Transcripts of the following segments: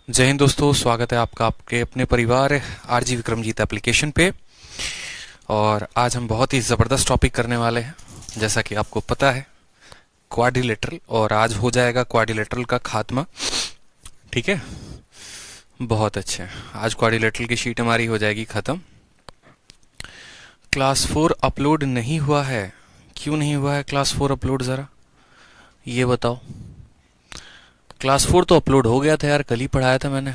जय हिंद दोस्तों, स्वागत है आपका आपके अपने परिवार आरजी विक्रमजीत एप्लीकेशन पे। और आज हम बहुत ही ज़बरदस्त टॉपिक करने वाले हैं, जैसा कि आपको पता है, क्वाड्रिलेटरल। और आज हो जाएगा क्वाड्रिलेटरल का खात्मा। ठीक है, बहुत अच्छे। आज क्वाड्रिलेटरल की शीट हमारी हो जाएगी ख़त्म। क्लास 4 अपलोड नहीं हुआ है। क्यों नहीं हुआ है क्लास 4 अपलोड, ज़रा ये बताओ। क्लास 4 तो अपलोड हो गया था यार, कल ही पढ़ाया था मैंने।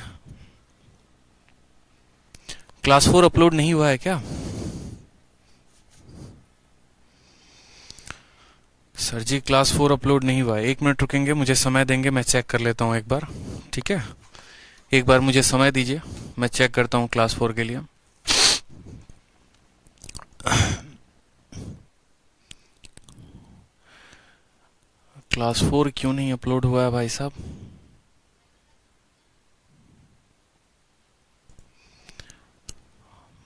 क्लास 4 अपलोड नहीं हुआ है क्या? सर जी, क्लास 4 अपलोड नहीं हुआ है। 1 मिनट रुकेंगे, मुझे समय देंगे, मैं चेक कर लेता हूँ एक बार। ठीक है, एक बार मुझे समय दीजिए, मैं चेक करता हूँ क्लास 4 के लिए। क्लास 4 क्यों नहीं अपलोड हुआ है भाई साहब?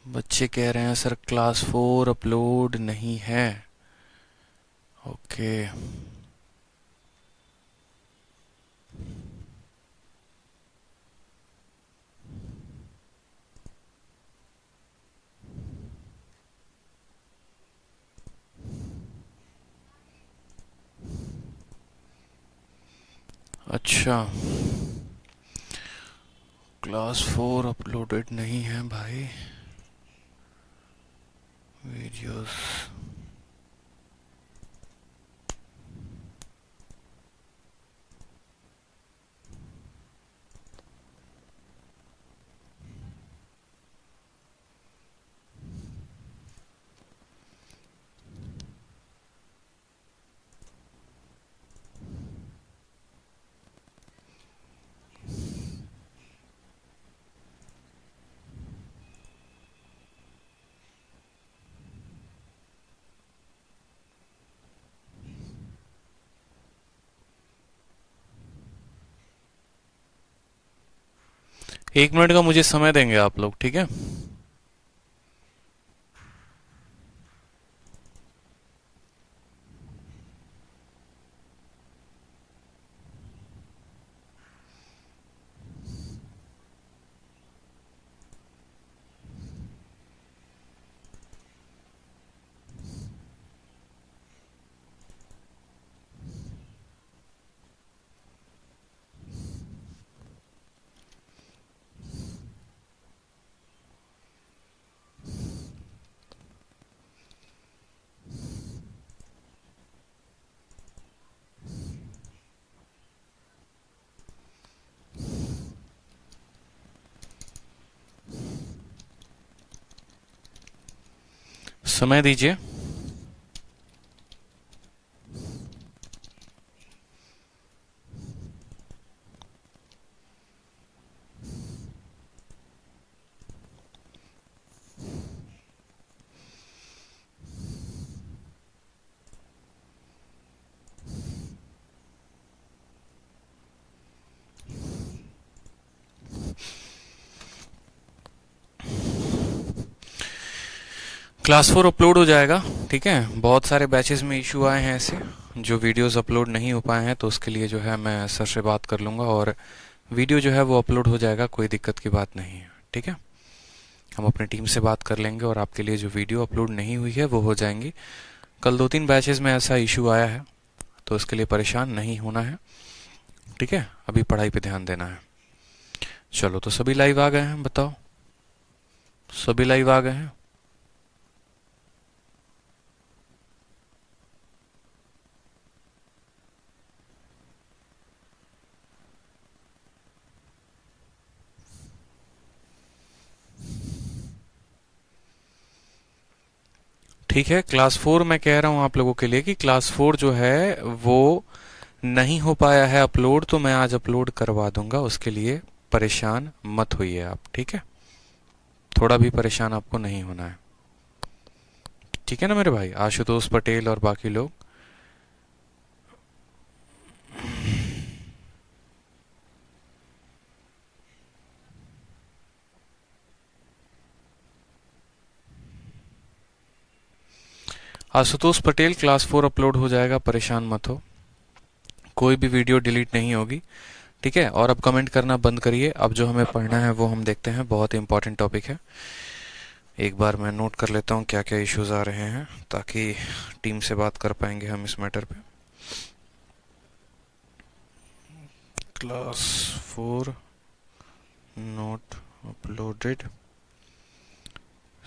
बच्चे कह रहे हैं सर क्लास 4 अपलोड नहीं है। ओके, अच्छा, क्लास 4 अपलोडेड नहीं है भाई वीडियोस। एक मिनट का मुझे समय देंगे आप लोग, ठीक है? समय दीजिए। क्लास 4 अपलोड हो जाएगा, ठीक है? बहुत सारे बैचेस में इशू आए हैं ऐसे, जो वीडियोस अपलोड नहीं हो पाए हैं, तो उसके लिए जो है मैं सर से बात कर लूँगा और वीडियो जो है वो अपलोड हो जाएगा, कोई दिक्कत की बात नहीं है। ठीक है, हम अपनी टीम से बात कर लेंगे और आपके लिए जो वीडियो अपलोड नहीं हुई है वो हो जाएंगी। कल 2-3 बैचेस में ऐसा इशू आया है, तो उसके लिए परेशान नहीं होना है। ठीक है, अभी पढ़ाई पे ध्यान देना है। चलो, तो सभी लाइव आ गए हैं, बताओ सभी लाइव आ गए हैं? ठीक है, क्लास 4 मैं कह रहा हूं आप लोगों के लिए कि क्लास 4 जो है वो नहीं हो पाया है अपलोड, तो मैं आज अपलोड करवा दूंगा, उसके लिए परेशान मत होइए आप। ठीक है, थोड़ा भी परेशान आपको नहीं होना है। ठीक है ना मेरे भाई आशुतोष पटेल और बाकी लोग? आशुतोष पटेल, क्लास 4 अपलोड हो जाएगा, परेशान मत हो, कोई भी वीडियो डिलीट नहीं होगी। ठीक है। और अब कमेंट करना बंद करिए, अब जो हमें पढ़ना है वो हम देखते हैं, बहुत ही इंपॉर्टेंट टॉपिक है। एक बार मैं नोट कर लेता हूँ क्या क्या इश्यूज आ रहे हैं, ताकि टीम से बात कर पाएंगे हम इस मैटर पे। Class 4 note uploaded,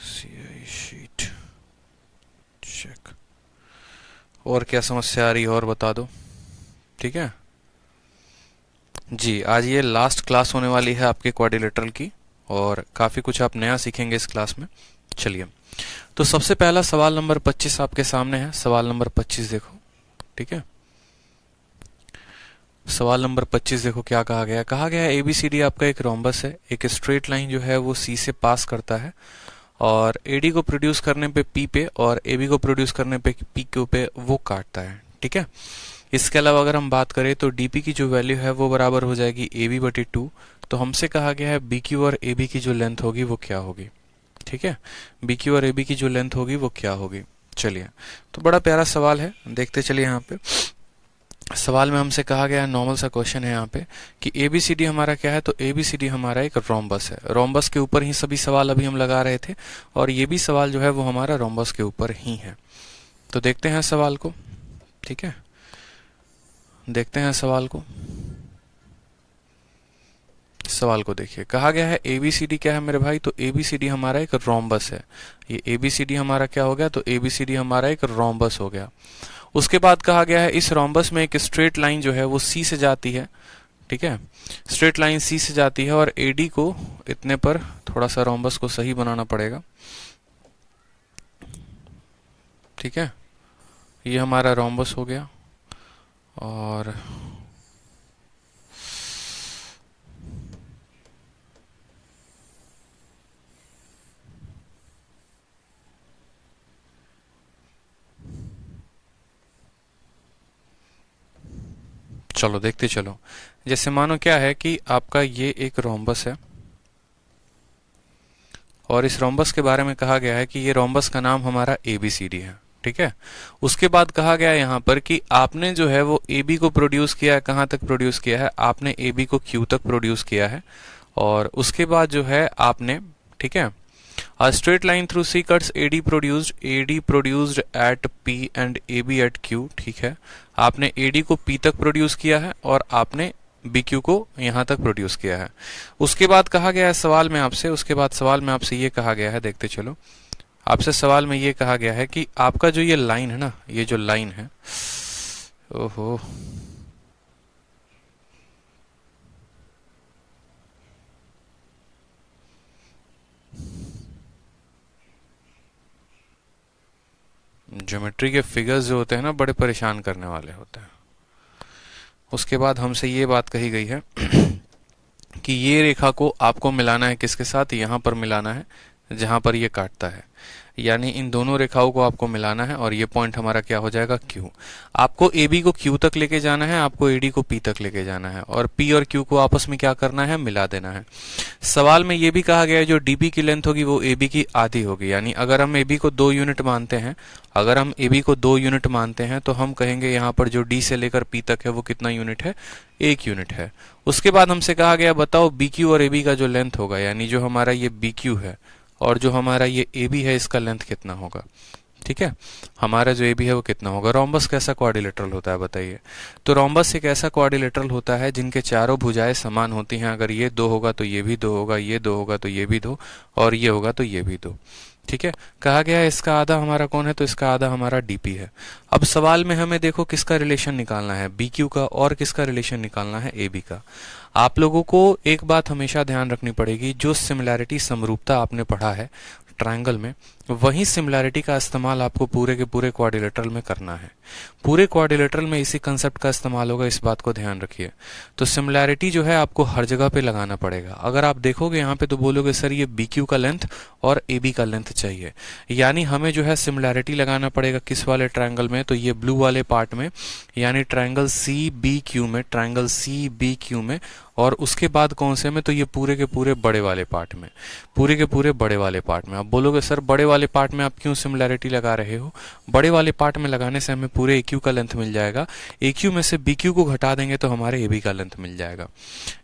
CI sheet check. और क्या समस्या आ रही है और बता दो, ठीक है जी। आज ये लास्ट क्लास होने वाली है आपके क्वाड्रिलेटरल की, और काफ़ी कुछ आप नया सीखेंगे इस क्लास में। चलिए, तो सबसे पहला सवाल नंबर 25 आपके सामने है। सवाल नंबर 25 देखो, ठीक है। सवाल नंबर 25 देखो क्या कहा गया है। कहा गया है ABCD आपका एक रोम्बस है, एक स्ट्रेट लाइन जो है वो C से पास करता है, और AD को प्रोड्यूस करने पे P पे और AB को प्रोड्यूस करने पे PQ पे वो काटता है, ठीक है। इसके अलावा अगर हम बात करें तो DP की जो वैल्यू है वो बराबर हो जाएगी AB/2। तो हमसे कहा गया है BQ और AB की जो लेंथ होगी वो क्या होगी, ठीक है। BQ और AB की जो लेंथ होगी वो क्या होगी। चलिए, तो बड़ा प्यारा सवाल है, देखते चलिए। यहाँ पे सवाल में हमसे कहा गया है, नॉर्मल सा क्वेश्चन है यहाँ पे कि ABCD हमारा क्या है। तो ABCD हमारा एक रोम्बस है। रोम्बस के ऊपर ही सभी सवाल अभी हम लगा रहे थे, और ये भी सवाल जो है वो हमारा रोम्बस के ऊपर ही है। तो देखते हैं सवाल को, ठीक है, देखते हैं सवाल को। सवाल को देखिए, कहा गया है ABCD क्या है मेरे भाई। तो ABCD हमारा एक रोम्बस है। ये ABCD हमारा क्या हो गया, तो ABCD हमारा एक रोम्बस हो गया। उसके बाद कहा गया है इस रोम्बस में एक स्ट्रेट लाइन जो है वो C से जाती है, ठीक है। स्ट्रेट लाइन C से जाती है, और AD को इतने पर थोड़ा सा रोम्बस को सही बनाना पड़ेगा, ठीक है। ये हमारा रोम्बस हो गया, और चलो देखते चलो। जैसे मानो क्या है कि आपका ये एक रोम्बस है, और इस रोम्बस के बारे में कहा गया है कि ये रोम्बस का नाम हमारा ABCD है, ठीक है। उसके बाद कहा गया है यहाँ पर कि आपने जो है वो AB को प्रोड्यूस किया है। कहाँ तक प्रोड्यूस किया है, आपने AB को Q तक प्रोड्यूस किया है। और उसके बाद जो है आपने, ठीक है, A straight line through C cuts AD produced at P and AB at Q, ठीक है। आपने AD को P तक प्रोड्यूस किया है, और आपने BQ को यहां तक प्रोड्यूस किया है। उसके बाद कहा गया है सवाल में आपसे, उसके बाद सवाल में आपसे ये कहा गया है, देखते चलो। आपसे सवाल में ये कहा गया है कि आपका जो ये लाइन है ना, ये जो लाइन है, ओहो, ज्योमेट्री के फिगर्स जो होते हैं ना, बड़े परेशान करने वाले होते हैं। उसके बाद हमसे ये बात कही गई है कि ये रेखा को आपको मिलाना है किसके साथ, यहां पर मिलाना है जहां पर ये काटता है। यानी इन दोनों रेखाओं को आपको मिलाना है, और ये पॉइंट हमारा क्या हो जाएगा, Q। आपको AB को Q तक लेके जाना है, आपको AD को P तक लेके जाना है, और P और Q को आपस में क्या करना है, मिला देना है। सवाल में ये भी कहा गया है जो DB की लेंथ होगी वो AB की आधी होगी। यानी अगर हम AB को 2 यूनिट मानते हैं, अगर हम AB को 2 यूनिट मानते हैं, तो हम कहेंगे यहाँ पर जो D से लेकर P तक है वो कितना यूनिट है, 1 यूनिट है। उसके बाद हमसे कहा गया बताओ BQ और AB का जो लेंथ होगा, यानी जो हमारा ये BQ है और जो हमारा ये AB है, इसका लेंथ कितना होगा, ठीक है। हमारा जो AB है वो कितना होगा। रोम्बस कैसा क्वाड्रिलेटरल होता है बताइए। तो रोम्बस एक ऐसा क्वाड्रिलेटरल होता है जिनके चारों भुजाएं समान होती हैं। अगर ये 2 होगा तो ये भी 2 होगा, ये 2 होगा तो ये भी 2, और ये होगा तो ये भी 2, ठीक है। कहा गया है इसका आधा हमारा कौन है, तो इसका आधा हमारा DP है। अब सवाल में हमें देखो किसका रिलेशन निकालना है, BQ का, और किसका रिलेशन निकालना है, AB का। आप लोगों को एक बात हमेशा ध्यान रखनी पड़ेगी, जो सिमिलैरिटी समरूपता आपने पढ़ा है ट्रायंगल में, वही सिमिलैरिटी का इस्तेमाल आपको पूरे के पूरे क्वाड्रिलेटरल में करना है। पूरे क्वाड्रिलेटरल में इसी कंसेप्ट का इस्तेमाल होगा, इस बात को ध्यान रखिए। तो सिमिलैरिटी जो है आपको हर जगह पे लगाना पड़ेगा। अगर आप देखोगे यहाँ पे तो बोलोगे सर ये BQ का लेंथ और AB का लेंथ चाहिए, यानी हमें जो है सिमिलैरिटी लगाना पड़ेगा किस वाले ट्रायंगल में, तो ये ब्लू वाले पार्ट में, यानी ट्रायंगल CBQ में, ट्रायंगल CBQ में। और उसके बाद कौन से में, तो ये पूरे के पूरे बड़े वाले पार्ट में, पूरे के पूरे बड़े वाले पार्ट में। आप बोलोगे सर बड़े वाले वाले पार्ट में आप क्यों सिमिलैरिटी लगा रहे हो? बड़े वाले पार्ट में लगाने से हमें पूरे AQ का लेंथ मिल जाएगा, AQ में से BQ को घटा देंगे तो हमारे AB का लेंथ मिल जाएगा।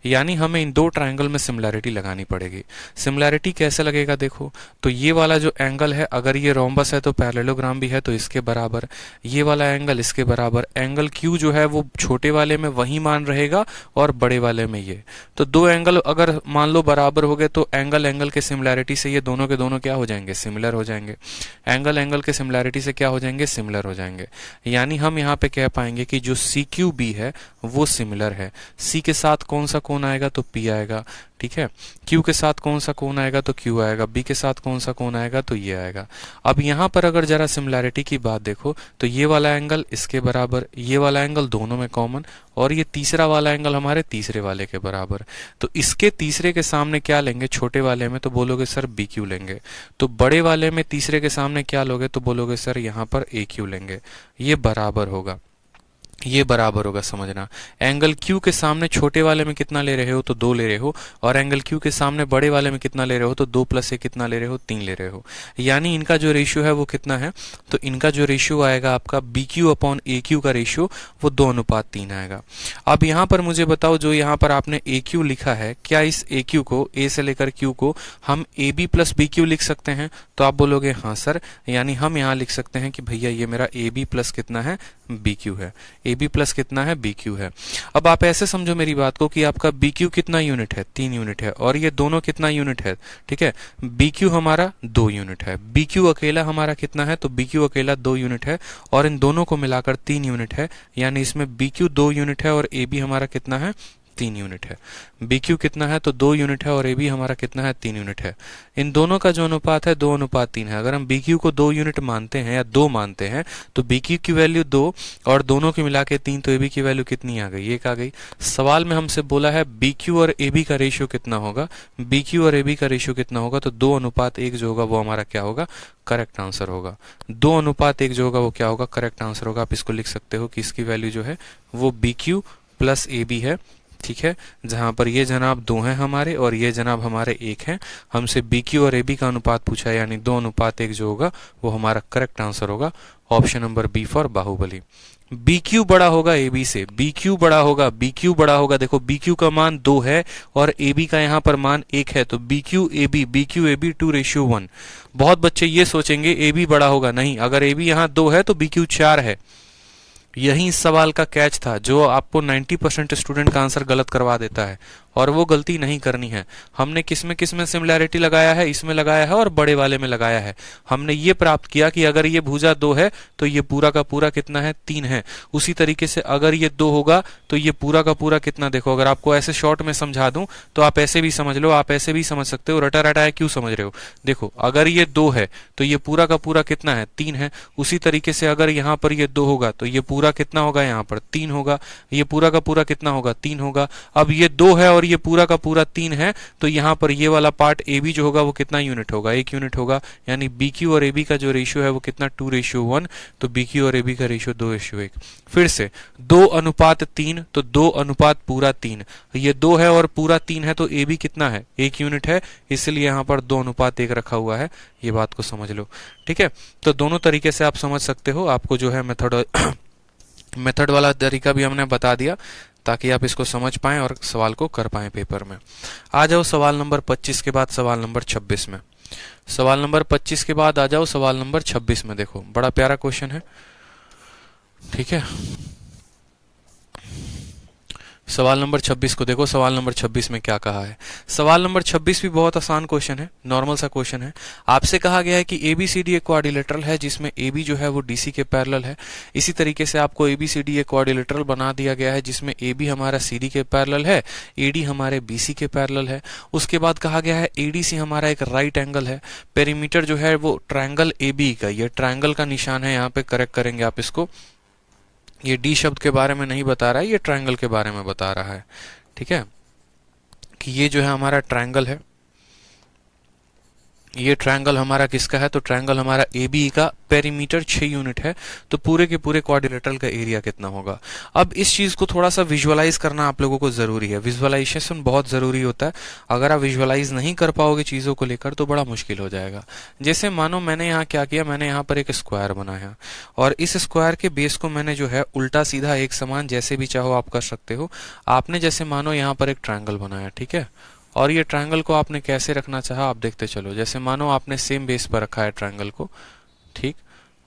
यानी हमें इन दो ट्रायंगल में सिमिलैरिटी लगानी पड़ेगी। सिमिलैरिटी कैसे लगेगा देखो, तो ये वाला जो एंगल है, अगर ये रोम्बस है तो पैरेललोग्राम भी है तो इसके बराबर, ये वाला एंगल इसके बराबर, एंगल Q जो है वो छोटे वाले में वही मान रहेगा और बड़े वाले में ये। तो दो एंगल अगर मान लो बराबर हो गए तो एंगल एंगल के सिमिलैरिटी से ये दोनों के दोनों क्या हो जाएंगे? सिमिलर हो जाएंगे। एंगल एंगल के सिमिलैरिटी से क्या हो जाएंगे? सिमिलर हो जाएंगे। यानी हम यहाँ पे कह पाएंगे कि जो CQB है वो सिमिलर है। C के साथ कौन सा कोण आएगा? तो P आएगा, ठीक है। Q के साथ कौन सा कोण आएगा? तो Q आएगा। B के साथ कौन सा कोण आएगा? तो ये आएगा। अब यहाँ पर अगर जरा सिमिलैरिटी की बात देखो तो ये वाला एंगल इसके बराबर, ये वाला एंगल दोनों में कॉमन, और ये तीसरा वाला एंगल हमारे तीसरे वाले के बराबर। तो इसके तीसरे के सामने क्या लेंगे? छोटे वाले में तो बोलोगे सर BQ लेंगे। तो बड़े वाले में तीसरे के सामने क्या लोगे? तो बोलोगे सर यहाँ पर AQ लेंगे। ये बराबर होगा, ये बराबर होगा, समझना। एंगल Q के सामने छोटे वाले में कितना ले रहे हो? तो 2 ले रहे हो, और एंगल Q के सामने बड़े वाले में कितना ले रहे हो? तो 2 + 1 कितना ले रहे हो? 3 ले रहे हो। यानी इनका जो रेशियो है वो कितना है? तो इनका जो रेशियो आएगा आपका BQ/AQ का रेशियो वो 2:3 आएगा। अब यहाँ पर मुझे बताओ, जो यहाँ पर आपने AQ लिखा है, क्या इस AQ को, A से लेकर Q को हम AB + BQ लिख सकते हैं? तो आप बोलोगे हाँ सर। यानी हम यहाँ लिख सकते हैं कि भैया ये मेरा AB प्लस कितना है? BQ है। AB प्लस कितना है? BQ है। अब आप ऐसे समझो मेरी बात को कि आपका BQ कितना यूनिट है? 3 यूनिट है, और ये दोनों कितना यूनिट है? ठीक है, BQ हमारा 2 यूनिट है। BQ अकेला हमारा कितना है? तो BQ अकेला 2 यूनिट है, और इन दोनों को मिलाकर 3 यूनिट है। यानी इसमें BQ 2 यूनिट है और AB हमारा कितना है? 3 यूनिट है। BQ कितना है? तो 2 यूनिट है, और AB हमारा कितना है? 3 यूनिट है। इन दोनों का जो अनुपात है 2:3 है। अगर हम BQ को 2 यूनिट मानते हैं या 2 मानते हैं तो BQ की वैल्यू 2 और दोनों की मिला के 3, तो AB की वैल्यू कितनी आ गई? 1 आ गई। सवाल में हमसे बोला है BQ और AB का रेशियो कितना होगा? BQ और AB का रेशियो कितना होगा? तो 2:1 जो होगा वो हमारा क्या होगा? करेक्ट आंसर होगा। 2:1 जो होगा वो क्या होगा? करेक्ट आंसर होगा। आप इसको लिख सकते हो कि इसकी वैल्यू जो है वो BQ + AB है, ठीक है। जहां पर ये जनाब 2 हैं हमारे और ये जनाब हमारे 1 हैं। हमसे BQ और AB का अनुपात पूछा है, यानी 2:1 जो होगा वो हमारा करेक्ट आंसर होगा। Option number B for Baahubali. BQ बड़ा होगा AB से, BQ बड़ा होगा, BQ बड़ा होगा। देखो BQ का मान 2 है और AB का यहाँ पर मान 1 है, तो BQ AB 2:1। बहुत बच्चे ये सोचेंगे AB बड़ा होगा, नहीं। अगर AB यहाँ 2 है तो BQ 4 है। यही इस सवाल का कैच था जो आपको 90% स्टूडेंट का आंसर गलत करवा देता है, और वो गलती नहीं करनी है। हमने किसमें सिमिलैरिटी लगाया है? इसमें लगाया है और बड़े वाले में लगाया है। हमने ये प्राप्त किया कि अगर ये भुजा 2 है तो ये पूरा का पूरा कितना है? 3 है। उसी तरीके से अगर ये 2 होगा तो ये पूरा का पूरा कितना? देखो, अगर आपको ऐसे शॉर्ट में समझा दूं तो आप ऐसे भी समझ लो, आप ऐसे भी समझ सकते हो। रटा रटा है क्यों समझ रहे हो? देखो, अगर ये 2 है तो ये पूरा का पूरा कितना है? 3 है। उसी तरीके से अगर यहाँ पर ये 2 होगा तो ये पूरा कितना होगा? यहाँ पर 3 होगा। ये पूरा का पूरा कितना होगा? 3 होगा। अब ये 2 है और ये पूरा का पूरा 3 है, तो यहाँ पर ये वाला पार्ट AB जो होगा वो कितना यूनिट होगा? 1 यूनिट होगा। यानी BQ और AB का जो रेशियो है वो कितना? 2:1। तो BQ और AB का रेशियो 2:1। फिर से 2:3, तो 2:3। ये 2 है और पूरा 3 है, तो AB कितना है? 1 यूनिट है, इसलिए यहाँ पर 2:1 रखा हुआ है। ये बात को समझ लो, ठीक है। तो दोनों तरीके से आप समझ सकते हो। आपको जो है मेथड वाला तरीका भी हमने बता दिया ताकि आप इसको समझ पाएं और सवाल को कर पाएं पेपर में। आ जाओ सवाल नंबर 25 के बाद सवाल नंबर 26 में। सवाल नंबर 25 के बाद आ जाओ सवाल नंबर 26 में। देखो, बड़ा प्यारा क्वेश्चन है, ठीक है। सवाल नंबर 26 को देखो। सवाल नंबर 26 में क्या कहा है? सवाल नंबर 26 भी बहुत आसान क्वेश्चन है, नॉर्मल सा क्वेश्चन है। आपसे कहा गया है कि ABCD एक क्वाड्रिलेटरल है जिसमें AB जो है वो DC के पैरेलल है। इसी तरीके से आपको ABCD एक क्वाड्रिलेटरल बना दिया गया है जिसमें AB हमारा CD के पैरेलल है, AD हमारे BC के पैरेलल है। उसके बाद कहा गया है ADC हमारा एक राइट एंगल है। पेरीमीटर जो है वो ट्रायंगल AB का, ये ट्रायंगल का निशान है, यहाँ पे करेक्ट करेंगे आप इसको। ये डी शब्द के बारे में नहीं बता रहा है, ये ट्रायंगल के बारे में बता रहा है, ठीक है। कि ये जो है हमारा ट्रायंगल है, ये ट्रायंगल हमारा किसका है, तो ट्रायंगल हमारा AB का पेरीमीटर 6 यूनिट है, तो पूरे के पूरे क्वाड्रिलेटरल का एरिया कितना होगा। अब इस चीज को थोड़ा सा विजुअलाइज करना आप लोगों को जरूरी है, विजुअलाइजेशन बहुत जरूरी होता है। अगर आप विजुअलाइज नहीं कर पाओगे चीजों को लेकर तो बड़ा मुश्किल हो जाएगा। जैसे मानो मैंने यहाँ क्या किया, मैंने यहाँ पर एक स्क्वायर बनाया और इस स्क्वायर के बेस को मैंने जो है उल्टा सीधा एक समान जैसे भी चाहो आप कर सकते हो। आपने जैसे मानो यहाँ पर एक ट्रायंगल बनाया, ठीक है, और ये ट्रायंगल को आपने कैसे रखना चाहा आप देखते चलो। जैसे मानो आपने सेम बेस पर रखा है ट्रायंगल को, ठीक,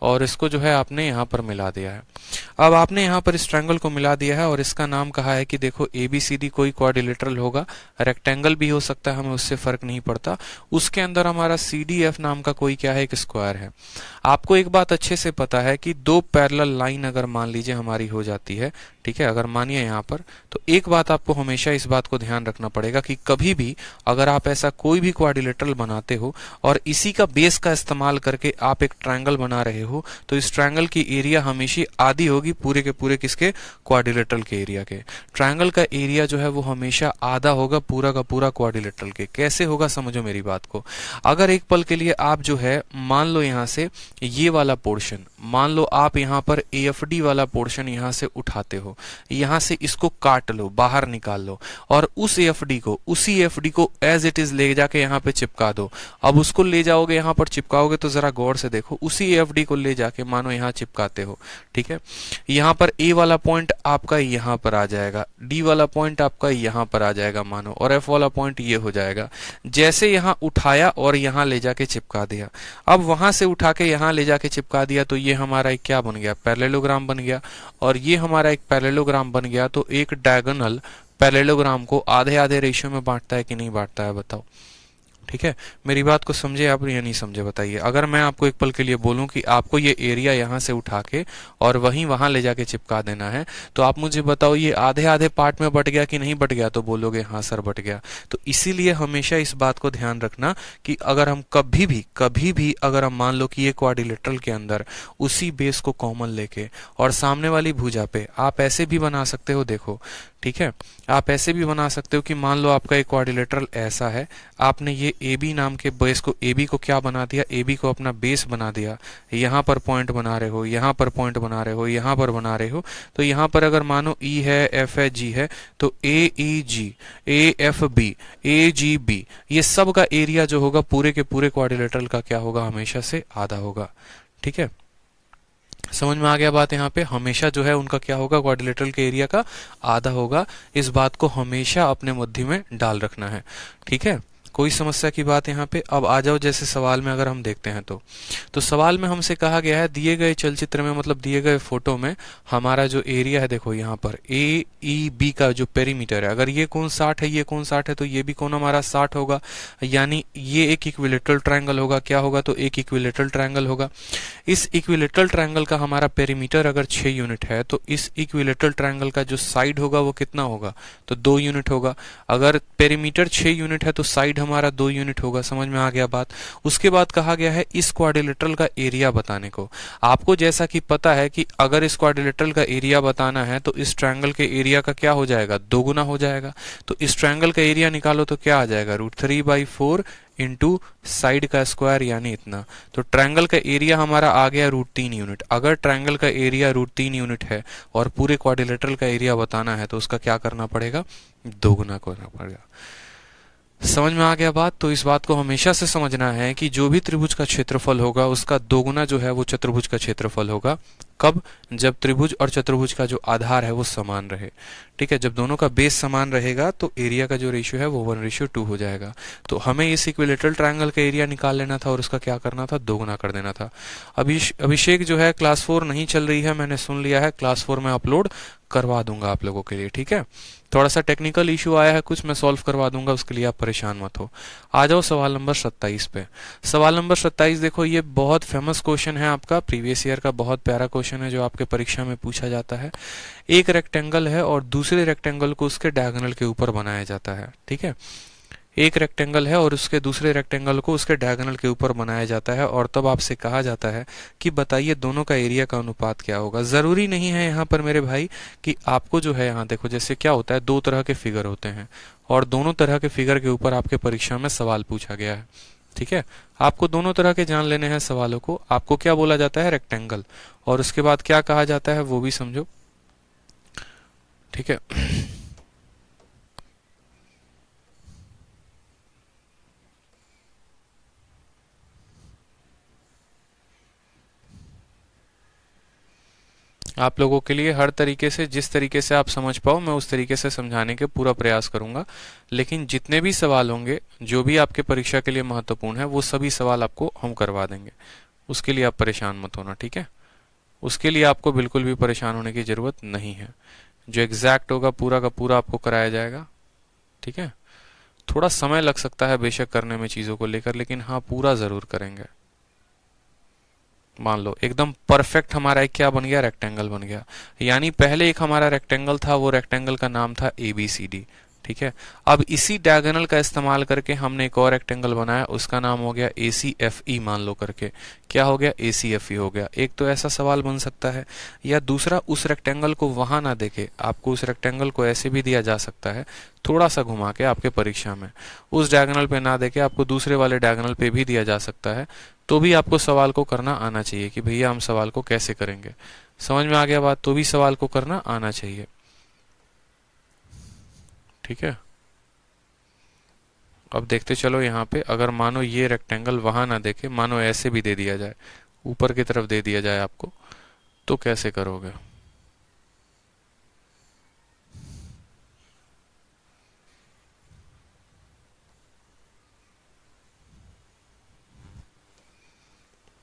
और इसको जो है आपने यहाँ पर मिला दिया है। अब आपने यहाँ पर इस ट्रायंगल को मिला दिया है और इसका नाम कहा है कि देखो ABCD कोई क्वाड्रिलेटरल होगा, रेक्टेंगल भी हो सकता है, हमें उससे फर्क नहीं पड़ता। उसके अंदर हमारा CDF नाम का कोई क्या है, एक स्क्वायर है। आपको एक बात अच्छे से पता है कि दो पैरेलल लाइन अगर मान लीजिए हमारी हो जाती है, ठीक है, अगर मानिए यहाँ पर, तो एक बात आपको हमेशा इस बात को ध्यान रखना पड़ेगा कि कभी भी अगर आप ऐसा कोई भी क्वाड्रिलेटरल बनाते हो और इसी का बेस का इस्तेमाल करके आप एक ट्रायंगल बना रहे हो, तो इस ट्रायंगल की एरिया हमेशा आधी होगी पूरे के पूरे किसके, क्वाड्रिलेटरल के एरिया के। ट्रायंगल का एरिया जो है वो हमेशा आधा होगा पूरा का पूरा क्वाड्रिलेटरल के। कैसे होगा समझो मेरी बात को। अगर एक पल के लिए आप जो है मान लो यहाँ से ये वाला पोर्शन, मान लो आप यहाँ पर AFD वाला पोर्शन यहाँ से उठाते हो, यहाँ से इसको काट लो, बाहर निकाल लो और उस AFD को, उसी AFD को एज इट इज ले जाके यहाँ पे चिपका दो। अब उसको ले जाओगे यहाँ पर चिपकाओगे तो जरा गौर से देखो, उसी AFD को ले जाके मानो यहाँ चिपकाते हो, ठीक है। यहाँ पर A वाला पॉइंट आपका यहाँ पर आ जाएगा, D वाला पॉइंट आपका यहाँ पर आ जाएगा मानो, और F वाला पॉइंट ये हो जाएगा। जैसे यहाँ उठाया और यहाँ ले जाके चिपका दिया, अब वहां से उठा के यहाँ ले जाके चिपका दिया, तो ये हमारा एक क्या बन गया, पैरेललोग्राम बन गया। और ये हमारा एक पैरेललोग्राम बन गया, तो एक डायगोनल पैरेललोग्राम को आधे आधे रेशियो में बांटता है कि नहीं बांटता है, बताओ। ठीक है, मेरी बात को समझे आप या नहीं समझे बताइए। अगर मैं आपको एक पल के लिए बोलूं कि आपको ये एरिया यहाँ से उठा के और वहीं वहां ले जाके चिपका देना है, तो आप मुझे बताओ ये आधे आधे पार्ट में बट गया कि नहीं बट गया, तो बोलोगे हाँ सर बट गया। तो इसीलिए हमेशा इस बात को ध्यान रखना कि अगर हम कभी भी अगर हम मान लो कि ये क्वाड्रिलेटरल के अंदर उसी बेस को कॉमन लेके और सामने वाली भुजा पे आप ऐसे भी बना सकते हो, देखो ठीक है, आप ऐसे भी बना सकते हो कि मान लो आपका एक क्वाड्रिलेटरल ऐसा है, आपने ये AB नाम के बेस को, AB को क्या बना दिया, AB को अपना बेस बना दिया, यहाँ पर पॉइंट बना रहे हो, यहाँ पर पॉइंट बना रहे हो, यहाँ पर बना रहे हो, तो यहाँ पर अगर मानो E है, F है, G है, तो AEG, AFB, AGB ये सब का एरिया जो होगा पूरे के पूरे क्वाड्रिलेटरल का क्या होगा, हमेशा से आधा होगा। ठीक है, समझ में आ गया बात। यहाँ पे हमेशा जो है उनका क्या होगा, क्वाड्रिलेटरल के एरिया का आधा होगा। इस बात को हमेशा अपने बुद्धि में डाल रखना है। ठीक है, कोई समस्या की बात यहाँ पे। अब आ जाओ जैसे सवाल में अगर हम देखते हैं तो सवाल में हमसे कहा गया है दिए गए चलचित्र में, मतलब दिए गए फोटो में हमारा जो एरिया है, देखो यहाँ पर AEB का जो पेरीमीटर है, अगर ये कोण 60 है, ये कोण 60 है, तो ये भी कोण हमारा 60 होगा, यानी ये एक इक्विलेटरल ट्रायंगल होगा। क्या होगा, तो एक इक्विलेटरल ट्रायंगल होगा। इस इक्विलेटरल ट्रायंगल का हमारा पेरीमीटर अगर 6 यूनिट है, तो इस इक्विलेटरल ट्रायंगल का जो साइड होगा वो कितना होगा, तो 2 यूनिट होगा। अगर पेरीमीटर 6 यूनिट है तो साइड हमारा 2 यूनिट होगा। समझ में आ गया बात। उसके बाद कहा गया है इस क्वाड्रिलेटरल का एरिया बताने को। आपको जैसा कि पता है कि अगर इस क्वाड्रिलेटरल का एरिया बताना है तो इस ट्रायंगल के एरिया का क्या हो जाएगा, 2 गुना हो जाएगा। तो इस ट्रायंगल का एरिया निकालो तो क्या आ जाएगा, √3/4 इंटू साइड का स्क्वायर, यानी इतना। तो ट्रायंगल का एरिया हमारा आ गया √3 यूनिट। अगर ट्रायंगल का एरिया √3 यूनिट है और पूरे क्वाड्रिलेटरल का एरिया बताना है तो उसका क्या करना पड़ेगा, 2 गुना करना पड़ेगा। समझ में आ गया बात। तो इस बात को हमेशा से समझना है कि जो भी त्रिभुज का क्षेत्रफल होगा उसका 2 गुना जो है वो चतुर्भुज का क्षेत्रफल होगा। कब, जब त्रिभुज और चतुर्भुज का जो आधार है वो समान रहे। ठीक है, जब दोनों का बेस समान रहेगा तो एरिया का जो रेशियो है वो 1:2 हो जाएगा। तो हमें इस इक्विलेटरल ट्रायंगल का एरिया निकाल लेना था और उसका क्या करना था, 2 गुना कर देना था। अभिषेक जो है क्लास 4 नहीं चल रही है, मैंने सुन लिया है, क्लास 4 में अपलोड करवा दूंगा आप लोगों के लिए। ठीक है, थोड़ा सा टेक्निकल इश्यू आया है कुछ, मैं सॉल्व करवा दूंगा, उसके लिए आप परेशान मत हो। आ जाओ सवाल नंबर 27 पे। सवाल नंबर 27 देखो, ये बहुत फेमस क्वेश्चन है आपका, प्रीवियस ईयर का बहुत प्यारा क्वेश्चन है जो आपके परीक्षा में पूछा जाता है। एक रेक्टेंगल है और दूसरे रेक्टेंगल को उसके डायगोनल के ऊपर बनाया जाता है। ठीक है, एक रेक्टेंगल है और उसके दूसरे रेक्टेंगल को उसके डायगोनल के ऊपर बनाया जाता है और तब आपसे कहा जाता है कि बताइए दोनों का एरिया का अनुपात क्या होगा। जरूरी नहीं है यहाँ पर मेरे भाई कि आपको जो है, यहाँ देखो जैसे क्या होता है, 2 तरह के फिगर होते हैं और दोनों तरह के फिगर के ऊपर आपके परीक्षा में सवाल पूछा गया है। ठीक है, आपको दोनों तरह के जान लेने हैं सवालों को। आपको क्या बोला जाता है, रेक्टेंगल, और उसके बाद क्या कहा जाता है वो भी समझो। ठीक है, आप लोगों के लिए हर तरीके से, जिस तरीके से आप समझ पाओ, मैं उस तरीके से समझाने के पूरा प्रयास करूंगा। लेकिन जितने भी सवाल होंगे जो भी आपके परीक्षा के लिए महत्वपूर्ण है, वो सभी सवाल आपको हम करवा देंगे। उसके लिए आप परेशान मत होना, ठीक है। उसके लिए आपको बिल्कुल भी परेशान होने की जरूरत नहीं है। जो एग्जैक्ट होगा पूरा का पूरा आपको कराया जाएगा, ठीक है। थोड़ा समय लग सकता है बेशक करने में चीजों को लेकर, लेकिन हाँ पूरा जरूर करेंगे। मान लो एकदम परफेक्ट हमारा एक क्या बन गया, रेक्टेंगल बन गया। यानी पहले एक हमारा रेक्टेंगल था, वो रेक्टेंगल का नाम था ABCD, ठीक है। अब इसी डायगोनल का इस्तेमाल करके हमने एक और रेक्टेंगल बनाया, उसका नाम हो गया ACFE, मान लो करके क्या हो गया, ACFE हो गया। एक तो ऐसा सवाल बन सकता है, या दूसरा उस रेक्टेंगल को वहां ना देके आपको उस रेक्टेंगल को ऐसे भी दिया जा सकता है, थोड़ा सा घुमा के आपके परीक्षा में उस डायगोनल पे ना देके आपको दूसरे वाले डायगोनल पे भी दिया जा सकता है। तो भी आपको सवाल को करना आना चाहिए कि भैया हम सवाल को कैसे करेंगे। समझ में आ गया बात, तो भी सवाल को करना आना चाहिए, ठीक है। अब देखते चलो यहाँ पे, अगर मानो ये रेक्टेंगल वहां ना देखे, मानो ऐसे भी दे दिया जाए, ऊपर की तरफ दे दिया जाए आपको, तो कैसे करोगे।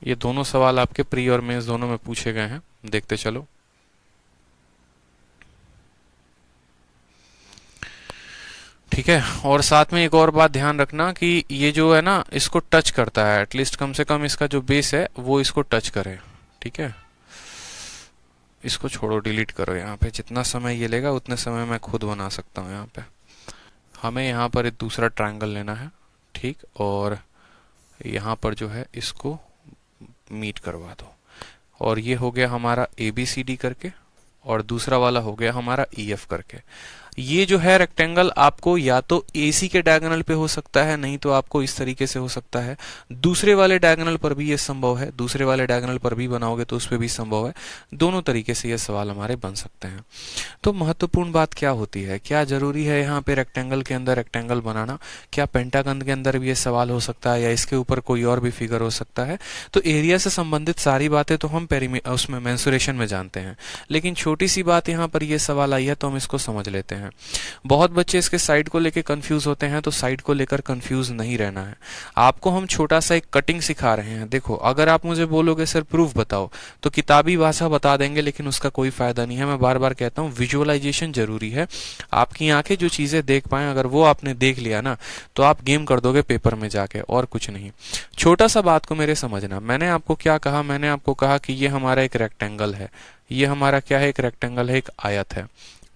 ये दोनों सवाल आपके प्री और मेंस दोनों में पूछे गए हैं, देखते चलो। ठीक है, और साथ में एक और बात ध्यान रखना कि ये जो है ना, इसको टच करता है, एटलीस्ट कम से कम इसका जो बेस है वो इसको टच करे, ठीक है। इसको छोड़ो, डिलीट करो। यहाँ पे जितना समय ये लेगा उतने समय मैं खुद बना सकता हूँ। यहाँ पे हमें यहाँ पर एक दूसरा ट्रायंगल लेना है, ठीक, और यहाँ पर जो है इसको मीट करवा दो, और ये हो गया हमारा ABCD करके, और दूसरा वाला हो गया हमारा EF करके। ये जो है रेक्टेंगल आपको या तो AC के डायगोनल पे हो सकता है, नहीं तो आपको इस तरीके से हो सकता है। दूसरे वाले डायगोनल पर भी ये संभव है, दूसरे वाले डायगोनल पर भी बनाओगे तो उस पर भी संभव है। दोनों तरीके से ये सवाल हमारे बन सकते हैं। तो महत्वपूर्ण बात क्या होती है, क्या जरूरी है यहाँ पे रेक्टेंगल के अंदर रेक्टेंगल बनाना, क्या पेंटागन के अंदर भी ये सवाल हो सकता है, या इसके ऊपर कोई और भी फिगर हो सकता है। तो एरिया से संबंधित सारी बातें तो हम उसमें मेंसुरेशन में जानते हैं, लेकिन छोटी सी बात यहाँ पर ये सवाल आई है तो हम इसको समझ लेते हैं। बहुत बच्चे इसके साइड को लेकर कंफ्यूज होते हैं, तो साइड को लेकर कंफ्यूज नहीं रहना है। आपको हम छोटा सा एक कटिंग सिखा रहे हैं। देखो, अगर आप मुझे बोलोगे सर प्रूफ बताओ, तो किताबी भाषा बता देंगे, लेकिन उसका कोई फायदा नहीं है। मैं बार बार कहता हूँ विजुअलाइजेशन जरूरी है। आपकी आंखें जो चीजें देख पाए, अगर वो आपने देख लिया ना, तो आप गेम कर दोगे पेपर में जाके, और कुछ नहीं। छोटा सा बात को मेरे समझना, मैंने आपको क्या कहा, मैंने आपको कहा कि ये हमारा एक रेक्टेंगल है। ये हमारा क्या है, एक रेक्टेंगल है, एक आयत है,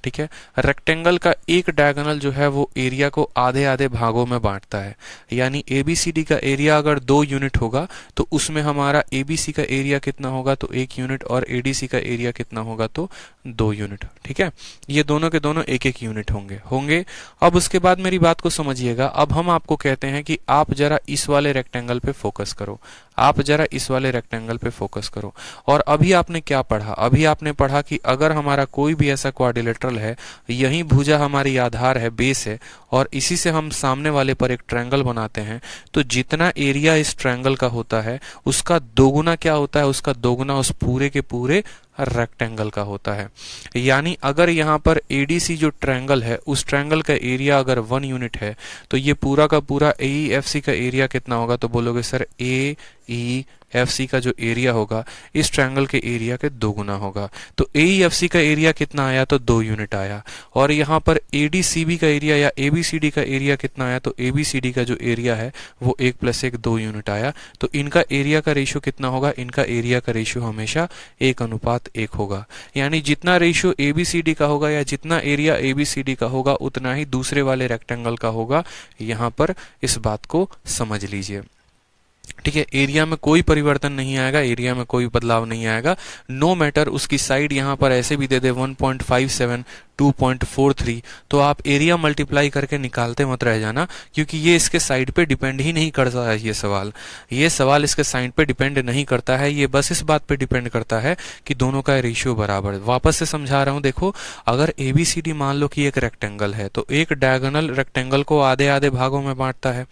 ठीक है। रेक्टेंगल का एक डायगोनल जो है वो एरिया को आधे आधे भागों में बांटता है। यानी ABCD का एरिया अगर 2 यूनिट होगा, तो उसमें हमारा ABC का एरिया कितना होगा, तो 1 यूनिट, और ADC का एरिया कितना होगा, तो 2 यूनिट, ठीक है। ये दोनों के दोनों 1-1 यूनिट होंगे। अब उसके बाद मेरी बात को समझिएगा। अब हम आपको कहते हैं कि आप जरा इस वाले रेक्टेंगल पे फोकस करो, आप जरा इस वाले रेक्टेंगल पे फोकस करो। और अभी आपने क्या पढ़ा, अभी आपने पढ़ा कि अगर हमारा कोई भी ऐसा क्वाड्रिलेटरल है, यही भुजा हमारी आधार है, बेस है, और इसी से हम सामने वाले पर एक ट्रायंगल बनाते हैं, तो जितना एरिया इस ट्रायंगल का होता है उसका दोगुना क्या होता है, उसका दोगुना उस पूरे के पूरे रेक्टेंगल का होता है। यानी अगर यहाँ पर ADC जो ट्रायंगल है, उस ट्रायंगल का एरिया अगर 1 यूनिट है, तो ये पूरा का पूरा AEFC का एरिया कितना होगा, तो बोलोगे सर AEFC का जो एरिया होगा इस ट्रायंगल के एरिया के 2 गुना होगा। तो AEFC का एरिया कितना आया, तो 2 यूनिट आया। और यहाँ पर ADCB का एरिया या ABCD का एरिया कितना आया, तो ABCD का जो एरिया है वो 1 + 1 2 यूनिट आया। तो इनका एरिया का रेशियो कितना होगा, इनका एरिया का रेशियो हमेशा 1:1 होगा। यानी जितना रेशियो ABCD का होगा या जितना एरिया ABCD का होगा, उतना ही दूसरे वाले रेक्टेंगल का होगा। यहाँ पर इस बात को समझ लीजिए। ठीक है। एरिया में कोई परिवर्तन नहीं आएगा, एरिया में कोई बदलाव नहीं आएगा, नो मैटर उसकी साइड यहाँ पर ऐसे भी दे दे 1.57 2.43, तो आप एरिया मल्टीप्लाई करके निकालते मत रह जाना, क्योंकि ये इसके साइड पे डिपेंड ही नहीं करता है। ये सवाल इसके साइड पे डिपेंड नहीं करता है, ये बस इस बात पे डिपेंड करता है कि दोनों का रेशियो बराबर है। वापस से समझा रहा हूं, देखो अगर ABCD मान लो कि एक रेक्टेंगल है, तो एक डायगोनल रेक्टेंगल को आधे आधे भागों में बांटता है।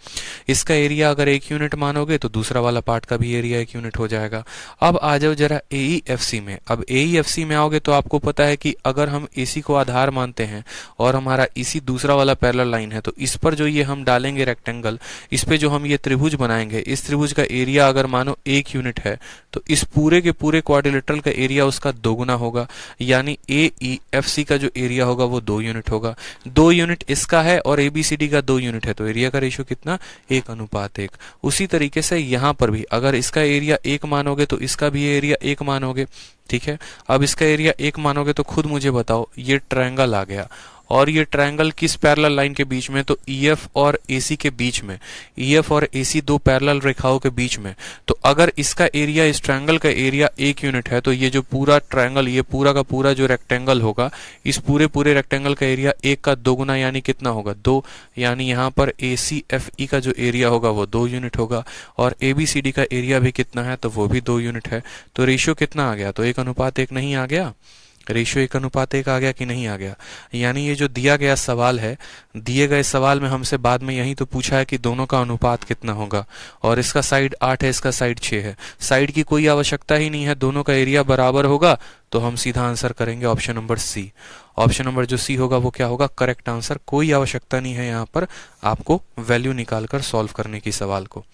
इसका एरिया अगर 1 यूनिट मानोगे तो दूसरा वाला पार्ट का भी एरिया 1 यूनिट हो जाएगा। अब आ जाओ जरा AEFC में। अब AEFC में आओगे तो आपको पता है कि अगर हम AC को आधार मानते हैं और हमारा EC दूसरा वाला पैरेलल लाइन है, तो इस पर जो ये हम डालेंगे रेक्टेंगल, इस पे जो हम ये त्रिभुज बनाएंगे, इस त्रिभुज का एरिया अगर मानो 1 यूनिट है, तो इस पूरे के पूरे क्वाड्रिलेटरल का एरिया उसका दोगुना होगा, यानी AEFC का जो एरिया होगा वो 2 यूनिट होगा। 2 यूनिट इसका है और ABCD का 2 यूनिट है, तो एरिया का रेशियो कितना, 1:1। उसी तरीके से यहां पर भी अगर इसका एरिया 1 मानोगे तो इसका भी एरिया 1 मानोगे। ठीक है, अब इसका एरिया 1 मानोगे तो खुद मुझे बताओ, ये ट्रायंगल आ गया और ये ट्रायंगल किस पैरेलल लाइन के बीच में, तो EF और AC के बीच में, EF और AC दो पैरेलल रेखाओं के बीच में। तो अगर इसका एरिया, इस ट्रायंगल का एरिया 1 यूनिट है, तो ये जो पूरा ट्रायंगल, ये पूरा का पूरा जो रेक्टेंगल होगा, इस पूरे रेक्टेंगल का एरिया 1 का दोगुना यानी कितना होगा, 2, यानी यहाँ पर ACFE का जो एरिया होगा वो 2 यूनिट होगा और ABCD का एरिया भी कितना है, तो वो भी 2 यूनिट है। तो रेशियो कितना आ गया, तो 1:1 नहीं आ गया, रेशियो 1:1 आ गया कि नहीं आ गया। यानी ये जो दिया गया सवाल है, दिए गए सवाल में हमसे बाद में यही तो पूछा है कि दोनों का अनुपात कितना होगा, और इसका साइड 8 है, इसका साइड 6 है, साइड की कोई आवश्यकता ही नहीं है, दोनों का एरिया बराबर होगा, तो हम सीधा आंसर करेंगे option number C. Option number जो सी होगा वो क्या होगा, करेक्ट आंसर। कोई आवश्यकता नहीं है यहाँ पर आपको वैल्यू निकालकर सॉल्व करने की सवाल को।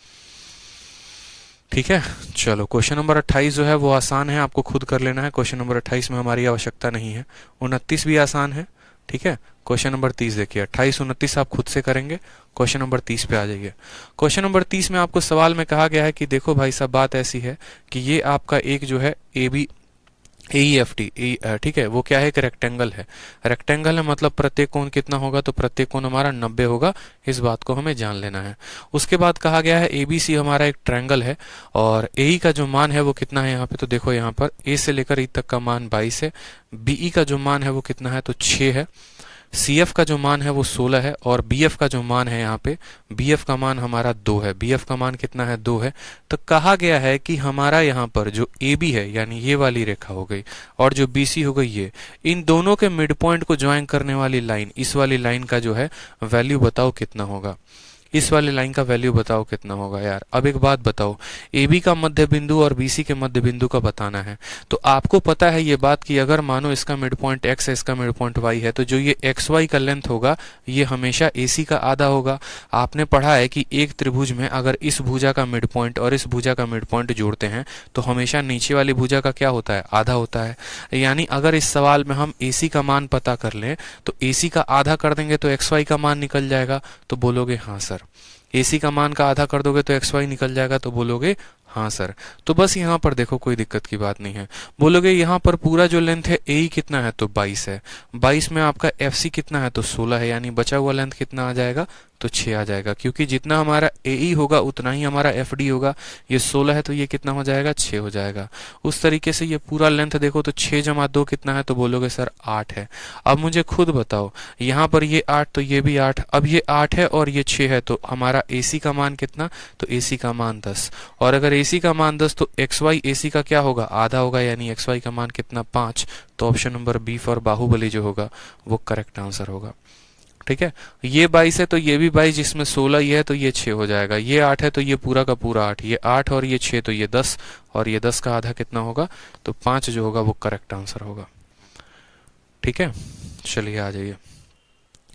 ठीक है, चलो क्वेश्चन नंबर 28 जो है वो आसान है, आपको खुद कर लेना है। क्वेश्चन नंबर 28 में हमारी आवश्यकता नहीं है। 29 भी आसान है। ठीक है, क्वेश्चन नंबर 30 देखिए, 28 29 आप खुद से करेंगे। क्वेश्चन नंबर 30 पे आ जाइए। क्वेश्चन नंबर 30 में आपको सवाल में कहा गया है कि देखो भाई साहब, बात ऐसी है कि ये आपका एक जो है AEFT, ठीक है, वो क्या है, एक रेक्टेंगल है। रेक्टेंगल है मतलब प्रत्येक कोण कितना होगा, तो प्रत्येक कोण हमारा 90 होगा, इस बात को हमें जान लेना है। उसके बाद कहा गया है ABC हमारा एक ट्रायंगल है और AE का जो मान है वो कितना है यहाँ पे, तो देखो यहाँ पर A से लेकर E तक का मान 22 है, BE का जो मान है वो कितना है, तो 6 है, CF का जो मान है वो 16 है और BF का जो मान है यहाँ पे, BF का मान हमारा 2 है। BF का मान कितना है, 2 है। तो कहा गया है कि हमारा यहाँ पर जो AB है, यानी ये वाली रेखा हो गई, और जो BC हो गई ये, इन दोनों के मिड पॉइंट को ज्वाइन करने वाली लाइन, इस वाली लाइन का जो है वैल्यू बताओ कितना होगा। इस वाली लाइन का वैल्यू बताओ कितना होगा यार। अब एक बात बताओ, AB का मध्य बिंदु और BC के मध्य बिंदु का बताना है। तो आपको पता है ये बात कि अगर मानो इसका मिड पॉइंट x है, इसका मिड पॉइंट y है, तो जो ये xy का लेंथ होगा ये हमेशा AC का आधा होगा। आपने पढ़ा है कि एक त्रिभुज में अगर इस भुजा का मिड पॉइंट और इस भुजा का मिड पॉइंट जोड़ते हैं तो हमेशा नीचे वाली भुजा का क्या होता है, आधा होता है। यानी अगर इस सवाल में हम AC का मान पता कर लें तो AC का आधा कर देंगे तो xy का मान निकल जाएगा, तो बोलोगे हाँ सर। AC का मान का आधा कर दोगे तो XY निकल जाएगा, तो बोलोगे हाँ सर। तो बस यहाँ पर देखो कोई दिक्कत की बात नहीं है। बोलोगे यहाँ पर पूरा जो लेंथ है AE कितना है, तो 22 है। 22 में आपका FC कितना है, तो 16 है, यानी बचा हुआ लेंथ कितना आ जाएगा, तो 6 आ जाएगा, क्योंकि जितना हमारा AE होगा उतना ही हमारा FD होगा। ये 16 है तो ये कितना हो जाएगा, 6 हो जाएगा। उस तरीके से ये पूरा लेंथ देखो तो 6 + 2 कितना है, तो बोलोगे सर 8 है। अब मुझे खुद बताओ, यहाँ पर ये 8 तो ये भी 8, अब ये 8 है और ये 6 है, तो हमारा AC का मान कितना, तो AC का मान 10, और अगर AC का मान 10 तो XY AC का क्या होगा, आधा होगा, यानी XY का मान कितना, 5। तो option number B for Baahubali जो होगा वो करेक्ट आंसर होगा। ठीक है, ये 22 है तो ये भी 22, जिसमें 16 ये है तो ये 6 हो जाएगा, ये 8 है तो ये पूरा का पूरा 8, ये 8 और ये 6 तो ये 10, और ये 10 का आधा कितना होगा, तो 5 जो होगा वो करेक्ट आंसर होगा। ठीक है, चलिए आ जाइए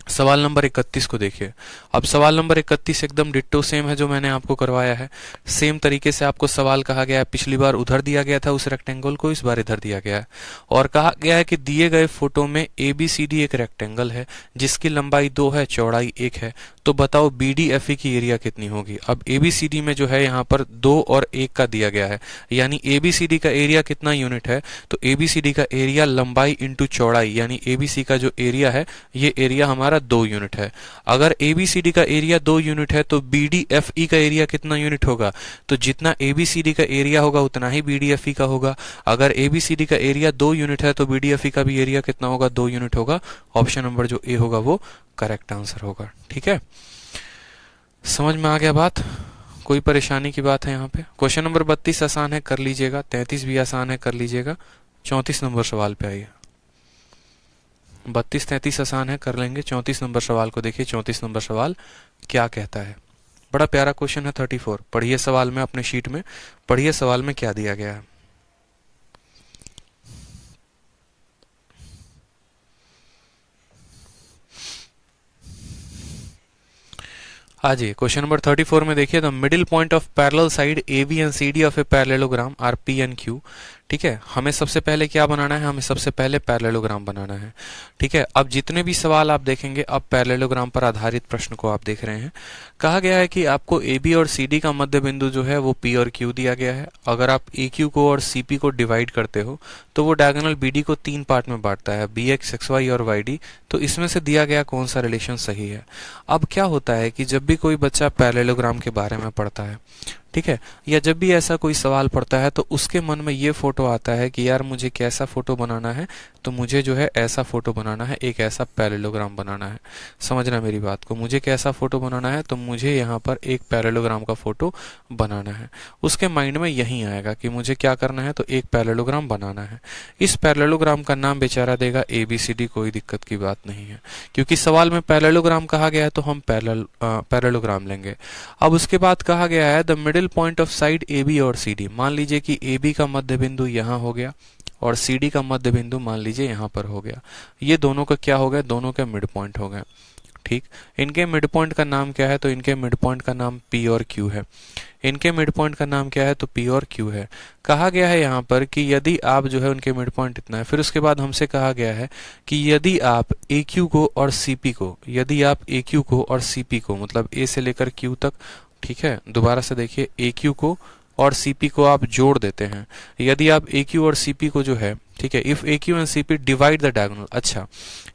सवाल नंबर 31 को देखिए। अब सवाल नंबर 31 एकदम डिट्टो सेम है जो मैंने आपको करवाया है। सेम तरीके से आपको सवाल कहा गया है, पिछली बार उधर दिया गया था उस रेक्टेंगल को, इस बार इधर दिया गया है, और कहा गया है कि दिए गए फोटो में ABCD एक रेक्टेंगल है जिसकी लंबाई 2 है, चौड़ाई 1 है। तो बताओ BDFE की एरिया कितनी होगी। अब ABCD में जो है यहाँ पर 2 और 1 का दिया गया है, यानी ABCD का एरिया कितना यूनिट है, तो ABCD का एरिया लंबाई इंटू चौड़ाई, यानी ABC का जो एरिया है ये एरिया हमारा 2 यूनिट है। अगर ABCD का एरिया 2 यूनिट है तो BDFE का एरिया कितना यूनिट होगा, तो जितना ABCD का एरिया होगा उतना ही BDFE का होगा। अगर ABCD का एरिया 2 यूनिट है तो BDFE का भी एरिया कितना होगा, 2 यूनिट होगा। ऑप्शन नंबर जो ए होगा वो करेक्ट आंसर होगा। ठीक है, समझ में आ गया बात, कोई परेशानी की बात है यहाँ पे। क्वेश्चन नंबर 32 आसान है, कर लीजिएगा। 33 भी आसान है, कर लीजिएगा। 34 नंबर सवाल पे आइए। 32 33 आसान है, कर लेंगे। 34 नंबर सवाल को देखिए। 34 नंबर सवाल क्या कहता है, बड़ा प्यारा क्वेश्चन है। 34 पढ़िए सवाल में, अपने शीट में पढ़िए सवाल में क्या दिया गया है। आज क्वेश्चन नंबर 34 में देखिए, the middle point of parallel side AB and CD of a parallelogram are P and Q। ठीक है, हमें सबसे पहले क्या बनाना है, हमें सबसे पहले पैरेललोग्राम बनाना है। ठीक है, अब जितने भी सवाल आप देखेंगे अब पैरेललोग्राम पर आधारित प्रश्न को आप देख रहे हैं। कहा गया है कि आपको AB और CD का मध्य बिंदु जो है वो P और Q दिया गया है। अगर आप AQ को और CP को डिवाइड करते हो तो वो डायगोनल BD को 3 पार्ट में बांटता है, BX, XY और YD। तो इसमें से दिया गया कौन सा रिलेशन सही है। अब क्या होता है कि जब भी कोई बच्चा पैरेललोग्राम के बारे में पढ़ता है, ठीक है, या जब भी ऐसा कोई सवाल पड़ता है तो उसके मन में ये फोटो आता है कि यार मुझे कैसा फोटो बनाना है, तो मुझे जो है ऐसा फोटो बनाना है, एक ऐसा पैरेललोग्राम बनाना है। समझना मेरी बात को, मुझे कैसा फोटो बनाना है, तो मुझे यहाँ पर एक पैरेललोग्राम का फोटो बनाना है। उसके माइंड में यही आएगा कि मुझे क्या करना है, तो एक पैरेललोग्राम बनाना है। इस पैरेललोग्राम का नाम बेचारा देगा ABCD, कोई दिक्कत की बात नहीं है, क्योंकि सवाल में पैरेललोग्राम कहा गया है तो हम पैरेललोग्राम लेंगे। अब उसके बाद कहा गया है the middle point of side AB और CD। मान लीजिए कि AB का मध्य बिंदु यहाँ हो गया और CD का मध्य बिंदु मान लीजिए यहाँ पर हो गया। ये दोनों का क्या हो गया, दोनों के मिड पॉइंट हो गए। ठीक, इनके मिड पॉइंट का नाम क्या है, तो इनके मिड पॉइंट का नाम P और Q है। इनके मिड पॉइंट का नाम क्या है, तो P और Q है। कहा गया है यहाँ पर कि यदि आप जो है उनके मिड पॉइंट इतना है, फिर उसके बाद हमसे कहा गया है कि यदि आप AQ को और CP को, यदि आप AQ को और CP को, मतलब A से लेकर Q तक, ठीक है, दोबारा से देखिए, AQ को और CP को आप जोड़ देते हैं। यदि आप AQ और CP को जो है, ठीक है, if AQ and CP divide the diagonal. अच्छा,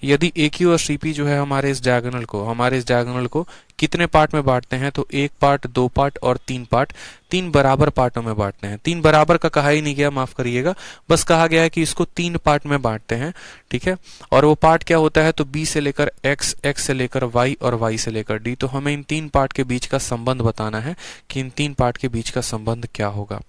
यदि AQ और CP जो है हमारे इस डायगोनल को कितने पार्ट में बांटते हैं, तो 1 पार्ट, 2 पार्ट और 3 पार्ट, 3 बराबर पार्टों में बांटते हैं। 3 बराबर का कहा ही नहीं गया, माफ करिएगा, बस कहा गया है कि इसको 3 पार्ट में बांटते हैं। ठीक है, और वो पार्ट क्या होता है, तो B से लेकर X, X से लेकर Y और Y से लेकर D। तो हमें इन 3 पार्ट के बीच का संबंध बताना है कि इन 3 पार्ट के बीच का संबंध क्या होगा।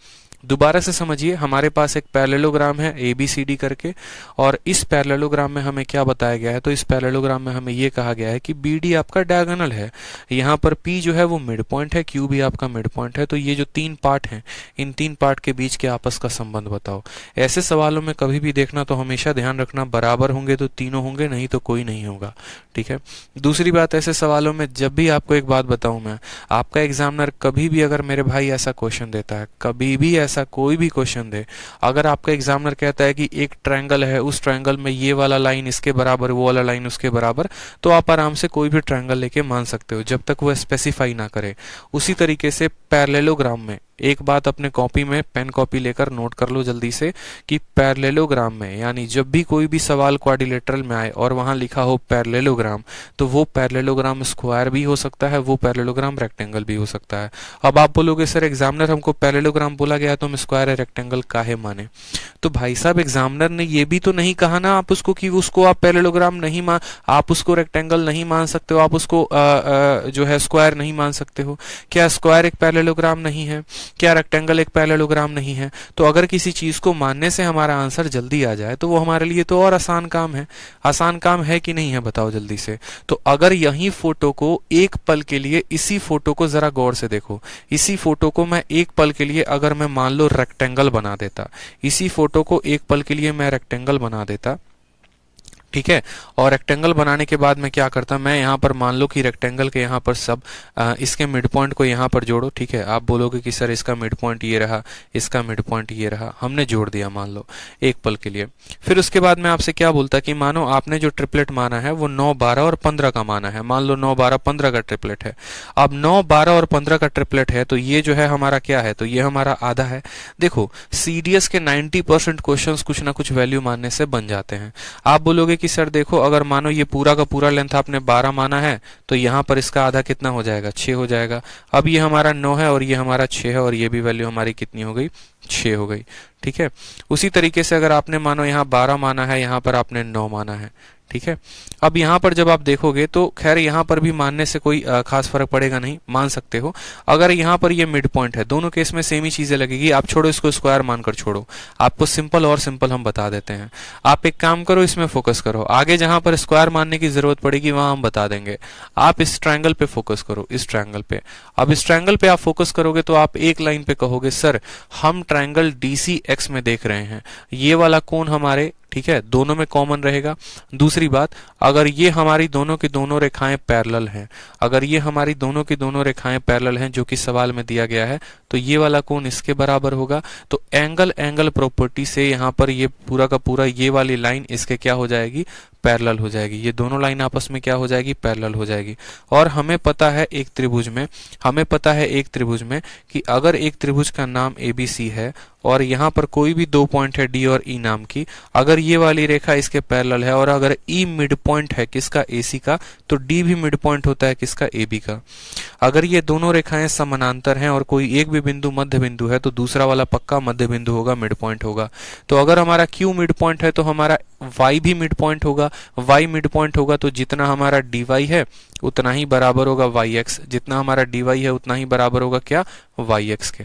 दोबारा से समझिए, हमारे पास एक पैरेललोग्राम है ABCD करके, और इस पैरेललोग्राम में हमें क्या बताया गया है, तो इस पैरेललोग्राम में हमें ये कहा गया है कि BD आपका डायगोनल है, यहाँ पर P जो है वो मिड पॉइंट है, Q भी आपका मिड पॉइंट है। तो ये जो 3 पार्ट हैं, इन 3 पार्ट के बीच के आपस का संबंध बताओ। ऐसे सवालों में कभी भी देखना तो हमेशा ध्यान रखना, बराबर होंगे तो तीनों होंगे, नहीं तो कोई नहीं होगा। ठीक है, दूसरी बात, ऐसे सवालों में जब भी आपको एक बात बताऊं मैं, आपका एग्जामिनर कभी भी अगर मेरे भाई ऐसा क्वेश्चन देता है, कभी भी ऐसा कोई भी क्वेश्चन दे, अगर आपका एग्जामिनर कहता है कि एक ट्रायंगल है, उस ट्रायंगल में ये वाला लाइन इसके बराबर, वो वाला लाइन उसके बराबर, तो आप आराम से कोई भी ट्रायंगल लेके मान सकते हो, जब तक वो स्पेसिफाई ना करे। उसी तरीके से पैरेललोग्राम में एक बात अपने कॉपी में पेन कॉपी लेकर नोट कर लो जल्दी से, कि पैरेललोग्राम में, यानी जब भी कोई भी सवाल क्वाड्रिलेटरल में आए और वहां लिखा हो पैरेललोग्राम, तो वो पैरेललोग्राम स्क्वायर भी हो सकता है, वो पैरेललोग्राम रेक्टेंगल भी हो सकता है। अब आप बोलोगे सर एग्जामिनर हमको पैरेललोग्राम बोला गया तो हम स्क्वायर है रेक्टेंगल काहे माने, तो भाई साहब एग्जामिनर ने ये भी तो नहीं कहा ना आप उसको कि उसको आप पैरेललोग्राम नहीं मान, आप उसको रेक्टेंगल नहीं मान सकते हो, आप उसको जो है स्क्वायर नहीं मान सकते हो। क्या स्क्वायर एक पैरेललोग्राम नहीं है, क्या रेक्टेंगल एक पैरेललोग्राम नहीं है। तो अगर किसी चीज को मानने से हमारा आंसर जल्दी आ जाए तो वो हमारे लिए तो और आसान काम है। आसान काम है कि नहीं है, बताओ जल्दी से। तो अगर यही फोटो को एक पल के लिए, इसी फोटो को जरा गौर से देखो, इसी फोटो को मैं एक पल के लिए अगर मैं मान लो रेक्टेंगल बना देता, इसी फोटो को एक पल के लिए मैं रेक्टेंगल बना देता, ठीक है। और रेक्टेंगल बनाने के बाद मैं क्या करता, मैं यहाँ पर मान लो कि रेक्टेंगल के यहाँ पर सब इसके मिड पॉइंट को यहाँ पर जोड़ो। ठीक है, आप बोलोगे कि सर इसका मिड पॉइंट ये रहा, इसका मिड पॉइंट ये रहा, हमने जोड़ दिया मान लो एक पल के लिए। फिर उसके बाद मैं आपसे क्या बोलता कि मानो आपने जो ट्रिपलेट माना है वो 9, 12 और 15 का माना है। मान लो 9, 12, 15 का ट्रिपलेट है। अब 9, 12 और 15 का ट्रिपलेट है तो ये जो है हमारा क्या है, तो ये हमारा आधा है। देखो सीडीएस के 90% क्वेश्चंस कुछ ना कुछ वैल्यू मानने से बन जाते हैं। आप बोलोगे कि सर देखो अगर मानो ये पूरा का पूरा लेंथ आपने 12 माना है तो यहाँ पर इसका आधा कितना हो जाएगा, 6 हो जाएगा। अब ये हमारा 9 है और ये हमारा 6 है और ये भी वैल्यू हमारी कितनी हो गई, 6 हो गई। ठीक है, उसी तरीके से अगर आपने मानो यहाँ 12 माना है, यहाँ पर आपने 9 माना है। ठीक है, अब यहाँ पर जब आप देखोगे तो खैर यहाँ पर भी मानने से कोई खास फर्क पड़ेगा नहीं, मान सकते हो। अगर यहाँ पर ये मिड पॉइंट है, दोनों केस में सेम ही चीजें लगेगी। आप छोड़ो इसको, स्क्वायर मानकर छोड़ो, आपको सिंपल और सिंपल हम बता देते हैं। आप एक काम करो, इसमें फोकस करो, आगे जहां पर स्क्वायर मानने की जरूरत पड़ेगी वहां हम बता देंगे। आप इस ट्रायंगल पे फोकस करो, इस ट्रायंगल पे। अब इस ट्रायंगल पे आप फोकस करोगे तो आप एक लाइन पे कहोगे सर हम ट्रायंगल DCX में देख रहे हैं, ये वाला कोण हमारे, ठीक है, दोनों में कॉमन रहेगा। दूसरी बात, अगर ये हमारी दोनों की दोनों रेखाएं पैरेलल हैं, अगर ये हमारी दोनों की दोनों रेखाएं पैरेलल हैं जो कि सवाल में दिया गया है, तो ये वाला कोण इसके बराबर होगा। तो एंगल प्रॉपर्टी से यहाँ पर ये पूरा का पूरा ये वाली लाइन इसके क्या हो जाएगी, पैरेलल हो जाएगी। ये दोनों लाइन आपस में क्या हो जाएगी, पैरेलल हो जाएगी। और हमें पता है एक त्रिभुज में, हमें पता है एक त्रिभुज में कि अगर एक त्रिभुज का नाम ABC है और यहाँ पर कोई भी 2 पॉइंट है D और E नाम की, अगर ये वाली रेखा इसके पैरेलल है और अगर E मिड पॉइंट है किसका, AC का, तो D भी मिड पॉइंट होता है किसका, AB का। अगर ये दोनों रेखाएं समानांतर हैं और कोई एक भी बिंदु मध्य बिंदु है तो दूसरा वाला पक्का मध्य बिंदु होगा, मिड पॉइंट होगा। तो अगर हमारा Q मिड पॉइंट है तो हमारा Y भी मिड पॉइंट होगा। Y मिड पॉइंट होगा तो जितना हमारा dy है उतना ही बराबर होगा yx, जितना हमारा dy है उतना ही बराबर होगा क्या, yx के।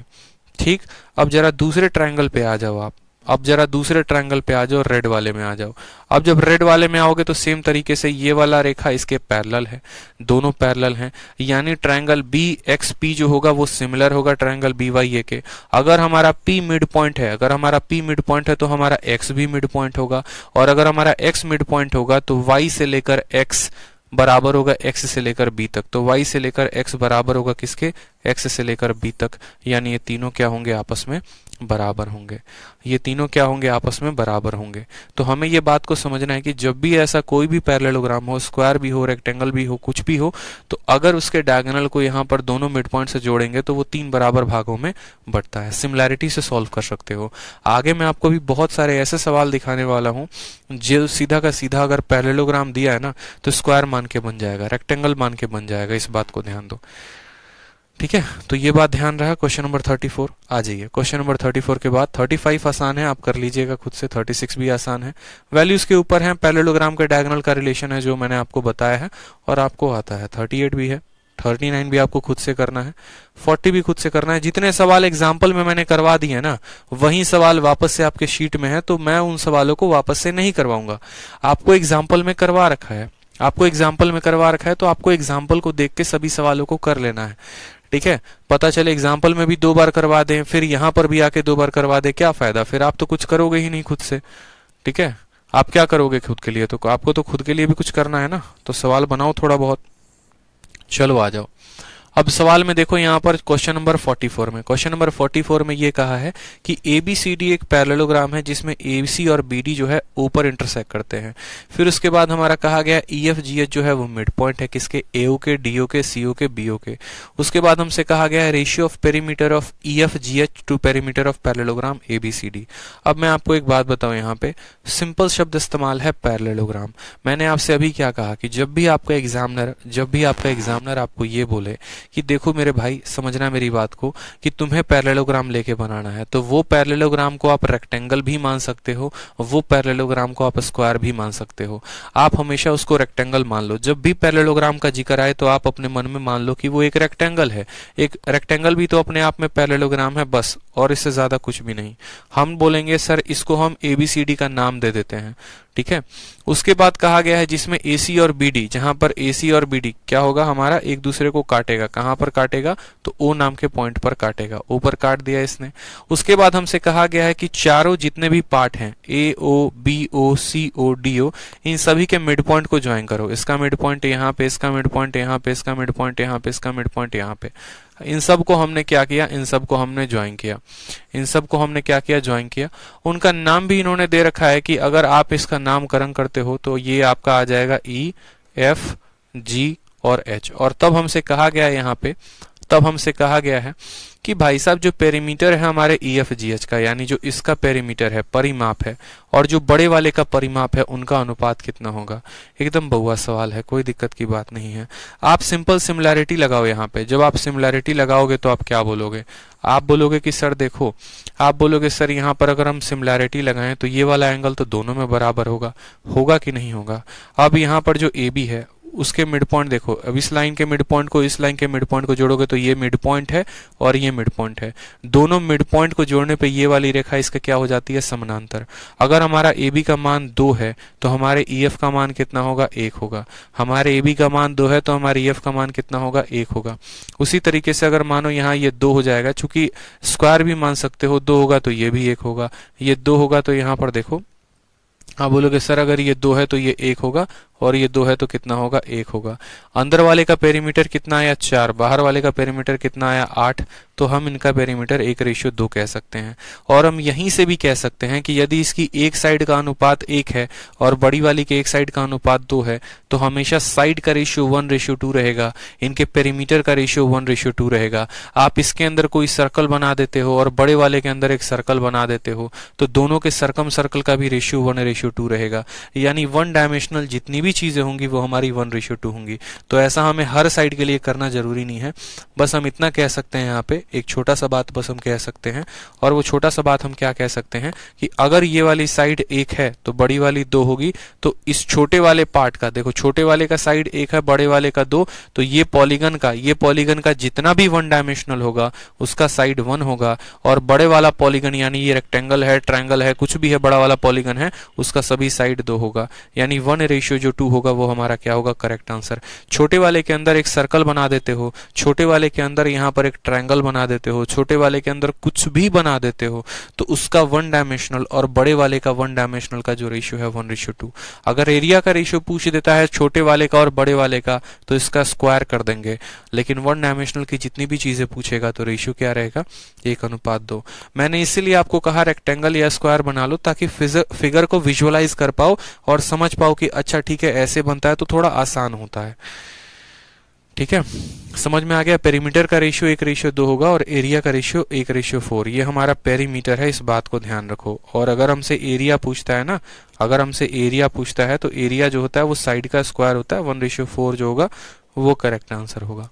ठीक, अब जरा दूसरे ट्रायंगल पे आ जाओ आप, अब जरा दूसरे ट्रायंगल पे आ जाओ, रेड वाले में आ जाओ। अब जब रेड वाले में आओगे तो सेम तरीके से ये वाला रेखा इसके पैरेलल है, दोनों पैरेलल हैं, यानी ट्रायंगल BXP जो होगा वो सिमिलर होगा ट्रायंगल BYA के। अगर हमारा P मिड पॉइंट है, अगर हमारा P मिड पॉइंट है तो हमारा X भी मिड पॉइंट होगा, और अगर हमारा X मिड पॉइंट होगा तो Y से लेकर X बराबर होगा X से लेकर B तक। तो Y से लेकर X बराबर होगा किसके, X से लेकर B तक, यानी ये तीनों क्या होंगे, आपस में बराबर होंगे। ये तीनों क्या होंगे, आपस में बराबर होंगे। तो हमें ये बात को समझना है कि जब भी ऐसा कोई भी पैरेललोग्राम हो, स्क्वायर भी हो, रेक्टेंगल भी हो, कुछ भी हो, तो अगर उसके डायगोनल को यहाँ पर दोनों मिड पॉइंट से जोड़ेंगे तो वो 3 बराबर भागों में बंटता है। सिमिलैरिटी से सॉल्व कर सकते हो। आगे मैं आपको भी बहुत सारे ऐसे सवाल दिखाने वाला हूँ जो सीधा का सीधा अगर पैरेललोग्राम दिया है ना तो स्क्वायर मान के बन जाएगा, रेक्टेंगल मान के बन जाएगा। इस बात को ध्यान दो, ठीक है। तो ये बात ध्यान रहा। क्वेश्चन नंबर 34 आ जाइए। क्वेश्चन नंबर 34 के बाद 35 आसान है, आप कर लीजिएगा खुद से। 36 भी आसान है, वैल्यूज के ऊपर है, पैरेललोग्राम के डायगोनल का रिलेशन है जो मैंने आपको बताया है और आपको आता है। 38 भी है, 39 भी आपको खुद से करना है, 40 भी खुद से करना है। जितने सवाल एग्जाम्पल में मैंने करवा दिए ना, वही सवाल वापस से आपके शीट में है, तो मैं उन सवालों को वापस से नहीं करवाऊंगा। आपको एग्जाम्पल में करवा रखा है, आपको एग्जाम्पल में करवा रखा है, तो आपको एग्जाम्पल को देख के सभी सवालों को कर लेना है, ठीक है। पता चले एग्जाम्पल में भी 2 बार करवा दें, फिर यहां पर भी आके 2 बार करवा दें, क्या फायदा, फिर आप तो कुछ करोगे ही नहीं खुद से, ठीक है। आप क्या करोगे खुद के लिए, तो आपको तो खुद के लिए भी कुछ करना है ना, तो सवाल बनाओ थोड़ा बहुत। चलो आ जाओ। अब सवाल में देखो यहाँ पर क्वेश्चन नंबर 44 में, क्वेश्चन नंबर 44 में ये कहा है कि ABCD एक पैरेललोग्राम है जिसमें AC और BD जो है ऊपर इंटरसेक्ट करते हैं। फिर उसके बाद हमारा कहा गया EFGH जो है वो मिड पॉइंट है किसके, AO के, DO के, CO के, BO के। उसके बाद हमसे कहा गया है ratio of perimeter of EFGH to perimeter of parallelogram ABCD। अब मैं आपको एक बात बताऊं, यहाँ पे सिंपल शब्द इस्तेमाल है पैरेललोग्राम। मैंने आपसे अभी क्या कहा कि जब भी आपका एग्जामिनर आपको ये बोले कि देखो मेरे भाई, समझना मेरी बात को, कि तुम्हें पैरेललोग्राम लेके बनाना है, तो वो पैरेललोग्राम को आप रेक्टेंगल भी मान सकते हो, वो पैरेललोग्राम को आप स्क्वायर भी मान सकते हो। आप हमेशा उसको रेक्टेंगल मान लो। जब भी पैरेललोग्राम का जिक्र आए तो आप अपने मन में मान लो कि वो एक रेक्टेंगल है। एक रेक्टेंगल भी तो अपने आप में पैरेललोग्राम है, बस, और इससे ज्यादा कुछ भी नहीं। हम बोलेंगे सर इसको हम ABCD का नाम दे देते हैं, ठीक है। उसके बाद कहा गया है जिसमें AC और BD, जहां पर AC और BD क्या होगा हमारा एक दूसरे को काटेगा, कहां पर काटेगा तो O नाम के पॉइंट पर काटेगा, O पर काट दिया इसने। उसके बाद हमसे कहा गया है कि चारों जितने भी पार्ट हैं AO BO CO DO, इन सभी के मिड पॉइंट को ज्वाइन करो। इसका मिड पॉइंट यहाँ पे, इसका मिड पॉइंट यहाँ पे, इसका मिड पॉइंट यहाँ पे, इसका मिड पॉइंट यहाँ पे। इन सब को हमने क्या किया, इन सब को हमने ज्वाइन किया, इन सब को हमने क्या किया, ज्वाइन किया। उनका नाम भी इन्होंने दे रखा है कि अगर आप इसका नामकरण करते हो तो ये आपका आ जाएगा E F G और H। और तब हमसे कहा गया है यहाँ पे, तब हमसे कहा गया है कि भाई साहब जो पेरीमीटर है हमारे EFGH का, यानी जो इसका पेरीमीटर है, परिमाप है, और जो बड़े वाले का परिमाप है, उनका अनुपात कितना होगा। एकदम बहुआ सवाल है, कोई दिक्कत की बात नहीं है। आप सिंपल सिमिलैरिटी लगाओ यहाँ पे। जब आप सिमिलैरिटी लगाओगे तो आप क्या बोलोगे, आप बोलोगे कि सर देखो, आप बोलोगे सर यहाँ पर अगर हम सिमिलैरिटी लगाएं तो ये वाला एंगल तो दोनों में बराबर होगा, होगा कि नहीं होगा। अब यहाँ पर जो AB है उसके मिड पॉइंट देखो, अब इस लाइन के मिड पॉइंट को इस लाइन के मिड पॉइंट को जोड़ोगे तो ये मिड पॉइंट है और ये मिड पॉइंट है। दोनों मिड पॉइंट को जोड़ने पे ये वाली रेखा इसका क्या हो जाती है, समानांतर। अगर हमारा AB का मान 2 है तो हमारे EF का मान कितना होगा, 1 होगा। हमारे AB का मान 2 है तो हमारे EF का मान कितना होगा, 1 होगा। उसी तरीके से अगर मानो यहाँ ये 2 हो जाएगा, चूंकि स्क्वायर भी मान सकते हो, 2 होगा तो ये भी 1 होगा, ये 2 होगा तो यहाँ पर देखो आप बोलोगे सर अगर ये 2 है तो ये 1 होगा और ये 2 है तो कितना होगा, 1 होगा। अंदर वाले का पेरीमीटर कितना आया, 4, बाहर वाले का पेरीमीटर कितना आया, 8, तो हम इनका पेरीमीटर 1:2 कह सकते हैं। और हम यहीं से भी कह सकते हैं कि यदि इसकी एक साइड का अनुपात 1 है और बड़ी वाली के एक साइड का अनुपात 2 है तो हमेशा साइड का रेशियो 1:2 रहेगा, इनके पेरीमीटर का रेशियो 1:2 रहेगा। आप इसके अंदर कोई सर्कल बना देते हो और बड़े वाले के अंदर एक सर्कल बना देते हो तो दोनों के सर्कम सर्कल का भी रेशियो 1:2 रहेगा, यानी वन डायमेंशनल जितनी भी चीजें होंगी वो हमारी 1:2 होंगी। तो ऐसा हमें हर साइड के लिए करना जरूरी नहीं है, बस हम इतना कह सकते हैं यहाँ पे एक छोटा सा बात बस हम कह सकते हैं। और वो छोटा सा बात हम क्या कह सकते हैं कि अगर ये वाली साइड 1 है तो बड़ी वाली 2 होगी, तो इस छोटे वाले पार्ट का देखो, छोटे वाले का साइड 1 है, बड़े वाले का 2, तो ये पॉलीगन का जितना भी वन डायमेंशनल होगा उसका साइड 1 होगा। और बड़े वाला पॉलीगन यानी ये रेक्टेंगल है, ट्रायंगल है, कुछ भी है, बड़ा वाला पॉलीगन है, उसका सभी साइड 2 होगा, यानी 1:2 होगा, वो हमारा क्या होगा, करेक्ट आंसर। छोटे वाले के अंदर एक सर्कल बना देते हो, छोटे वाले के अंदर यहाँ पर एक ट्रायंगल बना देते हो, छोटे वाले के अंदर कुछ भी बना देते हो तो उसका वन डायमेंशनल और बड़े वाले का वन डायमेंशनल का जो रेशियो है 1:2। अगर एरिया का रेशियो पूछ देता है छोटे वाले का और बड़े वाले का तो इसका स्क्वायर कर देंगे, लेकिन वन डायमेंशनल की जितनी भी चीजें पूछेगा तो रेशियो क्या रहेगा, 1:2। मैंने इसीलिए आपको कहा रेक्टेंगल या स्क्वायर बना लो ताकि फिगर को विजुअलाइज कर पाओ और समझ पाओ कि अच्छा ठीक है ऐसे बनता है तो थोड़ा आसान होता है। ठीक है, समझ में आ गया। पेरीमीटर का रेशियो 1:2 होगा और एरिया का रेशियो 1:4। ये हमारा पेरीमीटर है, इस बात को ध्यान रखो। और अगर हमसे एरिया पूछता है ना, अगर हमसे एरिया पूछता है तो एरिया जो होता है वो साइड का स्क्वायर होता है, 1:4 जो होगा वो करेक्ट आंसर होगा।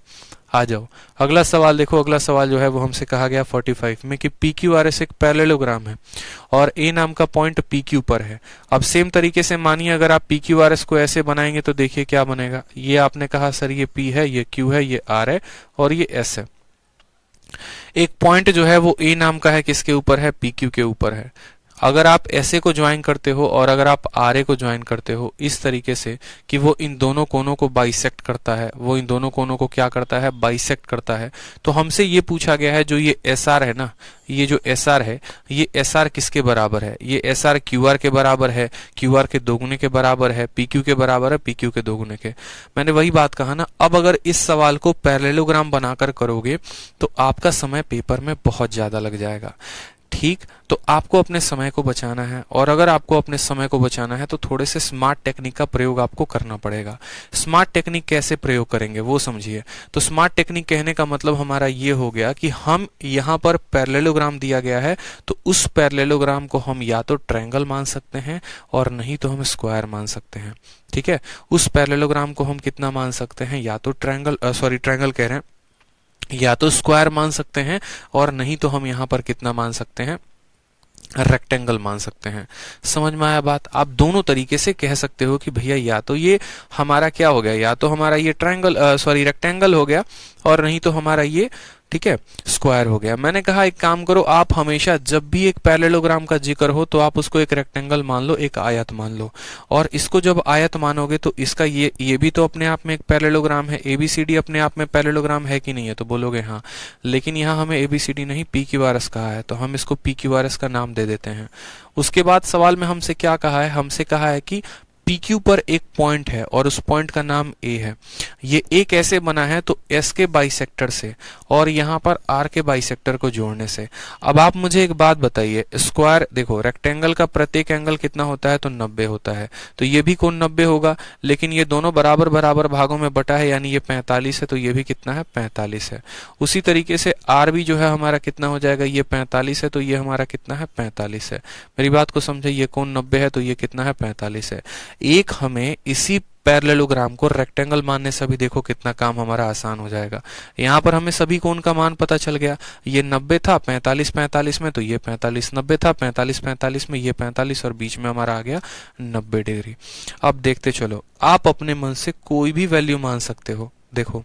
आ जाओ अगला सवाल देखो। अगला सवाल जो है वो हमसे कहा गया 45 में कि PQRS एक पैरेललोग्राम है और A नाम का पॉइंट PQ पर है। अब सेम तरीके से मानिए अगर आप PQRS को ऐसे बनाएंगे तो देखिए क्या बनेगा। ये आपने कहा सर ये P है, ये Q है, ये R है और ये S है। एक पॉइंट जो है वो A नाम का है, किसके ऊपर है, PQ के ऊपर है। अगर आप ऐसे को ज्वाइन करते हो और अगर आप RA को ज्वाइन करते हो इस तरीके से कि वो इन दोनों कोनों को बाइसेक्ट करता है, वो इन दोनों कोनों को क्या करता है, बाइसेक्ट करता है, तो हमसे ये पूछा गया है जो ये SR है ना, ये जो SR है, ये SR किसके बराबर है, ये SR QR के बराबर है, QR के दोगुने के बराबर है, PQ के बराबर है, PQ के दोगुने के। मैंने वही बात कहा ना। अब अगर इस सवाल को पैरेललोग्राम बनाकर करोगे तो आपका समय पेपर में बहुत ज्यादा लग जाएगा। ठीक, तो आपको अपने समय को बचाना है और अगर आपको अपने समय को बचाना है तो थोड़े से स्मार्ट टेक्निक का प्रयोग आपको करना पड़ेगा। स्मार्ट टेक्निक कैसे प्रयोग करेंगे वो समझिए। तो स्मार्ट टेक्निक कहने का मतलब हमारा ये हो गया कि हम यहाँ पर पैरेललोग्राम दिया गया है तो उस पैरेललोग्राम को हम या तो ट्रायंगल मान सकते हैं और नहीं तो हम स्क्वायर मान सकते हैं। ठीक है, उस पैरेललोग्राम को हम कितना मान सकते हैं, या तो ट्रायंगल कह रहे हैं, या तो स्क्वायर मान सकते हैं और नहीं तो हम यहाँ पर कितना मान सकते हैं, रेक्टेंगल मान सकते हैं। समझ में आया बात। आप दोनों तरीके से कह सकते हो कि भैया या तो ये हमारा क्या हो गया, या तो हमारा ये रेक्टेंगल हो गया और नहीं तो हमारा ये ठीक है, स्क्वायर हो गया। मैंने कहा एक काम करो, आप हमेशा जब भी एक पैरेललोग्राम का जिक्र हो तो आप उसको एक रेक्टेंगल मान लो, एक आयत मान लो, और इसको जब आयत मानोगे तो इसका ये भी तो अपने आप में एक पैरेललोग्राम है, एबीसीडी अपने आप में पैरेललोग्राम है कि नहीं है, तो बोलोगे हाँ, लेकिन यहाँ हमें एबीसीडी नहीं पी क्यू आर एस कहा है, तो हम इसको पी क्यू आर एस का नाम दे देते हैं। उसके बाद सवाल में हमसे क्या कहा है, हमसे कहा है कि PQ पर एक पॉइंट है और उस पॉइंट का नाम A है। ये A कैसे बना है, तो S के बाइसेक्टर से और यहाँ पर R के बाइसेक्टर को जोड़ने से। अब आप मुझे एक बात बताइए, स्क्वायर देखो रेक्टेंगल का प्रत्येक एंगल कितना होता है, तो 90 होता है, तो ये भी कोण 90 होगा, लेकिन ये दोनों बराबर बराबर भागों में बटा है, यानी ये 45 है, तो ये भी कितना है, 45 है। उसी तरीके से R भी जो है हमारा कितना हो जाएगा, ये 45 है, तो ये हमारा कितना है, 45 है। मेरी बात को समझे, ये कोण 90 है, तो ये कितना है, 45 है। एक हमें इसी पैरेललोग्राम को रेक्टेंगल मानने से भी देखो कितना काम हमारा आसान हो जाएगा। यहाँ पर हमें सभी कोण का मान पता चल गया, ये 90 था 45 45 में, तो ये 45, 90 था 45 45 में, ये 45 और बीच में हमारा आ गया 90 डिग्री। अब देखते चलो, आप अपने मन से कोई भी वैल्यू मान सकते हो। देखो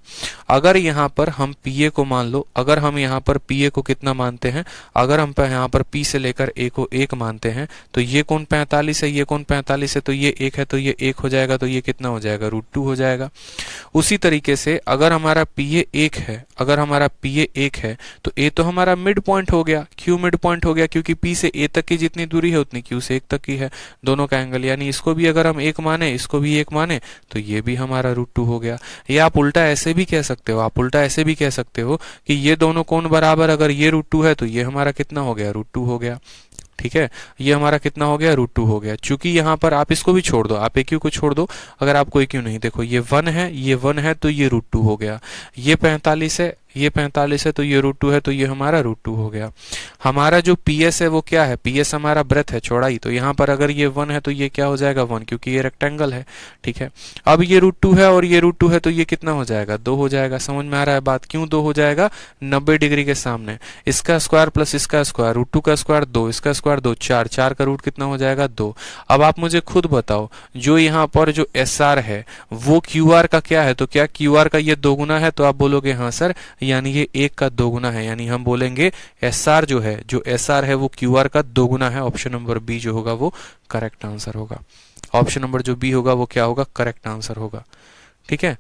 अगर यहाँ पर हम PA को मान लो, अगर हम यहाँ पर PA को कितना मानते हैं, अगर हम यहाँ पर P से लेकर A को 1 मानते हैं, तो ये कोण 45 है, ये कोण 45 है, तो ये 1 है, तो ये 1 हो जाएगा, तो ये कितना हो जाएगा, √2 हो जाएगा। उसी तरीके से अगर हमारा PA 1 है, अगर हमारा PA 1 है, तो A तो हमारा मिड पॉइंट हो गया, Q मिड पॉइंट हो गया, क्योंकि P से A तक की जितनी दूरी है उतनी Q से 1 तक की है, दोनों का एंगल, यानी इसको भी अगर हम 1 माने, इसको भी 1 माने, तो ये भी हमारा √2 हो गया। ये आप उल्टा ऐसे भी कह सकते हो, आप उल्टा ऐसे भी कह सकते हो कि ये दोनों कोण बराबर, अगर ये √2 है तो ये हमारा कितना हो गया, √2 हो गया। ठीक है, ये हमारा कितना हो गया, √2 हो गया। चूंकि यहाँ पर आप इसको भी छोड़ दो, आप AQ को छोड़ दो, अगर आपको AQ नहीं, देखो ये 1 है, ये 1 है, तो ये √2 हो गया। ये 45 है, ये 45 है, तो ये √2 है, तो ये हमारा √2 हो गया। हमारा जो PS है वो क्या है, PS हमारा ब्रेथ है, चौड़ाई, तो यहाँ पर अगर ये 1 है तो ये क्या हो जाएगा, 1, क्योंकि ये रेक्टेंगल है। ठीक है, अब ये √2 है और ये √2 है, तो ये कितना हो जाएगा, 2 हो जाएगा। समझ में आ रहा है बात, क्यों 2 हो जाएगा, 90 डिग्री के सामने इसका स्क्वायर प्लस इसका स्क्वायर, √2 का स्क्वायर 2, इसका स्क्वायर 2, 4, 4 का रूट कितना हो जाएगा, 2। अब आप मुझे खुद बताओ, जो यहाँ पर जो SR है वो QR का क्या है, तो क्या QR का ये 2 गुना है, तो आप बोलोगे हाँ सर, यानी ये 1 का 2 गुना है, यानी हम बोलेंगे SR जो है, जो SR है वो QR का 2 गुना है। ऑप्शन नंबर बी जो होगा वो करेक्ट आंसर होगा। ऑप्शन नंबर जो बी होगा वो क्या होगा, करेक्ट आंसर होगा। ठीक है,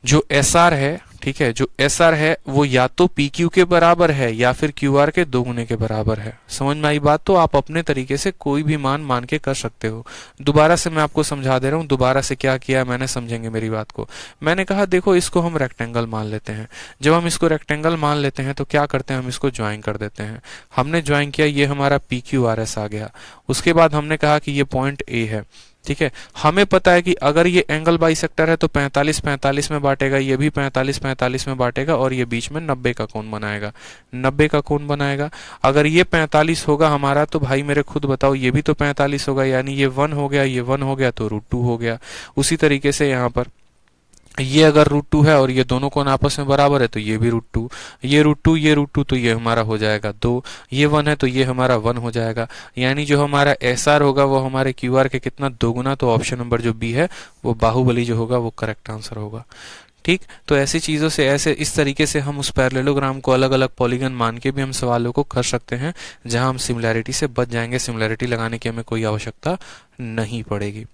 जो SR है, ठीक है, जो SR है वो या तो PQ के बराबर है या फिर QR के 2 गुने के बराबर है। समझ में आई बात, तो आप अपने तरीके से कोई भी मान के कर सकते हो। दोबारा से मैं आपको समझा दे रहा हूँ, दोबारा से क्या किया है मैंने, समझेंगे मेरी बात को। मैंने कहा देखो इसको हम रेक्टेंगल मान लेते हैं, जब हम इसको रेक्टेंगल मान लेते हैं तो क्या करते हैं, हम इसको ज्वाइन कर देते हैं। हमने ज्वाइन किया, ये हमारा PQRS आ गया। उसके बाद हमने कहा कि ये पॉइंट A है। ठीक है, हमें पता है कि अगर ये एंगल बाइसेक्टर है तो 45 45 में बांटेगा, ये भी 45 45 में बांटेगा, और ये बीच में 90 का कोण बनाएगा, 90 का कोण बनाएगा। अगर ये 45 होगा हमारा, तो भाई मेरे खुद बताओ ये भी तो 45 होगा, यानी ये 1 हो गया, ये 1 हो गया, तो √2 हो गया। उसी तरीके से यहाँ पर ये अगर √2 है और ये दोनों कोण आपस में बराबर है, तो ये भी √2, ये √2, ये √2, तो ये हमारा हो जाएगा 2। ये 1 है तो ये हमारा 1 हो जाएगा, यानी जो हमारा SR होगा वो हमारे QR के कितना, 2 गुना। तो ऑप्शन नंबर जो बी है वो बाहुबली जो होगा वो करेक्ट आंसर होगा। ठीक, तो ऐसी चीज़ों से, ऐसे इस तरीके से हम उस पैरेललोग्राम को अलग अलग पॉलीगन मान के भी हम सवालों को कर सकते हैं, जहां हम सिमिलैरिटी से बच जाएंगे, सिमिलैरिटी लगाने की हमें कोई आवश्यकता नहीं पड़ेगी।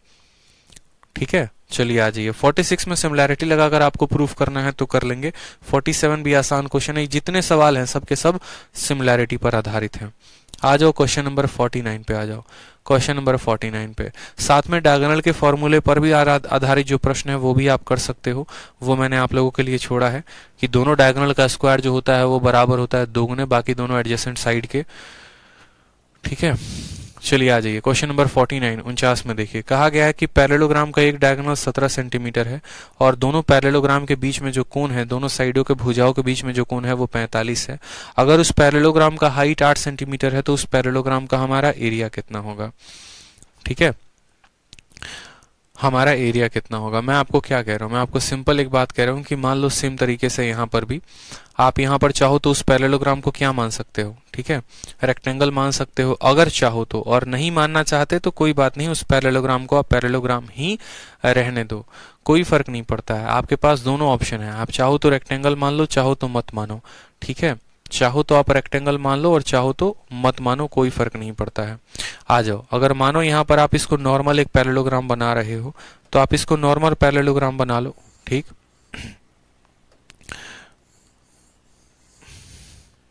ठीक है, चलिए आ जाइए। 46 में सिमिलैरिटी लगाकर आपको प्रूफ करना है तो कर लेंगे। 47 भी आसान क्वेश्चन है, जितने सवाल हैं सबके सब सिमिलैरिटी पर आधारित हैं। आ जाओ क्वेश्चन नंबर 49 पे आ जाओ। क्वेश्चन नंबर 49 पे साथ में डायगोनल के फॉर्मूले पर भी आधारित जो प्रश्न है वो भी आप कर सकते हो। वो मैंने आप लोगों के लिए छोड़ा है कि दोनों डायगोनल का स्क्वायर जो होता है वो बराबर होता है 2 गुने बाकी दोनों एडजेसेंट साइड के। ठीक है, चलिए आ जाइए। क्वेश्चन नंबर 49 में देखिए, कहा गया है कि पैरेललोग्राम का एक डायगोनल 17 सेंटीमीटर है और दोनों पैरेललोग्राम के बीच में जो कोण है, दोनों साइडों के भुजाओं के बीच में जो कोण है वो 45 है। अगर उस पैरेललोग्राम का हाइट 8 सेंटीमीटर है तो उस पैरेललोग्राम का हमारा एरिया कितना होगा। ठीक है, हमारा एरिया कितना होगा। मैं आपको क्या कह रहा हूँ, मैं आपको सिंपल एक बात कह रहा हूँ कि मान लो सेम तरीके से यहाँ पर भी आप यहाँ पर चाहो तो उस पैरेललोग्राम को क्या मान सकते हो, ठीक है, रेक्टेंगल मान सकते हो अगर चाहो तो, और नहीं मानना चाहते तो कोई बात नहीं, उस पैरेललोग्राम को आप पैरेललोग्राम ही रहने दो, कोई फर्क नहीं पड़ता है। आपके पास दोनों ऑप्शन है, आप चाहो तो रेक्टेंगल मान लो, चाहो तो मत मानो, ठीक है, चाहो तो आप रेक्टेंगल मान लो और चाहो तो मत मानो, कोई फर्क नहीं पड़ता है। आ जाओ, अगर मानो यहाँ पर आप इसको नॉर्मल एक पैरेललोग्राम बना रहे हो तो आप इसको नॉर्मल पैरेललोग्राम बना लो, ठीक।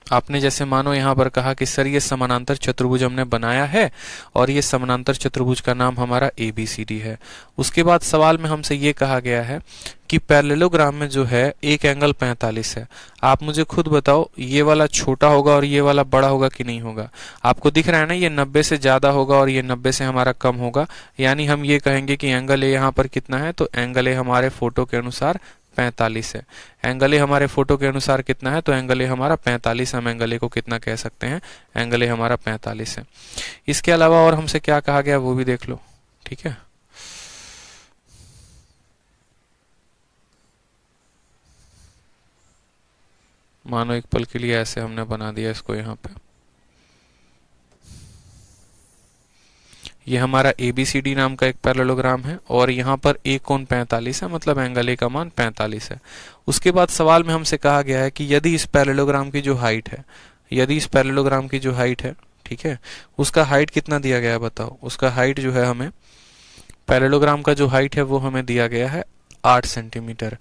आपने जैसे मानो यहाँ पर कहा कि सर ये समानांतर चतुर्भुज हमने बनाया है और ये समानांतर चतुर्भुज का नाम हमारा ABCD है। उसके बाद सवाल में हमसे ये कहा गया है कि पैरेललोग्राम में जो है एक एंगल 45 है। आप मुझे खुद बताओ ये वाला छोटा होगा और ये वाला बड़ा होगा कि नहीं होगा। आपको दिख रहा है ना, ये 90 से ज्यादा होगा और ये 90 से हमारा कम होगा, यानी हम ये कहेंगे कि एंगल ए यहाँ पर कितना है, तो एंगल ए हमारे फोटो के अनुसार 45 है। एंगल ए हमारे फोटो के अनुसार कितना है, तो एंगल ए हमारा 45। हम एंगल ए को कितना कह सकते हैं, एंगल ए हमारा 45 है। इसके अलावा और हमसे क्या कहा गया वो भी देख लो, ठीक है। मानो एक पल के लिए ऐसे हमने बना दिया इसको, यहाँ पे ये हमारा ABCD नाम का एक पैरेललोग्राम है और यहाँ पर एक कोण 45 है, मतलब एंगल ए का मान 45 है। उसके बाद सवाल में हमसे कहा गया है कि यदि इस पैरेललोग्राम की जो हाइट है, यदि इस पैरेललोग्राम की जो हाइट है, ठीक है, उसका हाइट कितना दिया गया है बताओ। उसका हाइट जो है हमें, पैरेललोग्राम का जो हाइट है वो हमें दिया गया है 8 सेंटीमीटर,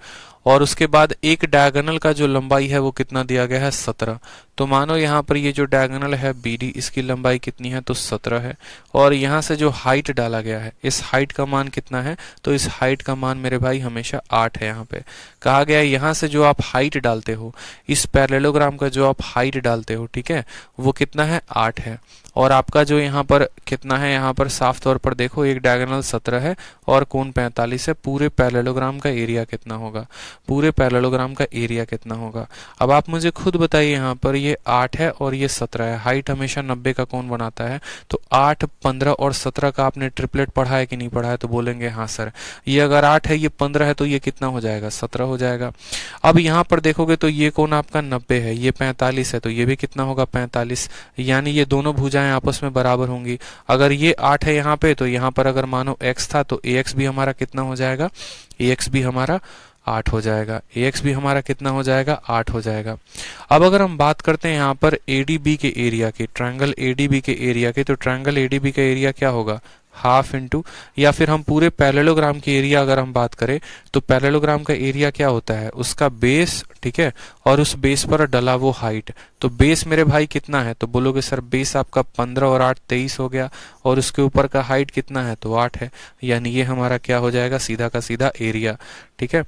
और उसके बाद एक डायगोनल का जो लंबाई है वो कितना दिया गया है, 17। तो मानो यहाँ पर ये जो डायगोनल है BD, इसकी लंबाई कितनी है, तो 17 है। और यहाँ से जो हाइट डाला गया है, इस हाइट का मान कितना है, तो इस हाइट का मान मेरे भाई हमेशा 8 है। यहाँ पे कहा गया है यहाँ से जो आप हाइट डालते हो, इस पैरेललोग्राम का जो आप हाइट डालते हो, ठीक है, वो कितना है, 8 है। और आपका जो यहाँ पर कितना है, यहाँ पर साफ तौर पर देखो, एक डायगोनल 17 है और कोण 45 है। पूरे पैरेललोग्राम का एरिया कितना होगा, पूरे पैरेललोग्राम का एरिया कितना होगा। अब आप मुझे खुद बताइए, यहाँ पर ये 8 है और ये 17 है, हाइट हमेशा 90 का कोण बनाता है, तो 8, 15 और 17 का आपने ट्रिपलेट पढ़ा है कि नहीं पढ़ा है, तो बोलेंगे हाँ सर। ये अगर 8 है, ये 15 है, तो ये कितना हो जाएगा, 17 हो जाएगा। अब यहाँ पर देखोगे तो ये कोण आपका 90 है, ये 45 है, तो ये भी कितना होगा, 45, यानी ये दोनों भुजाएं आपस में बराबर होंगी। अगर ये 8 है यहाँ पे, तो यहाँ पर अगर मानो x था, तो ax भी हमारा कितना हो जाएगा, ax भी हमारा 8 हो जाएगा, ax भी हमारा कितना हो जाएगा, 8 हो जाएगा। अब अगर हम बात करते हैं यहाँ पर ADB के एरिया की, ट्रायंगल ADB के एरिया की, तो ट्रायंगल ADB का एरिया क्या होगा, हाफ इंटू, या फिर हम पूरे पैरेललोग्राम की एरिया अगर हम बात करें तो पैरेललोग्राम का एरिया क्या होता है, उसका बेस, ठीक है, और उस बेस पर डला वो हाइट। तो बेस मेरे भाई कितना है, तो बोलोगे सर बेस आपका 15 और 8 23 हो गया, और उसके ऊपर का हाइट कितना है, तो 8 है, यानी ये हमारा क्या हो जाएगा, सीधा का सीधा एरिया, ठीक है।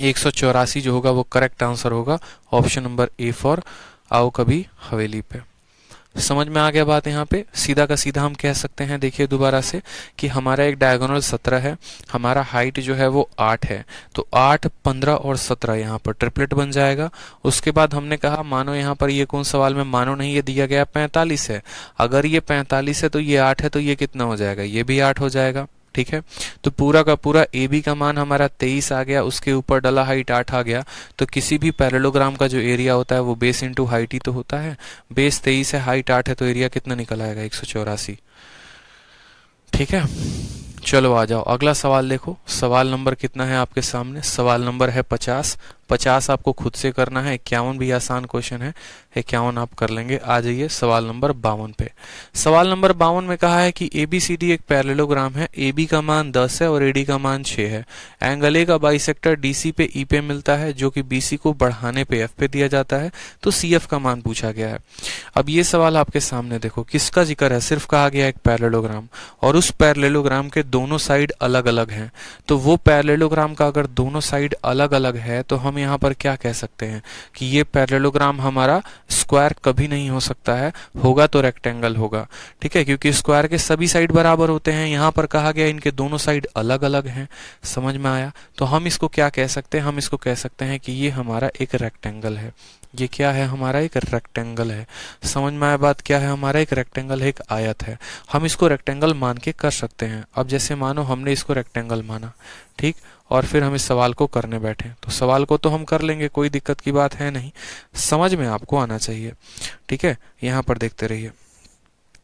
184 जो होगा वो करेक्ट आंसर होगा, ऑप्शन नंबर A फॉर आओ कभी हवेली पे। समझ में आ गया बात। यहाँ पे सीधा का सीधा हम कह सकते हैं, देखिए दोबारा से, कि हमारा एक डायगोनल 17 है, हमारा हाइट जो है वो 8 है, तो 8, 15 और 17 यहाँ पर ट्रिपलेट बन जाएगा। उसके बाद हमने कहा मानो यहाँ पर ये कौन सवाल में मानो नहीं, ये दिया गया 45 है, अगर ये 45 है तो ये 8 है, तो ये कितना हो जाएगा, ये भी 8 हो जाएगा, ठीक है। तो पूरा का पूरा AB का मान हमारा 23 आ गया, उसके ऊपर डला हाइट 8 आ गया। तो किसी भी पैरेललोग्राम का जो एरिया होता है वो बेस इंटू हाइट ही तो होता है। बेस 23 है, हाइट 8 है, तो एरिया कितना निकल आएगा, 184, ठीक है। चलो आ जाओ, अगला सवाल देखो। सवाल नंबर कितना है आपके सामने, सवाल नंबर है 50। 50 आपको खुद से करना है, 51 भी आसान क्वेश्चन है, 51 आप कर लेंगे। आ जाइए सवाल नंबर 52 पे। सवाल नंबर 52 में कहा है कि ABCD एक पैरेललोग्राम है, AB का मान 10 है और AD का मान 6 है। एंगल A का बाइसेक्टर DC पे E पे मिलता है, जो कि BC को बढ़ाने पे F पे दिया जाता है, तो CF का मान पूछा गया है। अब ये सवाल आपके सामने देखो, किसका जिक्र है, सिर्फ कहा गया एक पैरेललोग्राम, और उस पैरेललोग्राम के दोनों साइड अलग अलग हैं। तो वो पैरेललोग्राम का अगर दोनों साइड अलग अलग है तो हम यहाँ पर क्या कह सकते हैं कि ये पैरेललोग्राम हमारा स्क्वायर कभी नहीं हो सकता है, होगा तो रेक्टेंगल होगा, ठीक है, क्योंकि स्क्वायर के सभी साइड बराबर होते हैं। यहाँ पर कहा गया इनके दोनों साइड अलग अलग हैं। समझ में आया। तो हम इसको क्या कह सकते हैं, हम इसको कह सकते हैं कि ये हमारा एक रेक्टेंगल है। ये क्या है हमारा, एक रेक्टेंगल है। समझ में आया बात, क्या है हमारा, एक रेक्टेंगल है, एक आयत है। हम इसको रेक्टेंगल मान के कर सकते हैं। अब जैसे मानो हमने इसको रेक्टेंगल माना, ठीक, और फिर हम इस सवाल को करने बैठे, तो सवाल को तो हम कर लेंगे, कोई दिक्कत की बात है नहीं, समझ में आपको आना चाहिए। ठीक है, यहाँ पर देखते रहिए।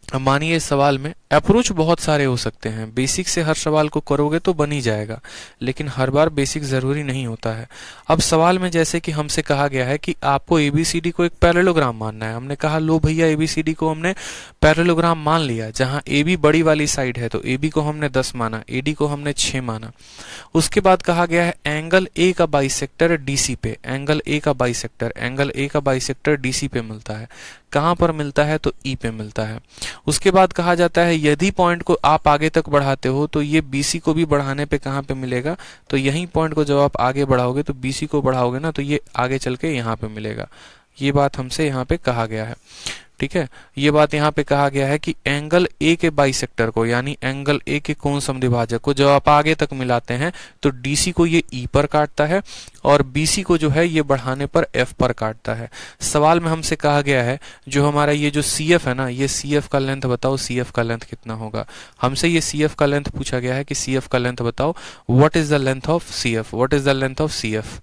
अब मानिए इस सवाल में अप्रोच बहुत सारे हो सकते हैं। बेसिक से हर सवाल को करोगे तो बन ही जाएगा, लेकिन हर बार बेसिक जरूरी नहीं होता है। अब सवाल में जैसे कि हमसे कहा गया है कि आपको एबीसीडी को एक पैरेललोग्राम मानना है। हमने कहा लो भैया एबीसीडी को हमने पैरेललोग्राम मान लिया, जहां एबी बड़ी वाली साइड है तो एबी को हमने 10 माना, एडी को हमने 6 माना। उसके बाद कहा गया है एंगल ए का बाइसेक्टर डीसी पे, एंगल ए का बाइसेक्टर डीसी पे मिलता है। कहां पर मिलता है, तो ई पे मिलता है। उसके बाद कहा जाता है यदि पॉइंट को आप आगे तक बढ़ाते हो तो ये बीसी को भी बढ़ाने पे कहां पे मिलेगा, तो यही पॉइंट को जब आप आगे बढ़ाओगे तो बीसी को बढ़ाओगे ना, तो ये आगे चल के यहाँ पे मिलेगा। ये बात हमसे यहाँ पे कहा गया है। ठीक है, ये बात यहाँ पे कहा गया है कि एंगल ए के बाइसेक्टर को, यानी एंगल ए के कोण समद्विभाजक को जब आप आगे तक मिलाते हैं तो डीसी को ये ई पर काटता है और बीसी को जो है ये बढ़ाने पर एफ पर काटता है। सवाल में हमसे कहा गया है जो हमारा ये जो सी एफ है ना, ये सी एफ का लेंथ बताओ, सी एफ का लेंथ कितना होगा। हमसे ये सी एफ का लेंथ पूछा गया है कि सी एफ का लेंथ बताओ, what is the length of C F, what is the length of C F.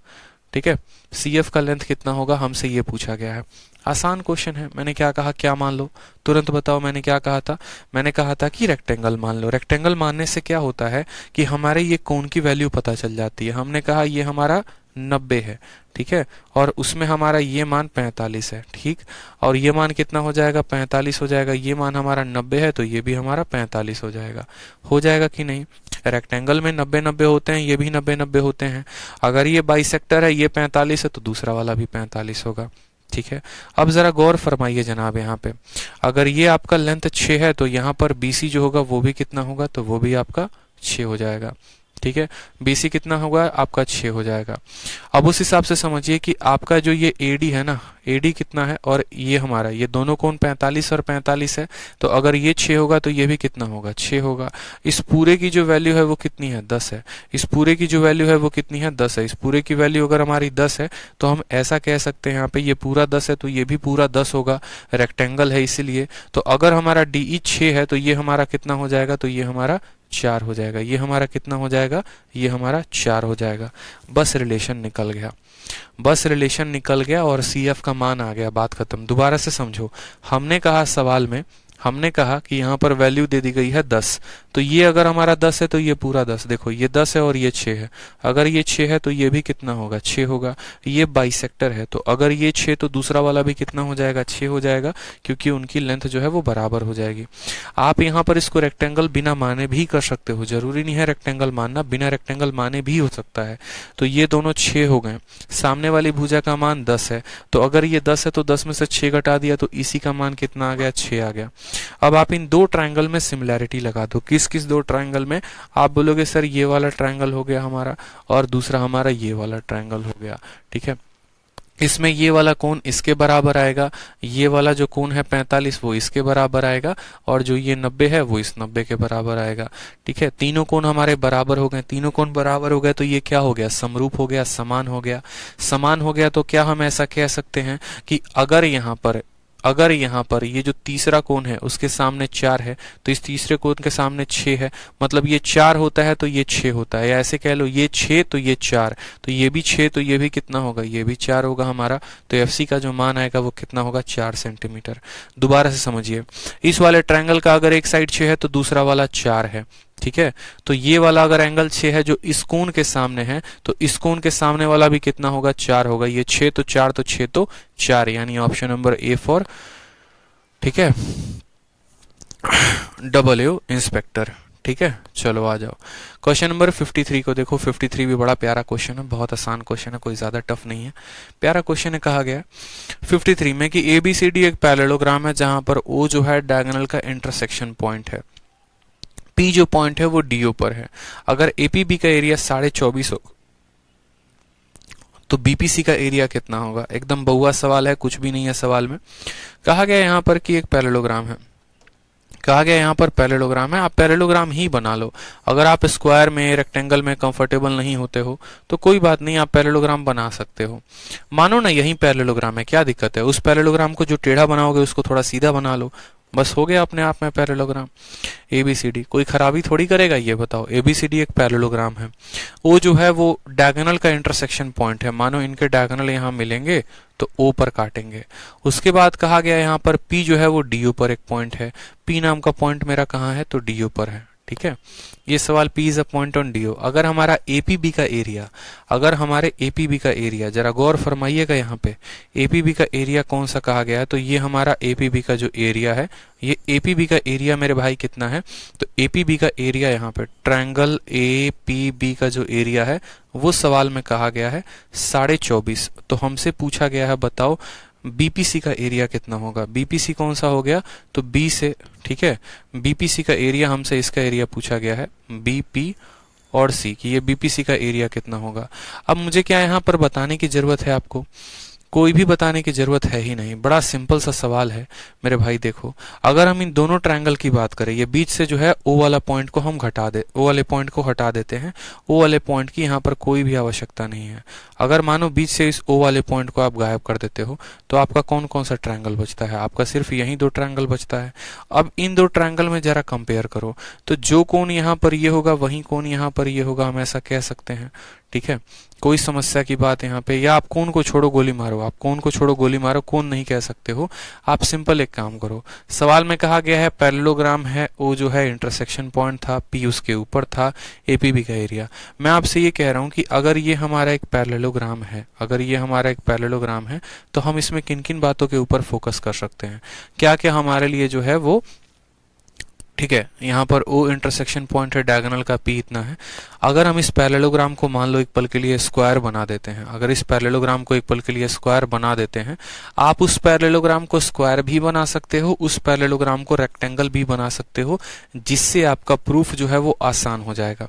ठीक है, सी एफ का लेंथ कितना होगा, हमसे ये पूछा गया है। आसान क्वेश्चन है। मैंने क्या कहा, क्या मान लो, तुरंत बताओ। मैंने क्या कहा था, मैंने कहा था कि रेक्टेंगल मान लो। रेक्टेंगल मानने से क्या होता है कि हमारे ये कोण की वैल्यू पता चल जाती है। हमने कहा ये हमारा 90 है, ठीक है, और उसमें हमारा ये मान 45 है, ठीक, और ये मान कितना हो जाएगा, 45 हो जाएगा। ये मान हमारा 90 है तो ये भी हमारा 45 हो जाएगा कि नहीं। रेक्टेंगल में 90-90 होते हैं, ये भी 90-90 होते हैं। अगर ये बाइसेक्टर है, ये 45 है तो दूसरा वाला भी 45 होगा। ठीक है, अब जरा गौर फरमाइए जनाब, यहाँ पे अगर ये आपका लेंथ 6 है तो यहाँ पर बीसी जो होगा वो भी कितना होगा, तो वो भी आपका 6 हो जाएगा। ठीक है, बीसी कितना होगा आपका, 6 हो जाएगा। अब उस हिसाब से समझिए कि आपका जो ये एडी है ना, एडी कितना है, और ये हमारा ये दोनों कोण 45 और 45 है, तो अगर ये 6 होगा तो ये भी कितना होगा, 6 होगा। इस पूरे की जो वैल्यू है वो कितनी है, 10 है। इस पूरे की जो वैल्यू है वो कितनी है, 10 है। इस पूरे की वैल्यू अगर हमारी 10 है तो हम ऐसा कह सकते हैं यहाँ पे ये पूरा 10 है तो ये भी पूरा 10 होगा, रेक्टेंगल है इसीलिए। तो अगर हमारा डीई 6 है तो ये हमारा कितना हो जाएगा, तो ये हमारा 4 हो जाएगा। ये हमारा कितना हो जाएगा, ये हमारा 4 हो जाएगा। बस रिलेशन निकल गया, बस रिलेशन निकल गया और सी एफ का मान आ गया, बात खत्म। दोबारा से समझो, हमने कहा सवाल में, हमने कहा कि यहाँ पर वैल्यू दे दी गई है 10, तो ये अगर हमारा 10 है तो ये पूरा 10, देखो ये 10 है और ये 6 है। अगर ये 6 है तो ये भी कितना होगा, 6 होगा। ये बाइसेक्टर है तो अगर ये 6 तो दूसरा वाला भी कितना हो जाएगा, 6 हो जाएगा, क्योंकि उनकी लेंथ जो है वो बराबर हो जाएगी। आप यहाँ पर इसको रेक्टेंगल बिना माने भी कर सकते हो, जरूरी नहीं है रेक्टेंगल मानना, बिना रेक्टेंगल माने भी हो सकता है। तो ये दोनों 6 हो गए, सामने वाली भुजा का मान 10 है, तो अगर ये 10 है तो 10 में से 6 घटा दिया तो इसी का मान कितना आ गया, 6 आ गया। अब आप इन दो ट्रायंगल में सिमिलैरिटी लगा दो। किस किस दो ट्रायंगल में, आप बोलोगे सर ये वाला ट्रायंगल हो गया हमारा और दूसरा हमारा ये वाला ट्रायंगल हो गया। ठीक है, इसमें ये वाला कोण इसके बराबर आएगा, ये वाला जो कोण है 45 वो इसके बराबर आएगा, और जो ये 90 है वो इस 90 के बराबर आएगा। ठीक है, तीनों कोण हमारे बराबर हो गए। तीनों कोण बराबर हो गए तो ये क्या हो गया, समरूप हो गया, समान हो गया। समान हो गया तो क्या हम ऐसा कह सकते हैं कि अगर यहाँ पर ये जो तीसरा कोण है उसके सामने 4 है तो इस तीसरे कोण के सामने 6 है, मतलब ये 4 होता है तो ये 6 होता है, या ऐसे कह लो ये 6 तो ये 4, तो ये भी 6 तो ये भी कितना होगा, ये भी 4 होगा हमारा। तो एफसी का जो मान आएगा वो कितना होगा, 4 सेंटीमीटर। दोबारा से समझिए, इस वाले ट्रायंगल का अगर एक साइड 6 है तो दूसरा वाला 4 है। ठीक है, तो ये वाला अगर एंगल 6 है जो इस कोण के सामने है तो इस कोण के सामने वाला भी कितना होगा, 4 होगा। ये 6 तो 4 तो 6 तो 4, यानी ऑप्शन नंबर ए फॉर, ठीक है, डबल ए इंस्पेक्टर। ठीक है, चलो आ जाओ क्वेश्चन नंबर 53 को देखो। 53 भी बड़ा प्यारा क्वेश्चन है, बहुत आसान क्वेश्चन है, कोई ज्यादा टफ नहीं है, प्यारा क्वेश्चन है। कहा गया 53 में कि एबीसीडी एक पैरेललोग्राम है जहां पर ओ जो है डायगोनल का इंटरसेक्शन पॉइंट है, पी जो पॉइंट है वो डीओ पर है। अगर एपीबी का एरिया 24.5 हो तो बीपीसी का एरिया कितना होगा। एकदम बहुआ सवाल है, कुछ भी नहीं है सवाल में। कहा गया यहाँ पर कि एक पैरेललोग्राम है, कहा गया यहाँ पर पैरेललोग्राम है, आप पैरेललोग्राम ही बना लो। अगर आप स्क्वायर में रेक्टेंगल में कंफर्टेबल नहीं होते हो तो कोई बात नहीं, आप पैरेललोग्राम बना सकते हो। मानो ना यही पैरेललोग्राम है, क्या दिक्कत है? उस पैरेललोग्राम को जो टेढ़ा बनाओगे उसको थोड़ा सीधा बना लो, बस हो गया अपने आप में पैरेललोग्राम। ABCD कोई खराबी थोड़ी करेगा, ये बताओ। ABCD एक पैरेललोग्राम है। O जो है वो डायगोनल का इंटरसेक्शन पॉइंट है, मानो इनके डायगोनल यहाँ मिलेंगे तो O पर काटेंगे। उसके बाद कहा गया यहाँ पर P जो है वो DO पर एक पॉइंट है। P नाम का पॉइंट मेरा कहाँ है? तो DO पर है, ठीक है। ये सवाल P is a point on DO। अगर हमारा APB का एरिया, अगर हमारे APB का एरिया, जरा गौर फरमाइएगा यहाँ पे, APB का एरिया कौन सा कहा गया है? तो ये हमारा APB का जो एरिया है, ये APB का एरिया मेरे भाई कितना है? तो APB का एरिया यहाँ पे ट्रायंगल APB का जो एरिया है वो सवाल में कहा गया है 24.5। तो हमसे पूछा गया है बताओ BPC का एरिया कितना होगा? BPC कौन सा हो गया? तो B से, ठीक है। BPC का एरिया हमसे इसका एरिया पूछा गया है BP और C कि ये BPC का एरिया कितना होगा। अब मुझे क्या यहाँ पर बताने की जरूरत है आपको? कोई भी बताने की जरूरत है ही नहीं, बड़ा सिंपल सा सवाल है मेरे भाई। देखो, अगर हम इन दोनों ट्रायंगल की बात करें, ये बीच से जो है O वाला पॉइंट को हम O वाले पॉइंट को हटा देते हैं। O वाले पॉइंट की यहाँ पर कोई भी आवश्यकता नहीं है। अगर मानो बीच से इस O वाले पॉइंट को आप गायब कर देते हो तो आपका कौन कौन सा ट्रायंगल बचता है? आपका सिर्फ यही दो ट्रायंगल बचता है। अब इन दो ट्रायंगल में जरा कंपेयर करो, तो जो कोण यहाँ पर ये होगा वही कोण यहाँ पर ये होगा, हम ऐसा कह सकते हैं, ठीक है। कोई समस्या की बात यहाँ पे, या आप कोण को छोड़ो गोली मारो, आप कोण को छोड़ो गोली मारो, कोण नहीं कह सकते हो आप। सिंपल एक काम करो, सवाल में कहा गया है पैरेललोग्राम है, O जो है इंटरसेक्शन पॉइंट था, P उसके ऊपर था, APB का एरिया। मैं आपसे ये कह रहा हूँ कि अगर ये हमारा एक पैरेललोग्राम है, अगर ये हमारा एक पैरेललोग्राम है तो हम इसमें किन किन बातों के ऊपर फोकस कर सकते हैं, क्या क्या हमारे लिए जो है वो, ठीक है। यहाँ पर O इंटरसेक्शन पॉइंट है, डायगोनल का P इतना है। अगर हम इस पैरेललोग्राम को मान लो एक पल के लिए स्क्वायर बना देते हैं, अगर इस पैरेललोग्राम को एक पल के लिए स्क्वायर बना देते हैं, आप उस पैरेललोग्राम को स्क्वायर भी बना सकते हो, उस पैरेललोग्राम को रेक्टेंगल भी बना सकते हो, जिससे आपका प्रूफ जो है वो आसान हो जाएगा।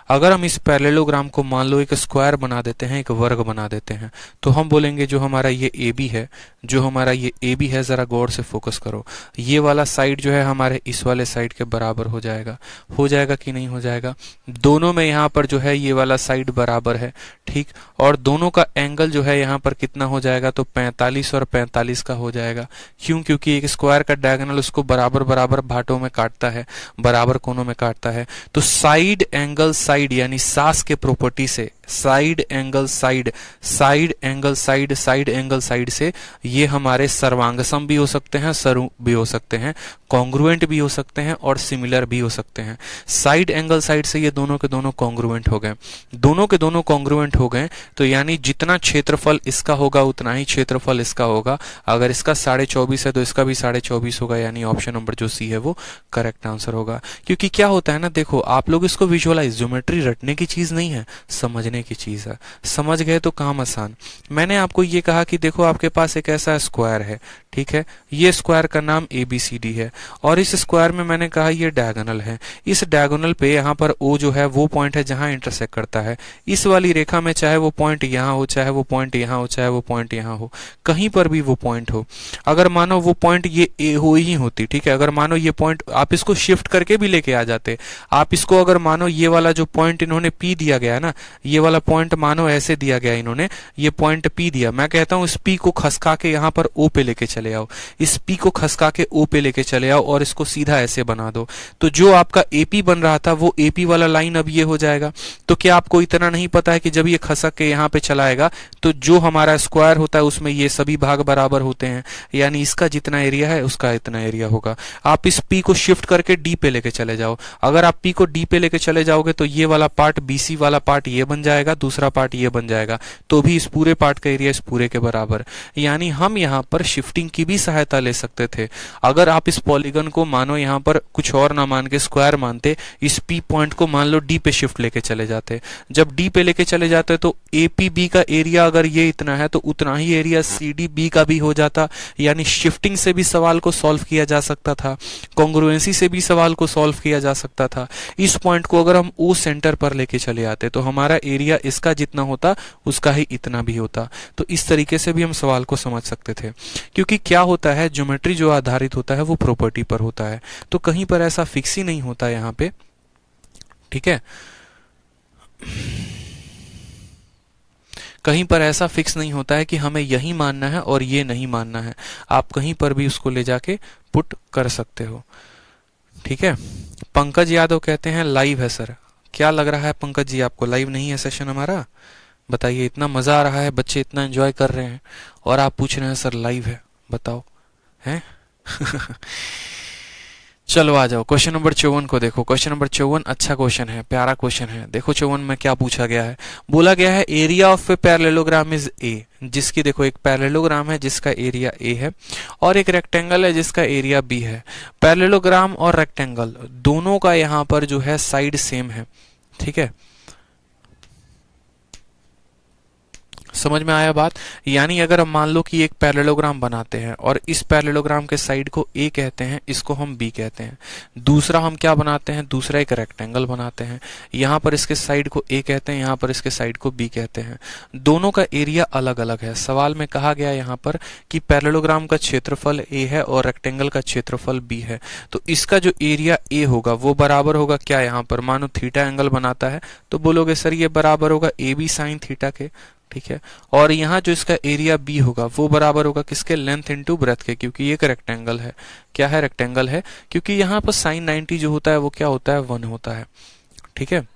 अगर हम इस पैरेललोग्राम को मान लो एक स्क्वायर बना देते हैं, एक वर्ग बना देते हैं, तो हम बोलेंगे जो हमारा ये AB है, जो हमारा ये AB है, जरा गौर से फोकस करो, ये वाला साइड जो है हमारे इस वाले साइड के बराबर हो जाएगा। हो जाएगा कि नहीं हो जाएगा? दोनों में यहाँ पर जो है ये वाला साइड बराबर है, ठीक। और दोनों का एंगल जो है यहाँ पर कितना हो जाएगा? तो 45 और 45 का हो जाएगा। क्यों? क्योंकि एक स्क्वायर का डायगोनल उसको बराबर बराबर भाटों में काटता है, बराबर कोनों में काटता है। तो साइड एंगल साइड यानी सास के प्रॉपर्टी से side angle side, side angle side, side angle side से ये हमारे सर्वांगसम भी हो सकते हैं, सरू भी हो सकते हैं, कॉन्ग्रुएंट भी हो सकते हैं और सिमिलर भी हो सकते हैं। साइड एंगल साइड से ये दोनों के दोनों कॉन्ग्रुएंट हो गए, दोनों के दोनों कॉन्ग्रुएंट हो गए, तो यानी जितना क्षेत्रफल इसका होगा उतना ही क्षेत्रफल इसका होगा। अगर इसका 24.5 है तो इसका भी 24.5 होगा, यानी ऑप्शन नंबर जो C है वो करेक्ट आंसर होगा। क्योंकि क्या होता है ना, देखो आप लोग इसको विजुअलाइज, ज्योमेट्री रटने की चीज नहीं है, समझने की चीज है। समझ गए तो काम आसान। मैंने आपको ये कहा कि देखो आपके पास एक ऐसा स्क्वायर है, ठीक है, ये स्क्वायर का नाम ABCD है और इस स्क्वायर में मैंने कहा ये डायगोनल है। इस डायगोनल पे यहाँ पर O जो है वो पॉइंट है जहां इंटरसेक्ट करता है। इस वाली रेखा में चाहे वो पॉइंट यहाँ हो, चाहे वो पॉइंट यहाँ हो, चाहे वो पॉइंट यहाँ हो, कहीं पर भी वो पॉइंट हो, अगर मानो वो पॉइंट ये A हो ही होती, ठीक है, अगर मानो ये पॉइंट आप इसको शिफ्ट करके भी लेके आ जाते, आप इसको अगर मानो ये वाला जो पॉइंट इन्होंने P दिया गया है ना, ये वाला पॉइंट मानो ऐसे दिया गया इन्होंने, ये पॉइंट P दिया, मैं कहता हूं इस P को खसका के यहाँ पर O पे लेके चले आओ, इस P को खसका के O पे लेके चले आओ और इसको सीधा ऐसे बना दो, तो जो आपका AP बन रहा था वो AP वाला लाइन अब ये हो जाएगा। तो क्या आपको इतना नहीं पता है कि जब ये खसक के यहाँ पे चलाएगा तो जो हमारा स्क्वायर होता है उसमें ये सभी भाग बराबर होते हैं, यानी इसका जितना एरिया है उसका इतना एरिया होगा। आप इस P को शिफ्ट करके D पे लेके चले जाओ, अगर आप P को D पे लेके चले जाओगे तो ये वाला पार्ट BC वाला पार्ट ये बन जाएगा, दूसरा पार्ट ये बन जाएगा, तो भी इस पूरे पार्ट का एरिया इस पूरे के बराबर। यानी हम यहाँ पर शिफ्टिंग की भी सहायता ले सकते थे। अगर आप इस पॉलीगन को मानो यहाँ पर कुछ और ना मान के स्क्वायर मानते, इस P पॉइंट को मान लो D पे शिफ्ट लेके चले जाते, जब D पे लेके चले जाते तो APB का एरिया अगर ये इतना है तो उतना ही एरिया CDB का भी हो जाता, यानी शिफ्टिंग से भी सवाल को सॉल्व किया जा सकता था, कॉन्ग्रुएंसी से भी सवाल को सॉल्व किया जा सकता था। इस पॉइंट को अगर हम O सेंटर पर लेके चले आते तो हमारा एरिया एरिया इसका जितना होता उसका ही इतना भी होता। तो इस तरीके से भी हम सवाल को समझ सकते थे, क्योंकि क्या होता है, ज्योमेट्री जो आधारित होता है वो प्रॉपर्टी पर होता है, तो कहीं पर ऐसा फिक्स ही नहीं होता यहाँ पे, ठीक है, कहीं पर ऐसा फिक्स नहीं होता है कि हमें यही मानना है और ये नहीं मानना है, आप कहीं पर भी उसको ले जाके पुट कर सकते हो, ठीक है। पंकज यादव कहते हैं लाइव है सर। क्या लग रहा है पंकज जी, आपको लाइव नहीं है सेशन हमारा? बताइए, इतना मजा आ रहा है, बच्चे इतना एंजॉय कर रहे हैं और आप पूछ रहे हैं सर लाइव है, बताओ हैं? चलो आ जाओ, क्वेश्चन नंबर 54 को देखो। क्वेश्चन नंबर 54 अच्छा क्वेश्चन है, प्यारा क्वेश्चन है। देखो 54 में क्या पूछा गया है, बोला गया है area of a parallelogram is a, जिसकी देखो एक पैरेललोग्राम है जिसका एरिया ए है और एक रेक्टेंगल है जिसका एरिया बी है। पैरेललोग्राम और रेक्टेंगल दोनों का यहाँ पर जो है साइड सेम है, ठीक है, समझ में आया बात? यानी अगर हम मान लो कि एक पैरेललोग्राम बनाते हैं और इस पैरेललोग्राम के साइड को ए कहते हैं, इसको हम बी कहते हैं। दूसरा हम क्या बनाते हैं, दूसरा एक रेक्टेंगल बनाते हैं, यहाँ पर इसके साइड को ए कहते हैं, यहाँ पर इसके साइड को बी कहते हैं। दोनों का एरिया अलग अलग है। सवाल में कहा गया यहाँ पर कि पैरेललोग्राम का क्षेत्रफल ए है और रेक्टेंगल का क्षेत्रफल बी है, तो इसका जो एरिया ए होगा वो बराबर होगा क्या, यहाँ पर मानो थीटा एंगल बनाता है तो बोलोगे सर ये बराबर होगा ए बी साइन थीटा के, ठीक है। और यहाँ जो इसका एरिया बी होगा वो बराबर होगा किसके, लेंथ इनटू ब्रेथ के, क्योंकि ये एक रेक्टेंगल है। क्या है, रेक्टेंगल है, क्योंकि यहाँ पर साइन 90 जो होता है वो क्या होता है, 1 होता है, ठीक है।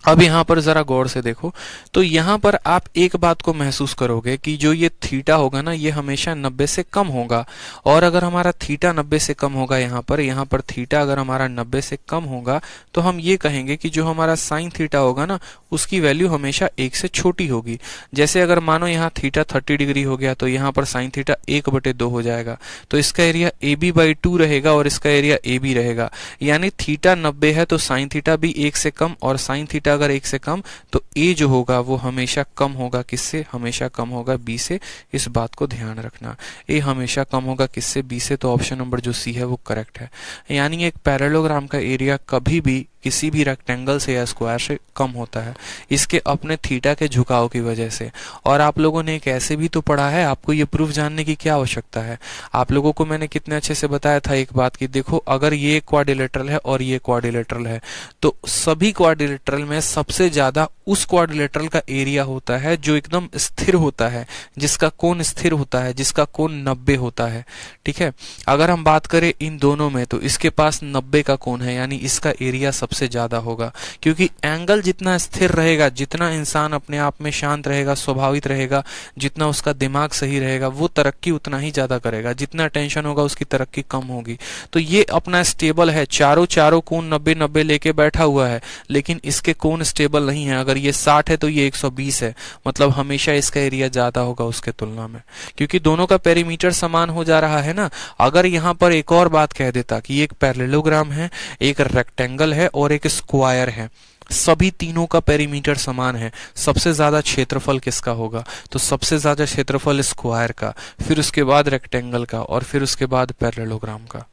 अब यहाँ पर जरा गौर से देखो, तो यहाँ पर आप एक बात को महसूस करोगे कि जो ये थीटा होगा ना ये हमेशा 90 से कम होगा, और अगर हमारा थीटा 90 से कम होगा यहाँ पर थीटा अगर हमारा 90 से कम होगा तो हम ये कहेंगे कि जो हमारा साइन थीटा होगा ना उसकी वैल्यू हमेशा 1 से छोटी होगी। जैसे अगर मानो यहाँ थीटा 30 डिग्री हो गया तो यहाँ पर साइन थीटा 1/2 हो जाएगा, तो इसका एरिया AB/2 रहेगा और इसका एरिया AB रहेगा। यानी थीटा 90 है तो साइन थीटा भी 1 से कम, और साइन थीटा अगर 1 से कम तो ए जो होगा वो हमेशा कम होगा किससे, हमेशा कम होगा बी से। इस बात को ध्यान रखना, ए हमेशा कम होगा किससे, बी से। तो ऑप्शन नंबर जो सी है वो करेक्ट है। यानी एक पैरेललोग्राम का एरिया कभी भी किसी भी रेक्टेंगल से या स्क्वायर से कम होता है, इसके अपने थीटा के झुकाव की वजह से। और आप लोगों ने एक ऐसे भी तो पढ़ा है, आपको ये प्रूफ जानने की क्या आवश्यकता है। आप लोगों को मैंने कितने अच्छे से बताया था एक बात की, देखो अगर ये क्वाड्रिलेटरल है और ये क्वाड्रिलेटरल है तो सभी क्वाड्रिलेटरल में सबसे ज्यादा उस क्वाड्रिलेटरल का एरिया होता है जो एकदम स्थिर होता है, जिसका कोण स्थिर होता है, जिसका कोण 90 होता है, ठीक है। अगर हम बात करें इन दोनों में तो इसके पास 90 का कोण है, यानी इसका एरिया सबसे ज्यादा होगा, क्योंकि एंगल जितना स्थिर रहेगा, जितना इंसान अपने आप में शांत रहेगा, स्वाभाविक रहेगा, जितना उसका दिमाग सही रहेगा वो तरक्की उतना ही ज्यादा करेगा, जितना टेंशन होगा उसकी तरक्की कम होगी। तो ये अपना स्टेबल है, चारों कोण 90-90 लेके बैठा हुआ है, लेकिन इसके कोण स्टेबल नहीं है। अगर ये 60 है तो ये 120 है, मतलब हमेशा इसका एरिया ज्यादा होगा उसके तुलना में, क्योंकि दोनों का पेरीमीटर समान हो जा रहा है ना। अगर यहाँ पर एक और बात कह देता कि एक पैरेललोग्राम है, एक रेक्टेंगल है और एक स्क्वायर है, सभी तीनों का पेरीमीटर समान है, सबसे ज्यादा क्षेत्रफल किसका होगा, तो सबसे ज्यादा क्षेत्रफल स्क्वायर का, फिर उसके बाद रेक्टेंगल का और फिर उसके बाद पैरेललोग्राम का,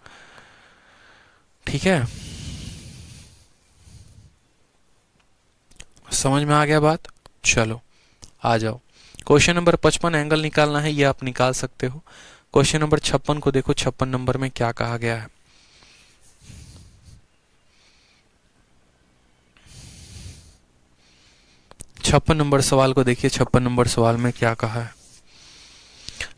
ठीक है। समझ में आ गया बात? चलो आ जाओ, क्वेश्चन नंबर 55 एंगल निकालना है, ये आप निकाल सकते हो। क्वेश्चन नंबर 56 को देखो, 56 नंबर में क्या कहा गया है। 56 नंबर सवाल को देखिए, 56 नंबर सवाल में क्या कहा है।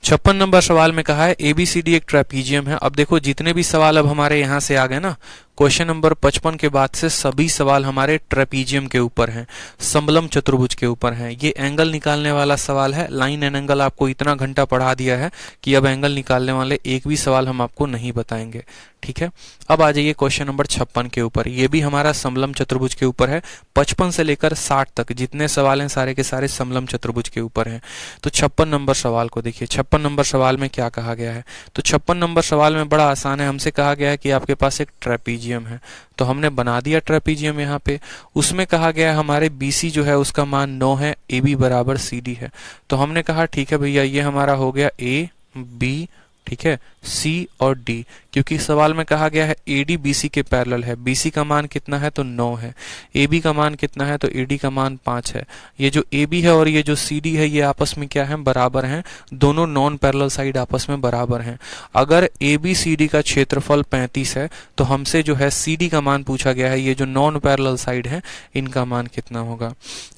56 नंबर सवाल में कहा है ABCD एक ट्रेपीजियम है। अब देखो जितने भी सवाल अब हमारे यहां से आ गए ना, क्वेश्चन नंबर 55 के बाद से सभी सवाल हमारे ट्रेपीजियम के ऊपर हैं, समलम चतुर्भुज के ऊपर हैं। ये एंगल निकालने वाला सवाल है, लाइन एंड एंगल आपको इतना घंटा पढ़ा दिया है कि अब एंगल निकालने वाले एक भी सवाल हम आपको नहीं बताएंगे, ठीक है। अब आ जाइए क्वेश्चन नंबर 56 के ऊपर, ये भी हमारा समलम चतुर्भुज के ऊपर है। 55 से लेकर 60 तक जितने सवाल हैं सारे के सारे समलम चतुर्भुज के ऊपर हैं। तो 56 नंबर सवाल को देखिए, 56 नंबर सवाल में क्या कहा गया है। तो 56 नंबर सवाल में बड़ा आसान है, हमसे कहा गया है कि आपके पास एक ट्रेपीजियम है, तो हमने बना दिया ट्रेपीजियम यहाँ पे। उसमें कहा गया है हमारे BC जो है उसका मान 9 है, AB बराबर CD है। तो हमने कहा ठीक है भैया, ये हमारा हो गया A B ठीक है, सी और डी, क्योंकि सवाल में कहा गया है एडी बीसी के पैरेलल है। बीसी का मान कितना है तो 9 है। एबी का मान कितना है तो एडी का मान 5 है। ये जो एबी है और ये जो सीडी है ये आपस में क्या है, बराबर हैं। दोनों नॉन पैरेलल साइड आपस में बराबर हैं। अगर एबी सीडी का क्षेत्रफल 35 है तो हमसे जो है सीडी का मान पूछा गया है। ये जो नॉन पैरेलल साइड है इनका मान कितना होगा।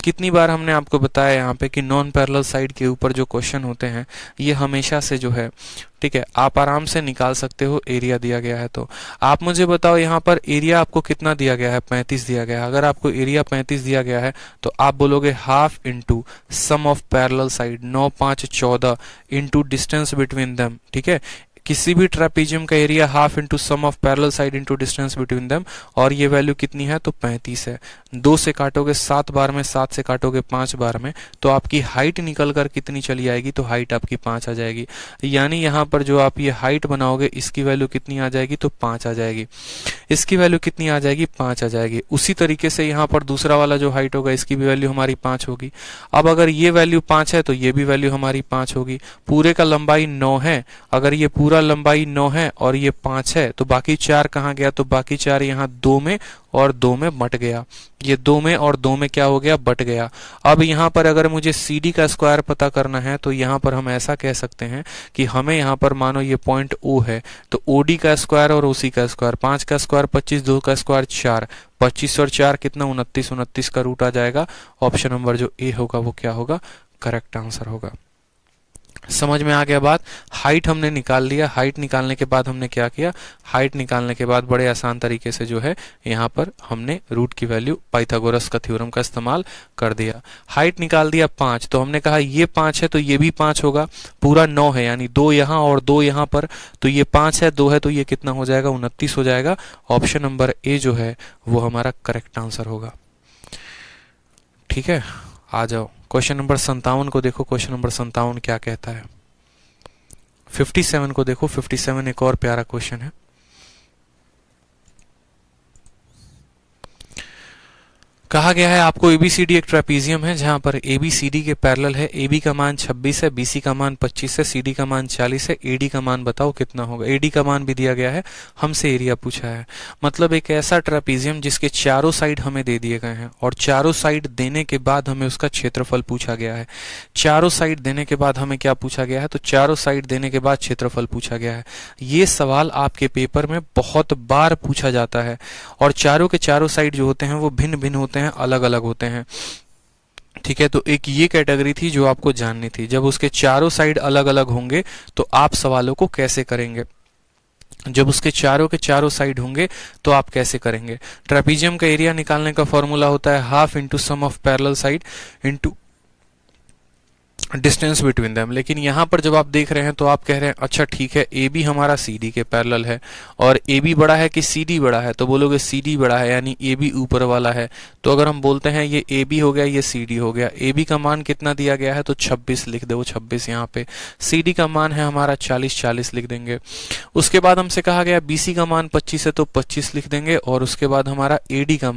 कितनी बार हमने आपको बताया यहाँ पे कि नॉन पैरेलल साइड के ऊपर जो क्वेश्चन होते हैं ये हमेशा से जो है, ठीक है, आप आराम से निकाल सकते हो एरिया दिया गया है तो। आप मुझे बताओ यहाँ पर एरिया आपको कितना दिया गया है, 35 दिया गया है। अगर आपको एरिया 35 दिया गया है तो आप बोलोगे half into sum of parallel side, 9 5 14 into distance between them, ठीक है। किसी भी ट्रेपीजियम का area half into sum of parallel side into distance between them, और ये वैल्यू कितनी है तो 35 है। 2 से काटोगे 7 बार में, 7 से काटोगे 5 बार में, तो आपकी हाइट निकल कर कितनी चली आएगी तो हाइट आपकी 5 आ जाएगी। यानी यहाँ पर जो आप ये हाइट बनाओगे इसकी वैल्यू कितनी आ जाएगी तो 5 आ जाएगी। इसकी वैल्यू कितनी आ जाएगी, 5 आ जाएगी। उसी तरीके से यहाँ पर दूसरा वाला जो हाइट होगा इसकी भी वैल्यू हमारी 5 होगी। अब अगर ये वैल्यू 5 है तो ये भी वैल्यू हमारी 5 होगी। पूरे का लंबाई 9 है, अगर ये पूरा लंबाई 9 है और ये 5 है तो बाकी 4 कहाँ गया तो बाकी 4 यहाँ 2 में और 2 में बट गया। ये 2 में और 2 में क्या हो गया, बट गया। अब यहाँ पर अगर मुझे CD का स्क्वायर पता करना है तो यहाँ पर हम ऐसा कह सकते हैं कि हमें यहाँ पर मानो ये पॉइंट O है तो OD का स्क्वायर और OC का स्क्वायर, 5 का स्क्वायर 25, 2 का स्क्वायर 4, 25 और 4 कितना 29, 29 का रूट आ जाएगा। ऑप्शन नंबर जो A होगा वो क्या होगा, करेक्ट आंसर होगा। समझ में आ गया बात। हाइट हमने निकाल लिया। हाइट निकालने के बाद हमने क्या किया, हाइट निकालने के बाद बड़े आसान तरीके से जो है यहाँ पर हमने रूट की वैल्यू पाइथागोरस का थ्योरम का इस्तेमाल कर दिया। हाइट निकाल दिया 5, तो हमने कहा ये 5 है तो ये भी 5 होगा। पूरा 9 है यानी 2 यहाँ और 2 यहाँ पर, तो ये 5 है 2 है तो ये कितना हो जाएगा 29 हो जाएगा। ऑप्शन नंबर ए जो है वो हमारा करेक्ट आंसर होगा। ठीक है, आ जाओ क्वेश्चन नंबर 57 को देखो। क्वेश्चन नंबर 57 क्या कहता है। 57 को देखो। 57 एक और प्यारा क्वेश्चन है। कहा गया है आपको ABCD एक ट्रेपीजियम है जहां पर ABCD के पैरेलल है। AB का मान 26 है, BC का मान 25 है, CD का मान 40 है। AD का मान बताओ कितना होगा। AD का मान भी दिया गया है, हमसे एरिया पूछा है। मतलब एक ऐसा ट्रेपीजियम जिसके चारों साइड हमें दे दिए गए हैं और चारों साइड देने के बाद हमें उसका क्षेत्रफल पूछा गया है। चारों साइड देने के बाद हमें क्या पूछा गया है तो चारों साइड देने के बाद क्षेत्रफल पूछा गया है। ये सवाल आपके पेपर में बहुत बार पूछा जाता है और चारों के चारों साइड जो होते हैं वो भिन्न भिन्न होते हैं, अलग अलग होते हैं। ठीक है, तो एक ये कैटेगरी थी जो आपको जाननी थी। जब उसके चारों साइड अलग अलग होंगे तो आप सवालों को कैसे करेंगे। जब उसके चारों के चारों साइड होंगे तो आप कैसे करेंगे। ट्रेपीजियम का एरिया निकालने का फॉर्मूला होता है half into sum of parallel side into distance between them. लेकिन यहाँ पर जब आप देख रहे हैं तो आप कह रहे हैं अच्छा ठीक है AB हमारा CD के पैरेलल है और AB बड़ा है कि CD बड़ा है, तो बोलोगे CD बड़ा है यानी AB ऊपर वाला है। तो अगर हम बोलते हैं ये AB हो गया ये CD हो गया। AB का मान कितना दिया गया है तो 26 लिख दो, 26 यहाँ पे। CD का मान है हमारा 40, 40 लिख देंगे। उसके बाद हमसे कहा गया BC का मान 25 है तो 25 लिख देंगे और उसके बाद हमारा AD का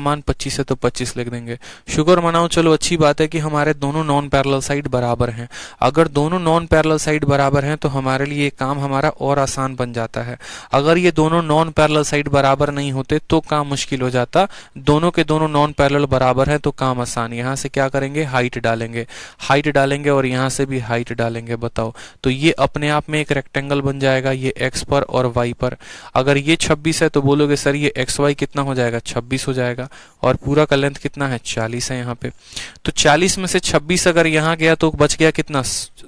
मान 25 है तो 25 लिख देंगे। शुक्र मनाओ, चलो अच्छी बात है कि हमारे दोनों नॉन पैरेलल साइड बराबर हैं। अगर दोनों नॉन पैरेलल साइड बराबर हैं तो हमारे लिए काम हमारा और आसान बन जाता है। अगर ये दोनों नॉन पैरेलल साइड बराबर नहीं होते तो काम मुश्किल हो जाता। दोनों के दोनों नॉन पैरेलल बराबर हैं तो काम आसान। यहां से क्या करेंगे, हाइट डालेंगे, हाइट डालेंगे और यहां से भी हाइट डालेंगे। बताओ, तो ये अपने आप में एक रेक्टेंगल बन जाएगा, ये x पर और y पर। अगर ये 26 है तो बोलोगे सर ये xy कितना हो जाएगा, 26 हो जाएगा। और पूरा का लेंथ कितना है, 40 है यहाँ पे। तो 40 में से 26 अगर यहाँ गया तो बच गया कितना,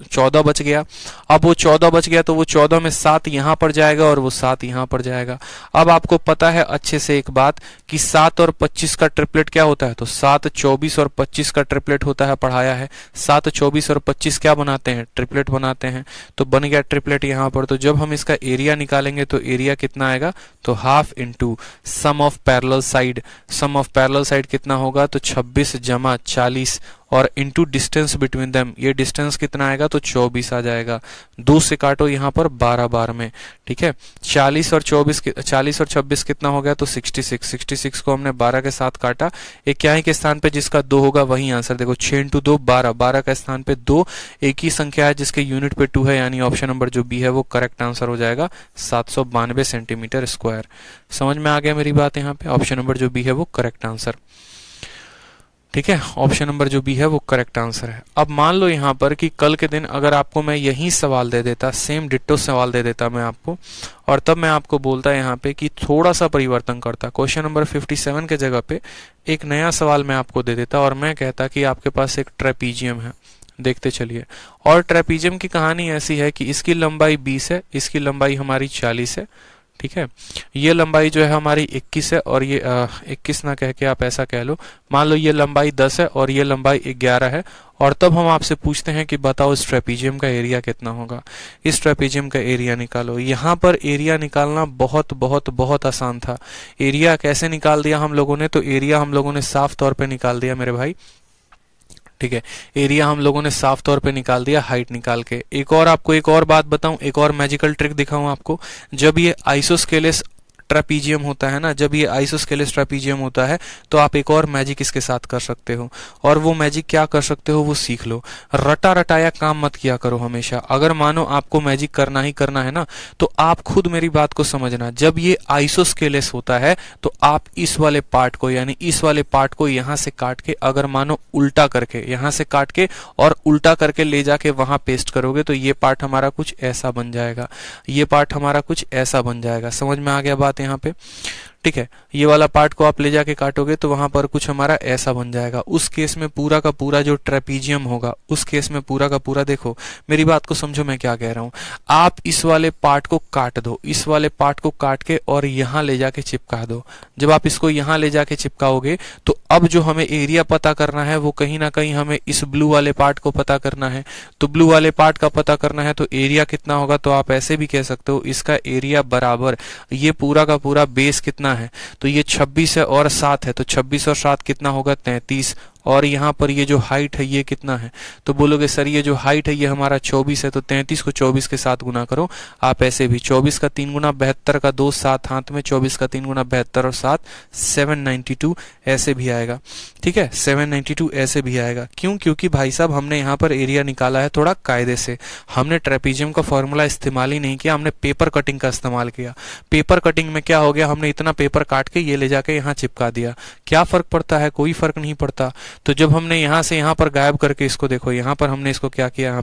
14 बच गया। अब वो 14 बच गया तो वो 14 में 7 यहाँ पर जाएगा और वो 7 यहाँ पर जाएगा। अब आपको पता है अच्छे से एक बात कि 7 और 25 का ट्रिपलेट क्या होता है, तो 7 24 और 25 का ट्रिपलेट होता है, पढ़ाया है। 7 24 और 25 क्या बनाते हैं, ट्रिपलेट बनाते हैं। तो बन गया ट्रिपलेट यहाँ पर। तो जब हम इसका एरिया निकालेंगे तो एरिया कितना आएगा, तो half into sum of parallel side. Sum of parallel side कितना होगा, तो 26 जमा 40 और इंटू डिस्टेंस बिटवीन देम। ये डिस्टेंस कितना आएगा, तो 24 आ जाएगा। 2 से काटो यहाँ पर 12 बार में, ठीक है। 40 और 26 कितना हो गया, तो 66। 66 को हमने 12 के साथ काटा, एक क्या के स्थान पे जिसका 2 होगा वही आंसर। देखो 6 × 2 12, 12 का स्थान पे 2, एक ही संख्या है जिसके यूनिट पे 2 है, यानी ऑप्शन नंबर जो बी है वो करेक्ट आंसर हो जाएगा 792 सेंटीमीटर स्क्वायर। समझ में आ गया मेरी बात यहाँ पे, ऑप्शन नंबर जो बी है वो करेक्ट आंसर, ठीक है। ऑप्शन नंबर जो बी है वो करेक्ट आंसर है। अब मान लो यहाँ पर कि कल के दिन अगर आपको मैं यही सवाल दे देता, सेम डिट्टो सवाल दे देता मैं आपको, और तब मैं आपको बोलता यहाँ पे कि थोड़ा सा परिवर्तन करता, क्वेश्चन नंबर 57 के जगह पे एक नया सवाल मैं आपको दे देता और मैं कहता कि आपके पास एक ट्रेपीजियम है, देखते चलिए। और ट्रेपीजियम की कहानी ऐसी है कि इसकी लंबाई 20 है, इसकी लंबाई हमारी 40 है, ठीक है। ये लंबाई जो है हमारी 21 है और ये 21 ना कह के आप ऐसा कह लो, मान लो ये लंबाई 10 है और ये लंबाई 11 है। और तब हम आपसे पूछते हैं कि बताओ इस ट्रेपीजियम का एरिया कितना होगा। इस ट्रेपीजियम का एरिया निकालो। यहाँ पर एरिया निकालना बहुत बहुत बहुत आसान था। एरिया कैसे निकाल दिया हम लोगों ने, तो एरिया हम लोगों ने साफ तौर पे निकाल दिया मेरे भाई, ठीक है। एरिया हम लोगों ने साफ तौर पे निकाल दिया हाइट निकाल के। एक और आपको एक और बात बताऊं, एक और मैजिकल ट्रिक दिखाऊं आपको। जब ये आइसोस्केलेस ट्रेपीजियम होता है ना, जब ये आइसोस्केलेस ट्रेपीजियम होता है तो आप एक और मैजिक इसके साथ कर सकते हो। और वो मैजिक क्या कर सकते हो वो सीख लो। रटा रटाया काम मत किया करो हमेशा। अगर मानो आपको मैजिक करना ही करना है ना, तो आप खुद मेरी बात को समझना। जब ये आइसोस्केलेस होता है तो आप इस वाले पार्ट को, यानी इस वाले पार्ट को यहां से काट के, अगर मानो उल्टा करके यहां से काट के और उल्टा करके ले जाके वहां पेस्ट करोगे तो ये पार्ट हमारा कुछ ऐसा बन जाएगा, ये पार्ट हमारा कुछ ऐसा बन जाएगा। समझ में आ गया बात यहाँ पे, ठीक है। ये वाला पार्ट को आप ले जाके काटोगे तो वहां पर कुछ हमारा ऐसा बन जाएगा। उस केस में पूरा का पूरा जो ट्रेपीजियम होगा, उस केस में पूरा का पूरा, देखो मेरी बात को समझो मैं क्या कह रहा हूं। आप इस वाले पार्ट को काट दो, इस वाले पार्ट को काट के और यहां ले जाके चिपका दो। जब आप इसको यहां ले जाके चिपकाओगे तो अब जो हमें एरिया पता करना है वो कहीं ना कहीं हमें इस ब्लू वाले पार्ट को पता करना है। तो ब्लू वाले पार्ट का पता करना है तो एरिया कितना होगा, तो आप ऐसे भी कह सकते हो इसका एरिया बराबर ये पूरा का पूरा बेस कितना है, तो ये 26 है और 7 है, तो 26 और 7 कितना होगा 33। और यहाँ पर ये जो हाइट है ये कितना है, तो बोलोगे सर ये जो हाइट है ये हमारा 24 है, तो 33 को 24 के साथ गुना करो। आप ऐसे भी 24 का 3 गुना 72 का 2 7 हाथ में, 24 का 3 गुना 72 और 7 792 ऐसे भी आएगा, ठीक है। 792 ऐसे भी आएगा। क्यों? क्योंकि भाई साहब हमने यहाँ पर एरिया निकाला है थोड़ा कायदे से। हमने ट्रेपीजियम का फॉर्मूला इस्तेमाल ही नहीं किया, हमने पेपर कटिंग का इस्तेमाल किया। पेपर कटिंग में क्या हो गया, हमने इतना पेपर काट के ये ले जाके यहाँ चिपका दिया। क्या फर्क पड़ता है? कोई फर्क नहीं पड़ता। तो जब हमने यहाँ से यहाँ पर गायब करके इसको, देखो यहाँ पर हमने इसको क्या किया,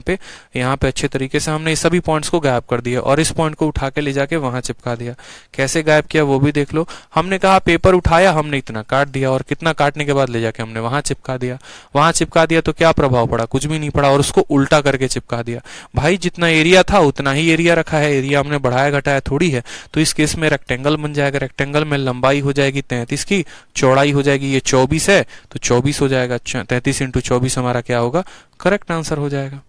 यहाँ पे अच्छे तरीके से हमने इस सभी पॉइंट्स को गायब कर दिया और इस पॉइंट को उठा के ले जाके वहां चिपका दिया। कैसे गायब किया वो भी देख लो। हमने कहा पेपर उठाया, हमने इतना काट दिया और कितना काटने के बाद ले जाके हमने वहां चिपका दिया। वहां चिपका दिया तो क्या प्रभाव पड़ा? कुछ भी नहीं पड़ा। और उसको उल्टा करके चिपका दिया। भाई जितना एरिया था उतना ही एरिया रखा है, एरिया हमने बढ़ाया घटाया थोड़ी है। तो इस केस में रेक्टेंगल बन जाएगा। रेक्टेंगल में लंबाई हो जाएगी 33 की, चौड़ाई हो जाएगी ये 24 है तो 24 हो जाएगा। 33 × 24 हमारा क्या होगा? करेक्ट आंसर हो जाएगा।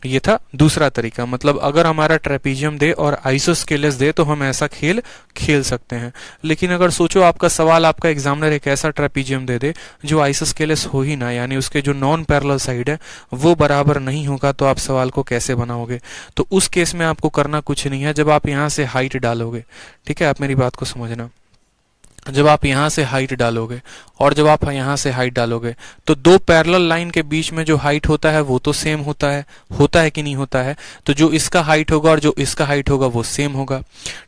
ये था दूसरा तरीका। मतलब अगर हमारा ट्रेपीजियम दे और आइसोस्केलेस दे तो हम ऐसा खेल खेल सकते हैं। लेकिन अगर सोचो आपका सवाल, आपका एग्जामिनर एक ऐसा ट्रेपीजियम दे दे जो आइसोस्केलेस हो ही ना, यानी उसके जो नॉन पैरेलल साइड है वो बराबर नहीं होगा, तो आप सवाल को कैसे बनाओगे? तो उस केस में आपको करना कुछ नहीं है। जब आप यहाँ से हाइट डालोगे, ठीक है, आप मेरी बात को समझना, जब आप यहाँ से हाइट डालोगे और जब आप यहाँ से हाइट डालोगे तो दो पैरेलल लाइन के बीच में जो हाइट होता है वो तो सेम होता है कि नहीं होता है? तो जो इसका हाइट होगा और जो इसका हाइट होगा वो सेम होगा,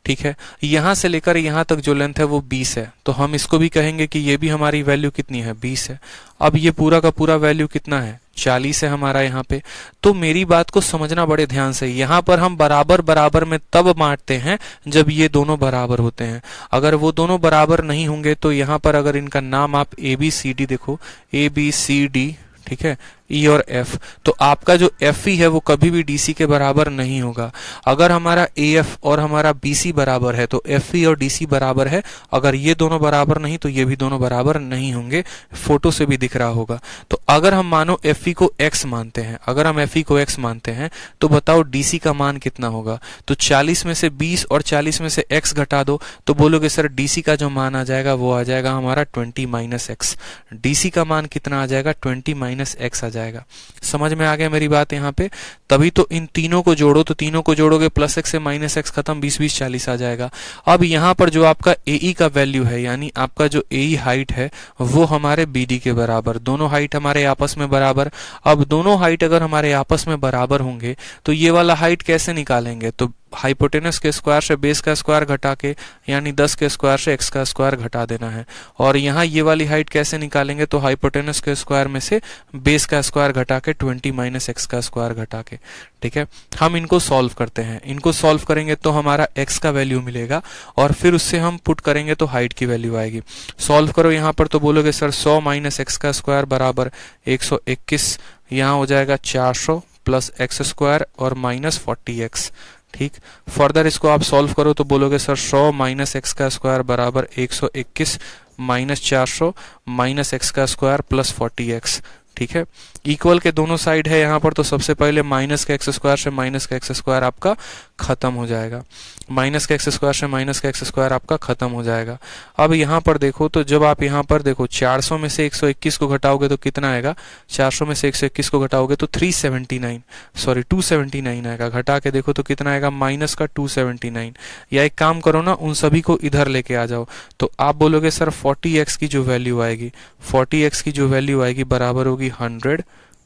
ठीक है। यहाँ से लेकर यहाँ तक जो लेंथ है वो 20 है, तो हम इसको भी कहेंगे कि ये भी हमारी वैल्यू कितनी है? 20 है। अब ये पूरा का पूरा वैल्यू कितना है? 40 है हमारा यहाँ पे। तो मेरी बात को समझना बड़े ध्यान से। यहाँ पर हम बराबर बराबर में तब बांटते हैं जब ये दोनों बराबर होते हैं। अगर वो दोनों बराबर नहीं होंगे तो यहाँ पर अगर इनका नाम आप ABCD देखो, ABCD, ठीक है, E और F, तो आपका जो FE है वो कभी भी DC के बराबर नहीं होगा। अगर हमारा AF और हमारा BC बराबर है तो FE और DC बराबर है। अगर ये दोनों बराबर नहीं तो ये भी दोनों बराबर नहीं होंगे। फोटो से भी दिख रहा होगा। तो अगर हम मानो Fe को x मानते हैं, अगर हम Fe को x मानते हैं तो बताओ DC का मान कितना होगा। तो 40 में से 20 और 40 में से x घटा दो तो बोलोगे सर DC का जो मान आ जाएगा वो आ जाएगा हमारा 20 माइनस एक्स। DC का मान कितना आ जाएगा, 20 माइनस एक्स आ जाएगा। समझ में आ गया मेरी बात यहाँ पे। तभी तो इन तीनों को जोड़ो, तो तीनों को जोड़ोगे प्लस एक्स से माइनस एक्स खत्म, 20 20 40 आ जाएगा। अब यहाँ पर जो आपका AE का वैल्यू है, यानी आपका जो AE हाइट है वो हमारे BD के बराबर, दोनों हाइट हमारे आपस में बराबर। अब दोनों हाइट अगर हमारे आपस में बराबर होंगे तो ये वाला हाइट कैसे निकालेंगे, तो हाइपोटेनस के स्क्वायर से बेस का स्क्वायर घटा के, यानी 10 के स्क्वायर से x का स्क्वायर घटा देना है। और यहाँ ये वाली हाइट कैसे निकालेंगे, तो हाइपोटेनस के स्क्वायर में से बेस का स्क्वायर घटा के 20 माइनस एक्स का स्क्वायर घटा के। ठीक है, हम इनको सॉल्व करते हैं। इनको सॉल्व करेंगे तो हमारा x का वैल्यू मिलेगा और फिर उससे हम पुट करेंगे तो हाइट की वैल्यू आएगी। सॉल्व करो यहाँ पर तो बोलोगे सर 100 माइनस एक्स का स्क्वायर बराबर 121, यहाँ हो जाएगा 400 प्लस एक्स स्क्वायर और माइनस 40x। ठीक, फर्दर इसको आप सॉल्व करो तो बोलोगे सर 100 माइनस एक्स का स्क्वायर बराबर 121 माइनस 400 माइनस एक्स का स्क्वायर प्लस 40x। ठीक है, इक्वल के दोनों साइड है यहाँ पर, तो सबसे पहले माइनस का एक्स स्क्वायर से माइनस का एक्स स्क्वायर आपका खत्म हो जाएगा। माइनस का एक्स स्क्वायर से माइनस का एक्स स्क्वायर आपका खत्म हो जाएगा। अब यहाँ पर देखो, तो जब आप यहाँ पर देखो 400 में से 121 को घटाओगे तो कितना आएगा, 400 में से 121 को घटाओगे तो 279 आएगा। घटा के देखो तो कितना आएगा, माइनस का 279। या एक काम करो ना, उन सभी को इधर लेके आ जाओ तो आप बोलोगे सर 40x की जो वैल्यू आएगी, 40x की जो वैल्यू आएगी बराबर होगी 100।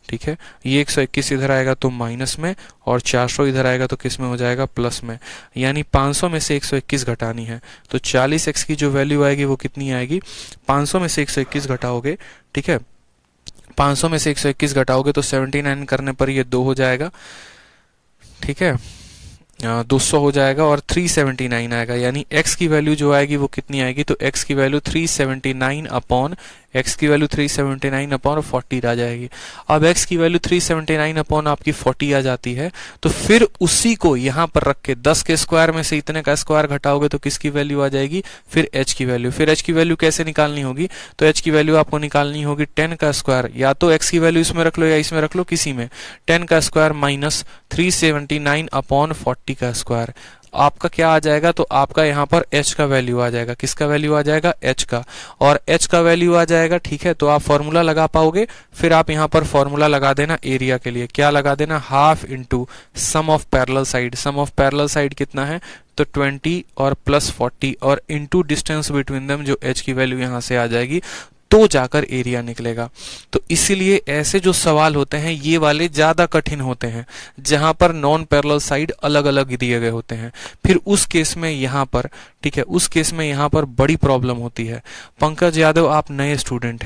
ठीक है, ये 121 इधर आएगा तो माइनस में और 400 इधर आएगा तो किस में हो जाएगा, प्लस में। यानी 500 में से 121 घटानी है तो 40x की जो वैल्यू आएगी वो कितनी आएगी, 500 में से 121 घटाओगे। ठीक है, 500 में से 121 घटाओगे तो 79 करने पर ये 2 हो जाएगा। ठीक है, 200 हो जाएगा और 379 आएगा। यानी x की वैल्यू जो आएगी वो कितनी आएगी, तो x की वैल्यू 379 अपॉन 40 आ जाएगी। अब x की वैल्यू 379 अपॉन आपकी 40 आ जाती है तो फिर उसी को यहाँ पर रख के 10 के स्क्वायर में से इतने का स्क्वायर घटाओगे तो किसकी वैल्यू आ जाएगी, फिर h की वैल्यू। फिर h की वैल्यू कैसे निकालनी होगी, तो h की वैल्यू आपको निकालनी होगी 10 का स्क्वायर, या तो x की वैल्यू इसमें रख लो या इसमें रख लो, किसी में। 10 का स्क्वायर माइनस 379 अपॉन 40 का स्क्वायर, आपका क्या आ जाएगा, तो आपका यहाँ पर h का वैल्यू आ जाएगा। किसका वैल्यू आ जाएगा, h का। और h का वैल्यू आ जाएगा। ठीक है, तो आप फॉर्मूला लगा पाओगे। फिर आप यहाँ पर फॉर्मूला लगा देना एरिया के लिए। क्या लगा देना, half into sum of parallel side. Sum of parallel side कितना है, तो 20 और प्लस 40 और इंटू डिस्टेंस बिटवीन देम, जो h की वैल्यू यहाँ से आ जाएगी तो जाकर एरिया निकलेगा। तो इसीलिए ऐसे जो सवाल होते हैं ये वाले ज्यादा कठिन होते हैं जहां पर नॉन पैरेलल साइड अलग अलग दिए गए होते हैं। फिर उस केस में यहाँ पर, ठीक है, उस केस में यहाँ पर बड़ी प्रॉब्लम होती है। पंकज यादव, आप नए स्टूडेंट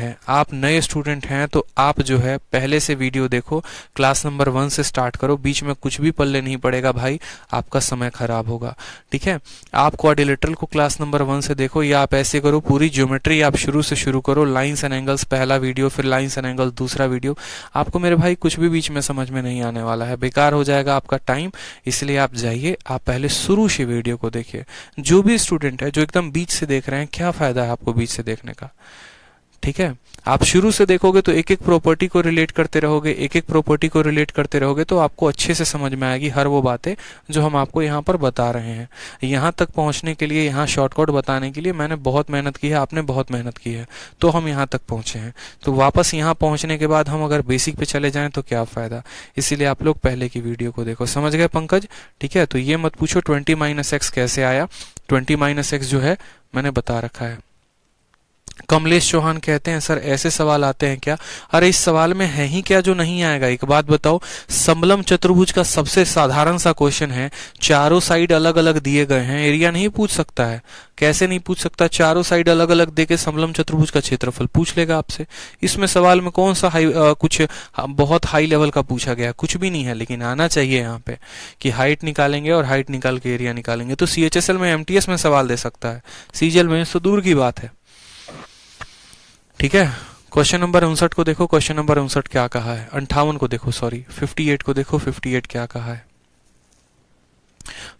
हैं, तो आप जो है पहले से वीडियो देखो, क्लास नंबर 1 से स्टार्ट करो, बीच में कुछ भी पल्ले नहीं पड़ेगा भाई, आपका समय खराब होगा। ठीक है, आप क्वाड्रिलेटरल को क्लास नंबर 1 से देखो, या आप ऐसे करो पूरी ज्योमेट्री आप शुरू से शुरू करो, लाइंस एंड एंगल्स पहला वीडियो, फिर लाइंस एंड एंगल्स दूसरा वीडियो। आपको मेरे भाई कुछ भी बीच में समझ में नहीं आने वाला है, बेकार हो जाएगा आपका टाइम। इसलिए आप जाइए, आप पहले शुरू से वीडियो को देखिए। जो भी स्टूडेंट है जो एकदम बीच से देख रहे हैं, क्या फायदा है आपको बीच से देखने का। ठीक है, आप शुरू से देखोगे तो एक एक प्रॉपर्टी को रिलेट करते रहोगे, तो आपको अच्छे से समझ में आएगी हर वो बातें जो हम आपको यहाँ पर बता रहे हैं। यहाँ तक पहुँचने के लिए, यहाँ शॉर्टकट बताने के लिए मैंने बहुत मेहनत की है, आपने बहुत मेहनत की है, तो हम यहाँ तक पहुँचे हैं। तो वापस यहाँ पहुँचने के बाद हम अगर बेसिक पे चले जाएं तो क्या फायदा। इसीलिए आप लोग पहले की वीडियो को देखो। समझ गए पंकज। ठीक है, तो ये मत पूछो 20 माइनस एक्स कैसे आया, 20 माइनस एक्स जो है मैंने बता रखा है। कमलेश चौहान कहते हैं सर ऐसे सवाल आते हैं क्या। अरे इस सवाल में है ही क्या जो नहीं आएगा। एक बात बताओ, समलम चतुर्भुज का सबसे साधारण सा क्वेश्चन है, चारों साइड अलग अलग दिए गए हैं, एरिया नहीं पूछ सकता है। कैसे नहीं पूछ सकता, चारों साइड अलग अलग देके समलम चतुर्भुज का क्षेत्रफल पूछ लेगा आपसे। इसमें सवाल में कौन सा कुछ बहुत हाई लेवल का पूछा गया, कुछ भी नहीं है। लेकिन आना चाहिए यहाँ पे कि हाइट निकालेंगे और हाइट निकाल के एरिया निकालेंगे। तो CHSL में MTS में सवाल दे सकता है, CGL में तो दूर की बात है। ठीक है, क्वेश्चन नंबर 59 को देखो, क्वेश्चन नंबर 59 क्या कहा है। 58 को देखो, सॉरी 58 को देखो, 58 क्या कहा है।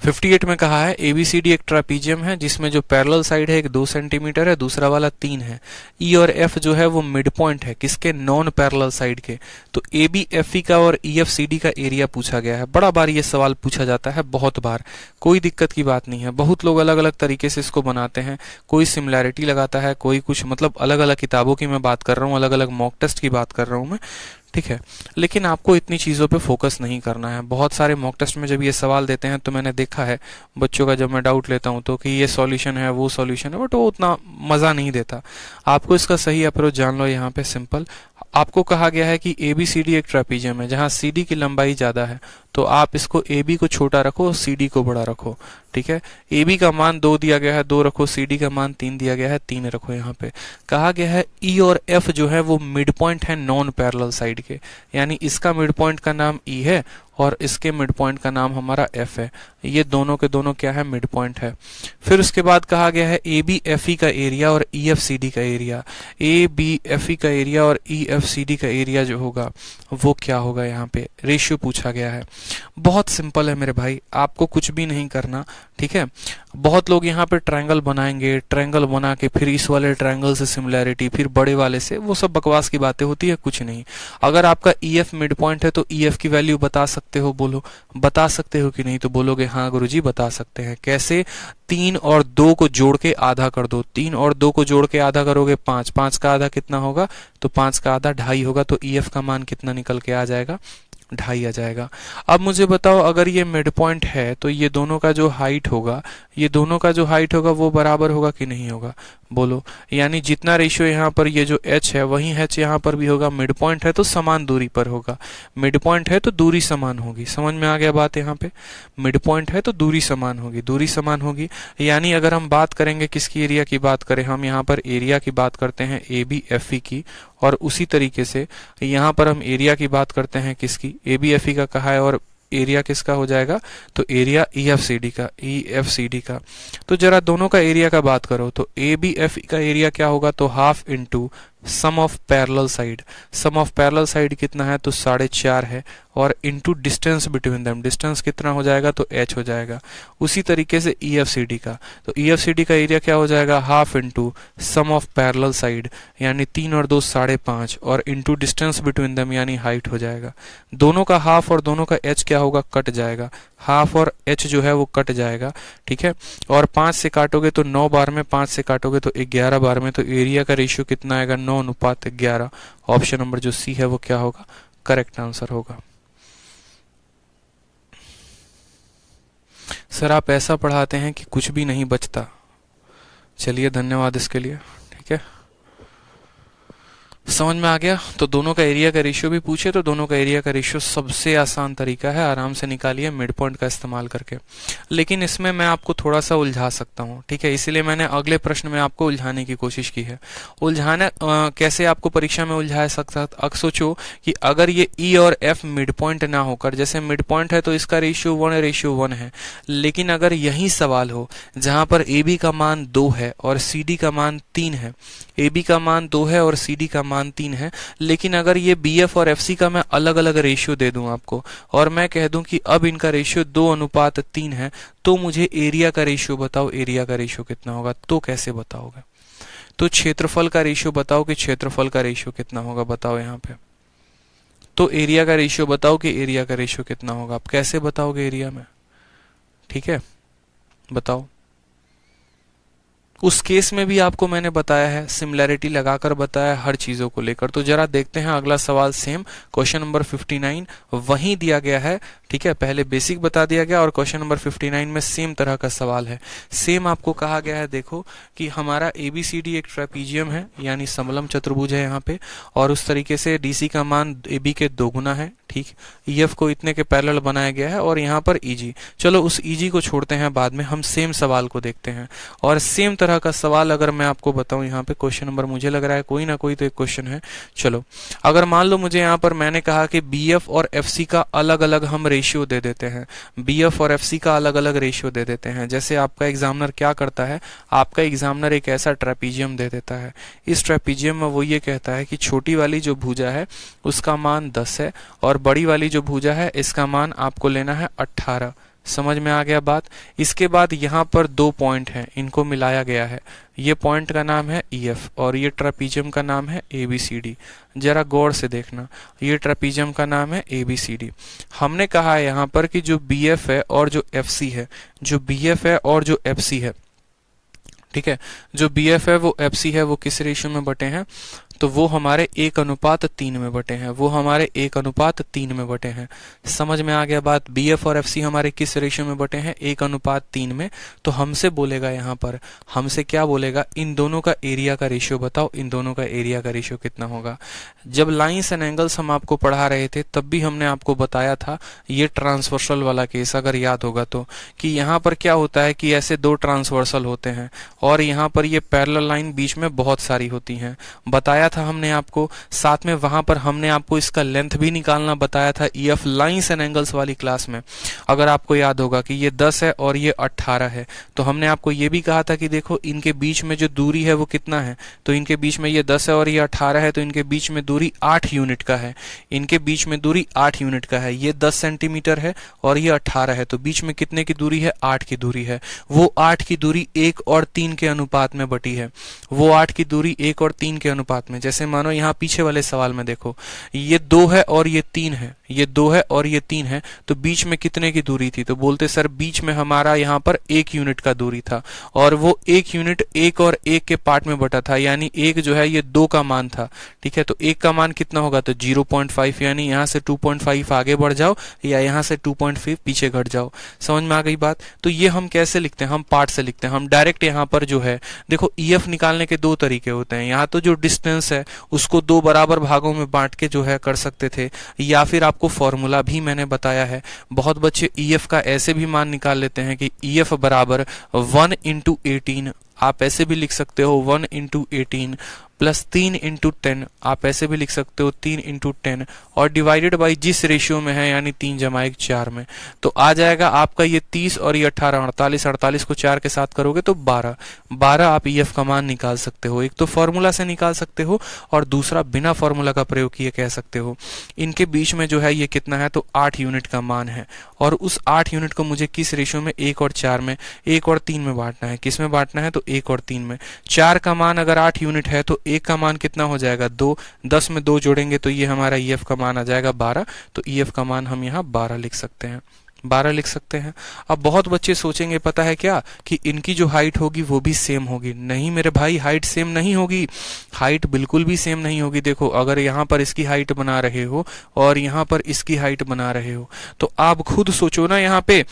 58 में कहा है ABCD एक ट्रापीजियम है जिसमें जो पैरेलल साइड है एक 2 सेंटीमीटर है, दूसरा वाला 3 है। E और F जो है वो मिड पॉइंट है किसके, नॉन पैरेलल साइड के। तो ABFE का और EFCD का एरिया पूछा गया है। बड़ा बार ये सवाल पूछा जाता है, बहुत बार, कोई दिक्कत की बात नहीं है। बहुत लोग अलग अलग तरीके से इसको बनाते हैं, कोई सिमिलैरिटी लगाता है, कोई कुछ, मतलब अलग अलग किताबों की मैं बात कर रहा हूँ, अलग अलग मॉक टेस्ट की बात कर रहा हूँ मैं, ठीक है। लेकिन आपको इतनी चीज़ों पे फोकस नहीं करना है। बहुत सारे मॉक टेस्ट में जब ये सवाल देते हैं तो मैंने देखा है बच्चों का, जब मैं डाउट लेता हूँ तो कि ये सॉल्यूशन है, वो सॉल्यूशन है, बट वो उतना मज़ा नहीं देता। आपको इसका सही अप्रोच जान लो। यहाँ पे सिंपल आपको कहा गया है कि ABCD एक ट्रेपीजियम है जहाँ CD की लंबाई ज़्यादा है, तो आप इसको AB को छोटा रखो, CD को बड़ा रखो, ठीक है। AB का मान 2 दिया गया है, 2 रखो। CD का मान 3 दिया गया है, 3 रखो। यहाँ पे कहा गया है E और F जो है वो मिड पॉइंट है नॉन पैरेलल साइड के, यानी इसका मिड पॉइंट का नाम E है और इसके मिड पॉइंट का नाम हमारा F है। ये दोनों के दोनों क्या है, मिड पॉइंट है। फिर उसके बाद कहा गया है ABFE का एरिया और EFCD का एरिया। ABFE का एरिया और EFCD का एरिया जो होगा वो क्या होगा, यहाँ पे रेशियो पूछा गया है। बहुत सिंपल है मेरे भाई, आपको कुछ भी नहीं करना, ठीक है। बहुत लोग यहाँ पे ट्रायंगल बनाएंगे, ट्रायंगल बना के फिर इस वाले ट्रायंगल से सिमिलैरिटी, फिर बड़े वाले से, वो सब बकवास की बातें होती है, कुछ नहीं। अगर आपका EF मिड पॉइंट है तो EF की वैल्यू बता सकते हो, बोलो बता सकते हो कि नहीं, तो बोलोगे हाँ गुरुजी बता सकते हैं। कैसे, 3 और 2 को जोड़ के आधा कर दो। 3 और 2 को जोड़ के आधा करोगे 5, 5 का आधा कितना होगा, तो 5 का आधा 2.5 होगा। तो EF का मान कितना निकल के आ जाएगा, 2.5 आ जाएगा। अब मुझे बताओ, अगर ये मिड पॉइंट है तो ये दोनों का जो हाइट होगा, ये दोनों का जो हाइट होगा वो बराबर होगा कि नहीं होगा, बोलो। यानी जितना रेशियो यहाँ पर ये जो h है वही h यहाँ पर भी होगा। मिड पॉइंट है तो समान दूरी पर होगा, मिड पॉइंट है तो दूरी समान होगी। समझ में आ गया बात, यहाँ पे मिड पॉइंट है तो दूरी समान होगी, दूरी समान होगी। यानी अगर हम बात करेंगे किसकी एरिया की बात करें, हम यहाँ पर एरिया की बात करते हैं ABFE की, और उसी तरीके से यहाँ पर हम एरिया की बात करते हैं किसकी, ABFE का कहा है, और एरिया किसका हो जाएगा, तो एरिया EFCD का। तो जरा दोनों का एरिया का बात करो, तो ABFE का एरिया क्या होगा, तो half into sum of parallel side. Sum of parallel side कितना है, तो 4.5 है, और into distance between them, distance कितना हो जाएगा, तो h हो जाएगा। उसी तरीके से EFCD का, तो EFCD का एरिया क्या हो जाएगा, half into sum of parallel side, यानी 3 और 2 5.5, और इंटू डिस्टेंस बिटवीन देम यानी हाइट हो जाएगा। दोनों का हाफ और दोनों का h क्या होगा, कट जाएगा। हाफ और h जो है वो कट जाएगा, ठीक है। और 5 से काटोगे तो 9 बार में, 5 से काटोगे तो 11 बार में, तो एरिया का रेशियो कितना आएगा, 9:11। ऑप्शन नंबर जो सी है वो क्या होगा, करेक्ट आंसर होगा। सर आप ऐसा पढ़ाते हैं कि कुछ भी नहीं बचता। चलिए धन्यवाद इसके लिए, ठीक है। समझ में आ गया। तो दोनों का एरिया का रेशियो भी पूछे तो दोनों का एरिया का रेशियो सबसे आसान तरीका है, आराम से निकालिए मिड पॉइंट का इस्तेमाल करके। लेकिन इसमें मैं आपको थोड़ा सा उलझा सकता हूँ, ठीक है, इसीलिए मैंने अगले प्रश्न में आपको उलझाने की कोशिश की है। उलझाना कैसे आपको परीक्षा में उलझा सकता, अब सोचो कि अगर ये E और F मिड पॉइंट ना होकर, जैसे मिड पॉइंट है तो इसका रेशियो 1:1 है, लेकिन अगर यही सवाल हो जहां पर AB का मान 2 है और CD का मान 3 है, AB का मान 2 है और CD का मान 3 है, लेकिन अगर ये BF और FC का मैं अलग अलग रेशियो दे दूं आपको, और मैं कह दूं कि अब इनका रेशियो 2:3 है, तो मुझे एरिया का रेशियो बताओ, एरिया का रेशियो कितना होगा, तो कैसे बताओगे। तो क्षेत्रफल का रेशियो बताओ कि क्षेत्रफल का रेशियो कितना होगा, बताओ यहाँ पे। तो एरिया का रेशियो बताओ कि एरिया का रेशियो कितना होगा। आप कैसे बताओगे एरिया में, ठीक है, बताओ। उस केस में भी आपको मैंने बताया है, सिमिलैरिटी लगाकर बताया हर चीजों को लेकर। तो जरा देखते हैं अगला सवाल, सेम क्वेश्चन नंबर 59 वहीं दिया गया है, ठीक है। पहले बेसिक बता दिया गया और क्वेश्चन नंबर 59 में सेम तरह का सवाल है। सेम आपको कहा गया है, देखो कि हमारा ABCD एक ट्रेपीजियम है, यानी समलम चतुर्भुज है यहाँ पे, और उस तरीके से DC का मान AB के 2 गुना है, ठीक। EF को इतने के पैरेलल बनाया गया है, और यहाँ पर EG, चलो उस EG को छोड़ते हैं बाद में, हम सेम सवाल को देखते हैं। और सेम तरह का सवाल अगर मैं आपको बताऊं, यहाँ पे क्वेश्चन नंबर मुझे लग रहा है कोई ना कोई तो एक क्वेश्चन है। चलो अगर मान लो मुझे यहाँ पर मैंने कहा कि BF और FC का अलग अलग हम रेशियो दे देते हैं, BF और FC का अलग अलग रेशियो दे देते हैं। जैसे आपका एग्जामिनर क्या करता है, आपका एग्जामिनर एक ऐसा ट्रेपीजियम दे देता है, इस ट्रेपीजियम में वो ये कहता है कि छोटी वाली जो भुजा है उसका मान 10 है, और बड़ी वाली जो भुजा है इसका मान आपको लेना है 18, समझ में आ गया बात। इसके बाद यहाँ पर दो पॉइंट हैं, इनको मिलाया गया है। ये पॉइंट का नाम है EF और ये ट्रापीजियम का नाम है ABCD। जरा गौर से देखना, ये ट्रापीजियम का नाम है ABCD। हमने कहा है यहाँ पर कि जो BF है और जो FC है, जो BF है और जो FC है, ठीक है, जो BF है वो FC है, वो किस रेशियो में बटे हैं, तो वो हमारे 1:3 में बटे हैं, वो हमारे 1:3 में बटे हैं। समझ में आ गया बात। BF और FC हमारे किस रेशियो में बटे हैं, 1:3 में। तो हमसे बोलेगा यहाँ पर, हमसे क्या बोलेगा, इन दोनों का एरिया का रेशियो बताओ, इन दोनों का एरिया का रेशियो कितना होगा। जब लाइंस एंड एंगल्स हम आपको पढ़ा रहे थे तब भी हमने आपको बताया था ये ट्रांसवर्सल वाला केस, अगर याद होगा तो, कि यहाँ पर क्या होता है कि ऐसे दो ट्रांसवर्सल होते हैं और यहाँ पर ये पैरेलल लाइन बीच में बहुत सारी होती हैं, बताया था हमने आपको। साथ में वहां पर हमने आपको इसका लेंथ भी निकालना बताया था EF लाइंस एंड एंगल्स वाली क्लास में, अगर आपको याद होगा कि ये 10 है और ये 18 है। तो हमने आपको ये भी कहा था कि देखो इनके बीच में जो दूरी है वो कितना है, तो इनके बीच में ये 10 है और ये 18 है, तो इनके बीच में दूरी 8 यूनिट का है। इनके बीच में दूरी 8 यूनिट का है। ये 10 सेंटीमीटर है और ये 18 है, तो बीच में कितने की दूरी है, 8 की दूरी है। वो 8 की दूरी 1 और 3 के अनुपात में बटी है, वो 8 की दूरी 1 और 3 के अनुपात में। जैसे मानो यहाँ पीछे वाले सवाल में देखो, ये 2 है और ये 3 है, ये 2 है और ये 3 है, तो बीच में कितने की दूरी थी, तो बोलते सर बीच में हमारा यहाँ पर 1 यूनिट का दूरी था और वो 1 यूनिट 1 और 1 के पार्ट में बटा था, यानी 1 जो है ये 2 का मान था। ठीक है, तो 1 का मान कितना होगा, तो 0.5, यानी यहाँ से 2.5 आगे बढ़ जाओ या यहाँ से 2.5 पीछे घट जाओ। समझ में आ गई बात। तो ये हम कैसे लिखते हैं, हम पार्ट से लिखते हैं। हम डायरेक्ट यहाँ पर जो है देखो EF निकालने के दो तरीके होते हैं। यहाँ तो जो डिस्टेंस है उसको दो बराबर भागों में बांट के जो है कर सकते थे, या फिर आपको फॉर्मूला भी मैंने बताया है। बहुत बच्चे EF का ऐसे भी मान निकाल लेते हैं कि EF बराबर 1 × 18, आप ऐसे भी लिख सकते हो 1 × 18 प्लस 3 × 10, आप ऐसे भी लिख सकते हो 3 × 10, और डिवाइडेड बाई जिस रेशियो में है, यानी 3 × 1 4 में, तो आ जाएगा आपका ये 30 और ये 18 48, 48 को 4 के साथ करोगे तो 12 आप EF का मान निकाल सकते हो। एक तो फॉर्मूला से निकाल सकते हो और दूसरा बिना फॉर्मूला का प्रयोग किए कह सकते हो। इनके बीच में जो है ये कितना है, तो 8 यूनिट का मान है, और उस 8 यूनिट को मुझे किस रेशियो में, 1 और 4 में, 1 और 3 में बांटना है। किस में बांटना है, तो 1 और 3 में। 4 का मान अगर 8 यूनिट है तो 1 का मान कितना हो जाएगा, 2, 10 में 2 जोड़ेंगे तो ये हमारा EF का मान आ जाएगा 12, तो EF का मान हम यहाँ 12 लिख सकते हैं, 12 लिख सकते हैं। अब बहुत बच्चे सोचेंगे पता है क्या, कि इनकी जो हाइट होगी वो भी सेम होगी। नहीं मेरे भाई, हाइट सेम नहीं होगी, हाइट बिल्कुल भी सेम नहीं होगी। देखो अगर यहाँ पर इसकी हाइट बना रहे हो और यहाँ पर इसकी हाइट बना रहे हो, तो आप खुद सोचो ना, यहाँ पे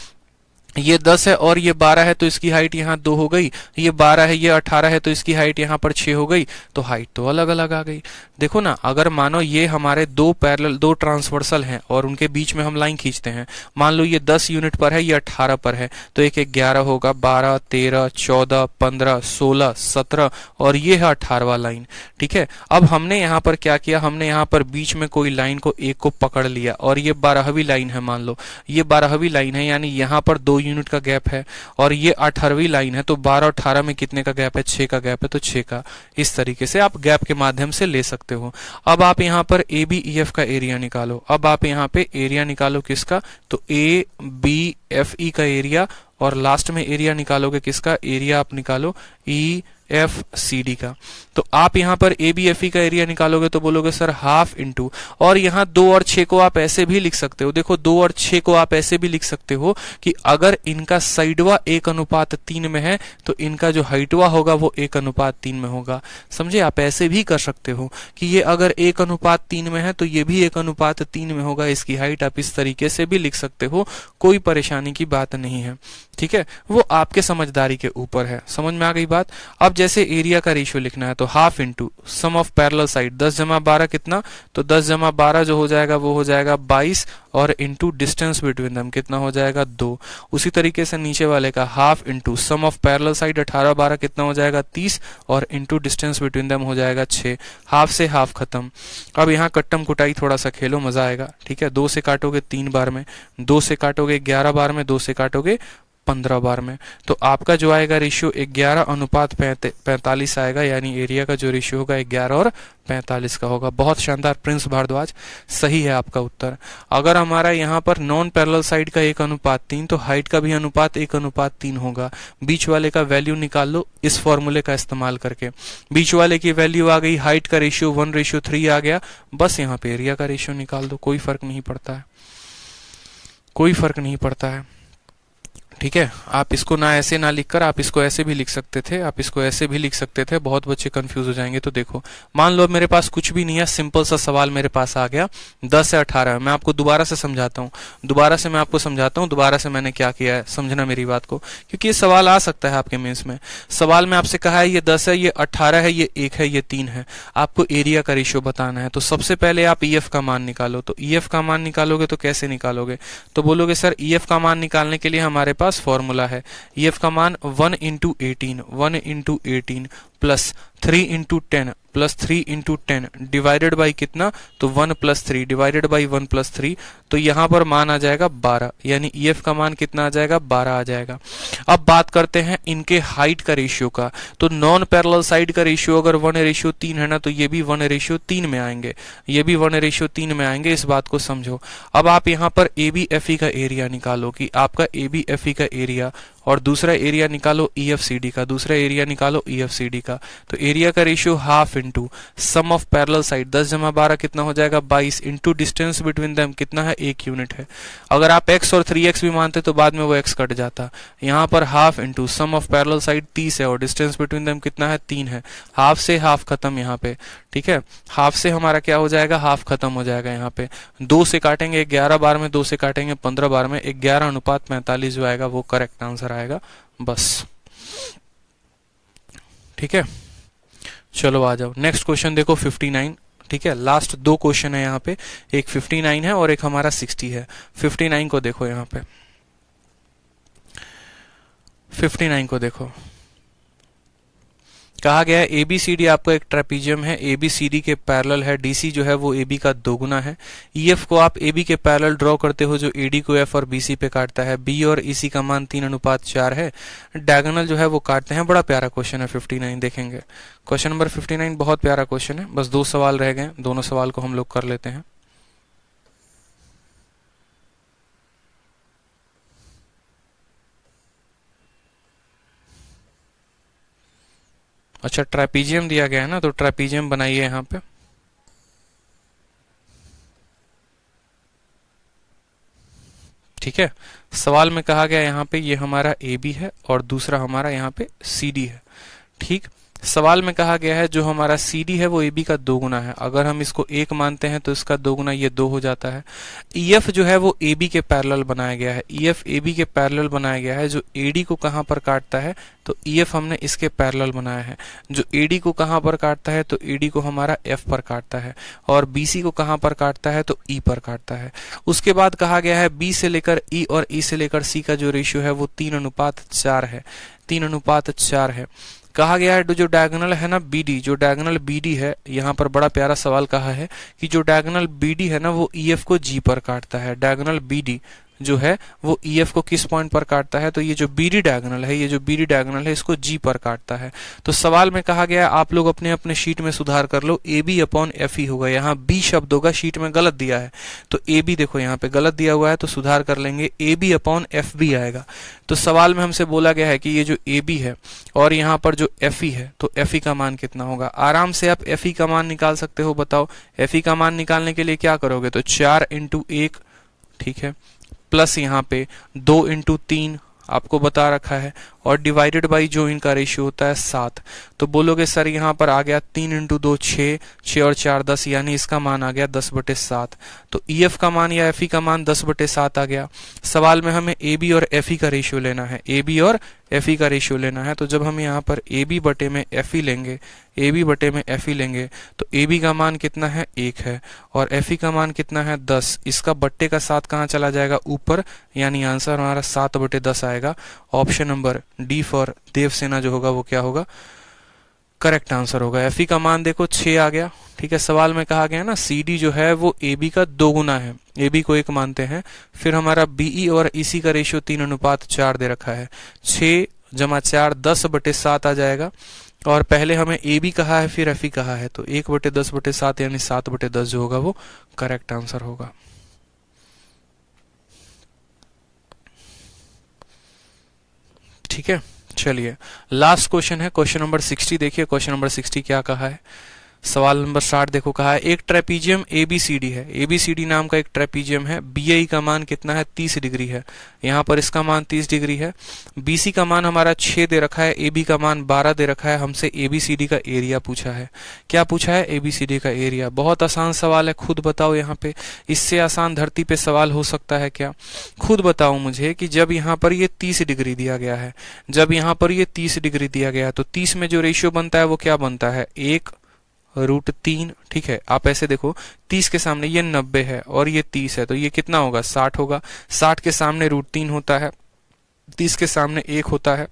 ये 10 है और ये 12 है तो इसकी हाइट यहाँ 2 हो गई, ये 12 है ये 18 है तो इसकी हाइट यहाँ पर 6 हो गई, तो हाइट तो अलग अलग आ गई। देखो ना, अगर मानो ये हमारे दो पैरेलल, दो ट्रांसवर्सल हैं और उनके बीच में हम लाइन खींचते हैं, मान लो ये 10 यूनिट पर है, ये 18 पर है, तो एक 11 होगा, 12 13 14 15 16 17 और ये है 18वां लाइन। ठीक है, अब हमने यहाँ पर क्या किया, हमने यहाँ पर बीच में कोई लाइन को एक को पकड़ लिया और ये 12वीं लाइन है, मान लो ये 12वीं लाइन है, यानी यहाँ पर 2 यूनिट का गैप है, और ये 18वीं लाइन है, तो 12 और 18 में कितने का गैप है, 6 का गैप है, तो 6 का। इस तरीके से आप गैप के माध्यम से ले सकते हो। अब आप यहाँ पर ABEF का एरिया निकालो। अब आप यहाँ पे एरिया निकालो किसका, तो ABFE का एरिया, और लास्ट में एरिया निकालोगे किसका, एरिया आप निकालो EFCD का। तो आप यहाँ पर ABFE का एरिया निकालोगे तो बोलोगे सर हाफ इंटू, और यहाँ 2 और 6 को आप ऐसे भी लिख सकते हो। देखो 2 और 6 को आप ऐसे भी लिख सकते हो कि अगर इनका साइडवा 1:3 में है तो इनका जो हाइटवा होगा वो 1:3 में होगा। समझे, आप ऐसे भी कर सकते हो कि ये अगर 1:3 में है तो ये भी 1:3 में होगा। इसकी हाइट आप इस तरीके से भी लिख सकते हो, कोई परेशानी की बात नहीं है। ठीक है, वो आपके समझदारी के ऊपर है। समझ में आ गई बात। अब जैसे एरिया का रेशियो लिखना है तो half into sum of parallel side, 10 जमा 12 कितना, तो 10 जमा 12 जो हो जाएगा वो हो जाएगा 22, और इंटू डिस्टेंस बिटवीन देम कितना हो जाएगा 2। उसी तरीके से नीचे वाले का half into sum of parallel side 18 12 कितना हो जाएगा 30, और इंटू डिस्टेंस बिटवीन देम हो जाएगा 6। हाफ से हाफ खत्म। अब यहाँ कट्टम कुटाई थोड़ा सा खेलो, मजा आएगा। ठीक है, 2 से काटोगे 3 बार में, 2 से काटोगे 11 बार में, 2 से काटोगे 15 बार में। तो आपका जो आएगा रेशियो 11:45 आएगा, यानी एरिया का जो रेशियो होगा 11 और 45 का होगा। बहुत शानदार प्रिंस भारद्वाज, सही है आपका उत्तर। अगर हमारा यहाँ पर नॉन पैरेलल साइड का 1:3 तो हाइट का भी अनुपात 1:3 होगा। बीच वाले का वैल्यू निकाल लो इस फॉर्मूले का इस्तेमाल करके। बीच वाले की वैल्यू आ गई, हाइट का रेशियो 1:3 आ गया, बस यहाँ पे एरिया का रेशियो निकाल दो, कोई फर्क नहीं पड़ता है, कोई फर्क नहीं पड़ता है। ठीक है, आप इसको ना ऐसे ना लिखकर आप इसको ऐसे भी लिख सकते थे, आप इसको ऐसे भी लिख सकते थे, बहुत बच्चे कंफ्यूज हो जाएंगे। तो देखो, मान लो अब मेरे पास कुछ भी नहीं है, सिंपल सा सवाल मेरे पास आ गया 10 से 18। मैं आपको दोबारा से समझाता हूँ, दोबारा से मैं आपको समझाता हूँ, दोबारा से मैंने क्या किया है, समझना मेरी बात को, क्योंकि ये सवाल आ सकता है आपके मेंस में। सवाल में आपसे कहा है ये 10 है, ये 18 है, ये 1 है, ये 3 है, आपको एरिया का रेशियो बताना है। तो सबसे पहले आप EF का मान निकालो। तो EF का मान निकालोगे तो कैसे निकालोगे? तो बोलोगे सर EF का मान निकालने के लिए हमारे पास फॉर्मूला है, EF का मान 1 × 18 प्लस 3 × 10 प्लस 3 × 10 डिवाइडेड बाई कितना? तो 1 + 3 डिवाइडेड बाई 1 + 3। तो यहाँ पर मान आ जाएगा 12, यानी EF का मान कितना आ जाएगा? 12 आ जाएगा। अब बात करते हैं इनके हाइट का रेशियो का। तो नॉन पैरेलल साइड का रेशियो अगर 1:3 है ना, तो ये भी 1:3 में आएंगे, ये भी 1:3 में आएंगे, इस बात को समझो। अब आप यहाँ पर ABFE का एरिया निकालो कि आपका ABFE का एरिया, और दूसरा एरिया निकालो EFCD का, दूसरा एरिया निकालो EFCD का। तो एरिया का ratio half into sum of parallel side, 10 × 12 कितना हो जाएगा? 22, इंटू डिस्टेंस बिटवीन देम कितना है? 1 यूनिट है। अगर आप x और 3x भी मानते तो बाद में वो x कट जाता। यहाँ पर half into sum of parallel side 30 है और डिस्टेंस बिटवीन देम कितना है? 3 है। हाफ से हाफ खत्म यहाँ पे, ठीक है, हाफ से हमारा क्या हो जाएगा? हाफ खत्म हो जाएगा। यहाँ पे 2 से काटेंगे 11 बार में, 2 से काटेंगे 15 बार में, 11:45 जो आएगा वो करेक्ट आंसर आएगा, बस। ठीक है, चलो आ जाओ नेक्स्ट क्वेश्चन देखो 59। ठीक है, लास्ट 2 क्वेश्चन है यहाँ पे, एक 59 है और एक हमारा 60 है। 59 को देखो, यहाँ पे 59 को देखो, कहा गया है ABCD आपका एक ट्रेपीजियम है, ABCD के पैरेलल है, DC जो है वो AB का 2 गुना है। EF को आप AB के पैरेलल ड्रॉ करते हो जो AD को F और BC पे काटता है। B और EC का मान 3:4 है। डायगोनल जो है वो काटते हैं। बड़ा प्यारा क्वेश्चन है 59, देखेंगे क्वेश्चन नंबर 59, बहुत प्यारा क्वेश्चन है। बस 2 सवाल रह गए, दोनों सवाल को हम लोग कर लेते हैं। अच्छा, ट्रेपीजियम दिया गया है ना, तो ट्रेपीजियम बनाइए यहाँ पे। ठीक है, सवाल में कहा गया यहाँ पे ये हमारा AB है और दूसरा हमारा यहाँ पे CD है। ठीक, सवाल में कहा गया है जो हमारा CD है वो AB का 2 गुना है। अगर हम इसको 1 मानते हैं तो इसका 2 गुना ये 2 हो जाता है। EF जो है वो AB के पैरेलल बनाया गया है, EF AB के पैरेलल बनाया गया है। जो AD को कहाँ पर काटता है? तो EF हमने इसके पैरेलल बनाया है। जो AD को कहाँ पर काटता है? तो AD को हमारा F पर काटता है। और BC को कहाँ पर काटता है? तो E पर काटता है। उसके बाद कहा गया है B से लेकर E और E से लेकर C का जो रेशियो है वो 3:4 है, 3:4 है। कहा गया है जो डायगोनल है ना BD, जो डायगोनल BD है, यहाँ पर बड़ा प्यारा सवाल कहा है कि जो डायगोनल BD है ना वो EF को G पर काटता है। डायगोनल BD जो है वो EF को किस पॉइंट पर काटता है? तो ये जो BD डायगोनल है, ये जो BD डायगोनल है इसको G पर काटता है। तो सवाल में कहा गया आप लोग अपने अपने शीट में सुधार कर लो, AB/FE होगा। यहाँ B शब्द होगा, शीट में गलत दिया है तो AB देखो यहाँ पे गलत दिया हुआ है, तो सुधार कर लेंगे, AB/FB आएगा। तो सवाल में हमसे बोला गया है कि ये जो AB है और यहाँ पर जो FE है, तो FE का मान कितना होगा? आराम से आप FE का मान निकाल सकते हो। बताओ FE का मान निकालने के लिए क्या करोगे? तो 4 × 1, ठीक है, प्लस यहाँ पे 2 × 3 आपको बता रखा है, और डिवाइडेड बाई जो इनका रेशियो होता है 7। तो बोलोगे सर यहाँ पर आ गया 3 × 2 6, 6 और 4 10, यानी इसका मान आ गया 10/7। तो EF का मान या FE का मान 10/7 आ गया। सवाल में हमें AB और FE का रेशियो लेना है, AB और FE का रेशियो लेना है। तो जब हम यहाँ पर AB/FE लेंगे, AB/FE लेंगे, तो AB का मान कितना है? 1 है, और FE का मान कितना है? 10। इसका बट्टे का 7 कहाँ चला जाएगा? ऊपर, यानी आंसर हमारा 7/10 आएगा। Option number D for Devsena जो होगा वो क्या होगा? करेक्ट आंसर होगा। एफ का मान देखो 6 आ गया। ठीक है, सवाल में कहा गया ना सी डी जो है वो ए बी का 2 गुना है, ए बी को 1 मानते हैं। फिर हमारा बीई और ईसी का रेशियो 3:4 दे रखा है। 6 जमा 4 10/7 आ जाएगा। और पहले हमें ए बी कहा है फिर एफ ई कहा है, तो 1/10/7 यानी 7/10 जो होगा वो करेक्ट आंसर होगा। ठीक है, चलिए लास्ट क्वेश्चन है, क्वेश्चन नंबर 60। देखिए क्वेश्चन नंबर 60 क्या कहा है। सवाल नंबर 60 देखो, कहा है एक ट्रेपीजियम एबीसीडी है। एबीसीडी नाम का एक ट्रेपीजियम है। बीआई का मान कितना है, 30 डिग्री है। यहाँ पर इसका मान 30 डिग्री है। बीसी का मान हमारा 6 दे रखा है, एबी का मान 12 दे रखा है। हमसे एबीसीडी का एरिया पूछा है। क्या पूछा है, एबीसीडी का एरिया। बहुत आसान सवाल है, खुद बताओ यहाँ पे इससे आसान धरती पे सवाल हो सकता है क्या। खुद बताओ मुझे कि जब यहाँ पर ये 30 डिग्री दिया गया है, जब यहाँ पर ये 30 डिग्री दिया गया है, तो 30 में जो रेशियो बनता है वो क्या बनता है, 1/3। ठीक है, आप ऐसे देखो 30 के सामने ये 90 है और ये 30 है, तो ये कितना होगा, 60 होगा। 60 के सामने √3 होता है, 30 के सामने 1 होता है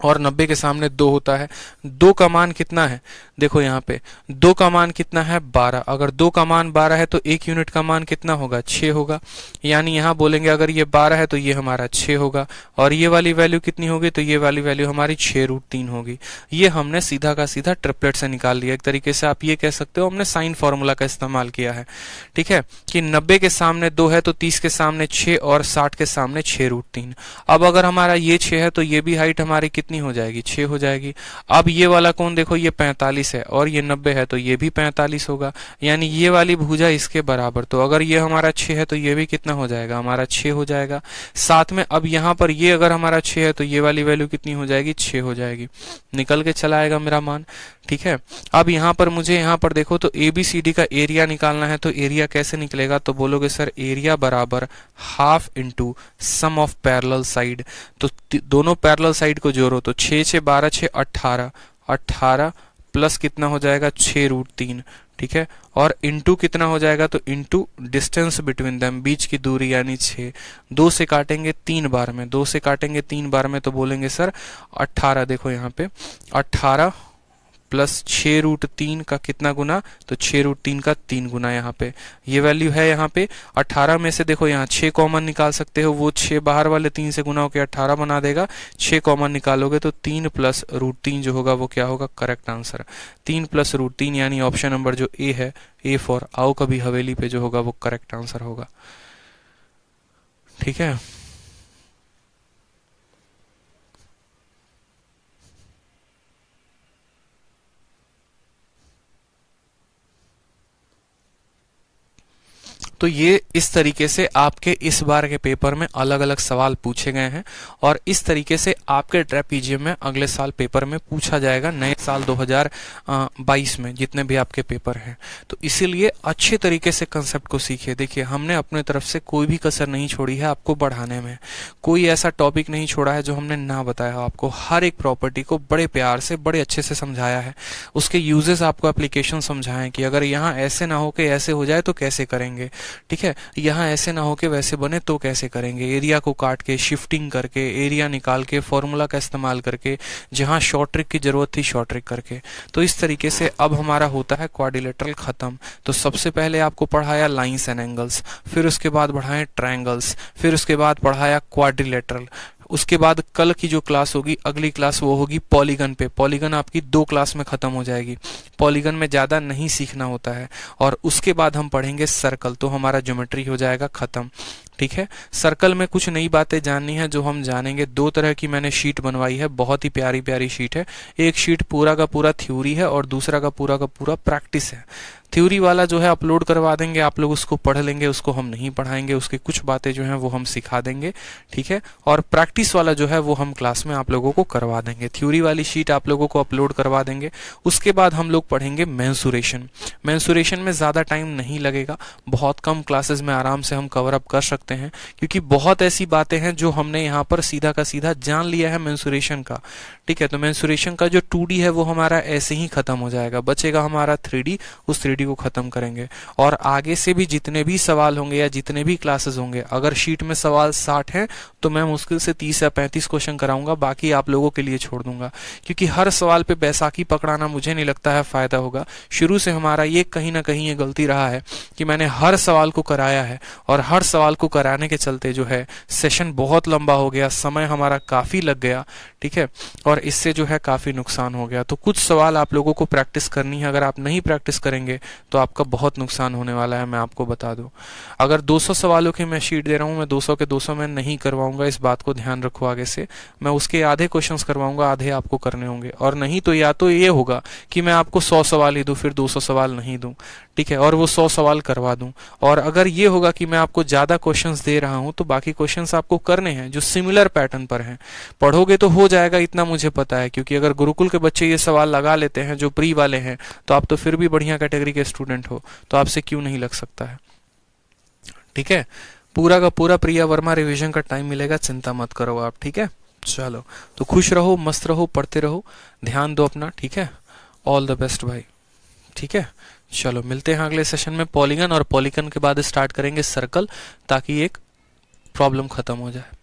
और 90 के सामने 2 होता है। 2 का मान कितना है, देखो यहाँ पे 2 का मान कितना है, 12। अगर 2 का मान 12 है तो 1 यूनिट का मान कितना होगा, 6 होगा। यानी यहाँ बोलेंगे अगर ये 12 है तो ये हमारा 6 होगा, और ये वाली वैल्यू कितनी होगी, तो ये वाली वैल्यू हमारी 6√3 होगी। ये हमने सीधा का सीधा ट्रिपलेट से निकाल लिया। एक तरीके से आप ये कह सकते हो हमने साइन फॉर्मूला का इस्तेमाल किया है। ठीक है, कि 90 के सामने 2 है तो 30 के सामने 6 और 60 के सामने 6√3। अब अगर हमारा ये 6 है तो ये भी हाइट हमारी कितनी हो जाएगी, 6 हो जाएगी। अब ये वाला कोण देखो ये 45 है और ये 90 है तो ये भी 45 होगा, यानी ये वाली भुजा इसके बराबर। तो अगर ये हमारा 6 है तो ये भी कितना हो जाएगा, हमारा 6 हो जाएगा। साथ में अब यहाँ पर ये अगर हमारा 6 है तो ये वाली वैल्यू कितनी हो जाएगी, 6 हो जाएगी। निकल के चला आएगा मेरा मान। ठीक है, अब यहाँ पर मुझे यहाँ पर देखो तो एबीसीडी का एरिया निकालना है, तो एरिया कैसे निकलेगा, तो बोलोगे सर एरिया बराबर half into sum of parallel side. तो दोनों पैरेलल साइड को जोड़ो तो 6 6 12 6 18, 18 प्लस कितना हो जाएगा, 6√3। ठीक है, और इंटू कितना हो जाएगा, तो इंटू डिस्टेंस बिटवीन देम, बीच की दूरी यानी 6। 2 से काटेंगे 3 बार में, 2 से काटेंगे 3 बार में, तो बोलेंगे सर 18। देखो यहाँ पे 18 प्लस 6√3 का कितना गुना, तो 6√3 का 3 गुना। यहाँ पे ये वैल्यू है। यहाँ पे 18 में से देखो यहाँ 6 कॉमन निकाल सकते हो, वो 6 बाहर वाले 3 से गुना होकर 18 बना देगा। 6 कॉमन निकालोगे तो 3 प्लस √3 जो होगा वो क्या होगा, करेक्ट आंसर। 3 प्लस √3 यानी ऑप्शन नंबर जो ए है, ए फॉर आओ कभी हवेली पे, जो होगा वो करेक्ट आंसर होगा। ठीक है, तो ये इस तरीके से आपके इस बार के पेपर में अलग अलग सवाल पूछे गए हैं, और इस तरीके से आपके ट्रेपीजियम में अगले साल पेपर में पूछा जाएगा, नए साल 2022 में जितने भी आपके पेपर हैं। तो इसीलिए अच्छे तरीके से कंसेप्ट को सीखिए। देखिए हमने अपने तरफ से कोई भी कसर नहीं छोड़ी है आपको बढ़ाने में, कोई ऐसा टॉपिक नहीं छोड़ा है जो हमने ना बताया हो आपको। हर एक प्रॉपर्टी को बड़े प्यार से बड़े अच्छे से समझाया है, उसके यूजेस आपको एप्लीकेशन समझाएं कि अगर यहाँ ऐसे ना हो के ऐसे हो जाए तो कैसे करेंगे। ठीक है, यहाँ ऐसे ना हो के वैसे बने तो कैसे करेंगे, एरिया को काट के शिफ्टिंग करके एरिया निकाल के फॉर्मूला का इस्तेमाल करके, जहां शॉर्ट ट्रिक की जरूरत थी शॉर्ट ट्रिक करके। तो इस तरीके से अब हमारा होता है क्वाड्रिलेटरल खत्म। तो सबसे पहले आपको पढ़ाया लाइंस एंड एंगल्स, फिर उसके बाद पढ़ाए ट्रायंगल्स, फिर उसके बाद पढ़ाया क्वाड्रिलेटरल। उसके बाद कल की जो क्लास होगी, अगली क्लास वो होगी पॉलीगन पे। पॉलीगन आपकी 2 क्लास में खत्म हो जाएगी, पॉलीगन में ज्यादा नहीं सीखना होता है। और उसके बाद हम पढ़ेंगे सर्कल, तो हमारा ज्योमेट्री हो जाएगा खत्म। ठीक है, सर्कल में कुछ नई बातें जाननी है जो हम जानेंगे। 2 तरह की मैंने शीट बनवाई है, बहुत ही प्यारी प्यारी शीट है। एक शीट पूरा का पूरा थ्योरी है और दूसरा का पूरा प्रैक्टिस है। थ्योरी वाला जो है अपलोड करवा देंगे, आप लोग उसको पढ़ लेंगे, उसको हम नहीं पढ़ाएंगे, उसकी कुछ बातें जो हैं वो हम सिखा देंगे। ठीक है, और प्रैक्टिस वाला जो है वो हम क्लास में आप लोगों को करवा देंगे। थ्योरी वाली शीट आप लोगों को अपलोड करवा देंगे। उसके बाद हम लोग पढ़ेंगे मेंसुरेशन। मेंसुरेशन में ज्यादा टाइम नहीं लगेगा, बहुत कम क्लासेस में आराम से हम कवर अप कर सकते करते हैं, क्योंकि बहुत ऐसी बातें हैं जो हमने यहाँ पर सीधा का सीधा जान लिया है मेंसुरेशन का। ठीक है, तो मेंसुरेशन का जो 2D है वो हमारा ऐसे ही खत्म हो जाएगा, बचेगा हमारा 3D, उस 3D को खत्म करेंगे। और आगे से भी जितने भी सवाल होंगे या जितने भी क्लासेस होंगे, अगर शीट में सवाल 60 हैं तो मैं मुश्किल से 30 या 35 क्वेश्चन कराऊंगा, बाकी आप लोगों के लिए छोड़ दूंगा, क्योंकि हर सवाल पे बैसाखी पकड़ाना मुझे नहीं लगता है फायदा होगा। शुरू से हमारा ये कहीं ना कहीं ये गलती रहा है कि मैंने हर सवाल को कराया है, और हर सवाल को कराने के चलते जो है सेशन बहुत लंबा हो गया, समय हमारा काफी लग गया। ठीक है, और इससे जो है काफी नुकसान हो गया। तो कुछ सवाल आप लोगों को प्रैक्टिस करनी है, अगर आप नहीं प्रैक्टिस करेंगे तो आपका बहुत नुकसान होने वाला है, मैं आपको बता दूं। अगर 200 सवालों की मैं शीट दे रहा हूं, मैं 200 के 200 में नहीं करवाऊंगा, इस बात को ध्यान रखो। आगे से मैं उसके आधे क्वेश्चंस करवाऊंगा, आधे आपको करने होंगे। और नहीं तो या तो ये होगा कि मैं आपको 100 सवाल ही दूं, फिर 200 सवाल नहीं दूं, ठीक है, और वो 100 सवाल करवा दूं। और अगर ये होगा कि मैं आपको ज्यादा क्वेश्चंस दे रहा हूं तो बाकी क्वेश्चंस आपको करने हैं जो सिमिलर पैटर्न पर हैं। पढ़ोगे तो हो जाएगा, इतना मुझे पता है, क्योंकि अगर गुरुकुल के बच्चे ये सवाल लगा लेते हैं जो प्री वाले हैं, तो आप तो फिर भी बढ़िया कैटेगरी के स्टूडेंट हो, तो आपसे क्यों नहीं लग सकता है। ठीक है, पूरा का पूरा प्रिया वर्मा रिवीजन का टाइम मिलेगा, चिंता मत करो आप। ठीक है, चलो तो खुश रहो, मस्त रहो, पढ़ते रहो, ध्यान दो अपना। ठीक है, ऑल द बेस्ट भाई। ठीक है, चलो मिलते हैं अगले सेशन में पॉलीगन, और पॉलीगन के बाद स्टार्ट करेंगे सर्कल, ताकि एक प्रॉब्लम खत्म हो जाए।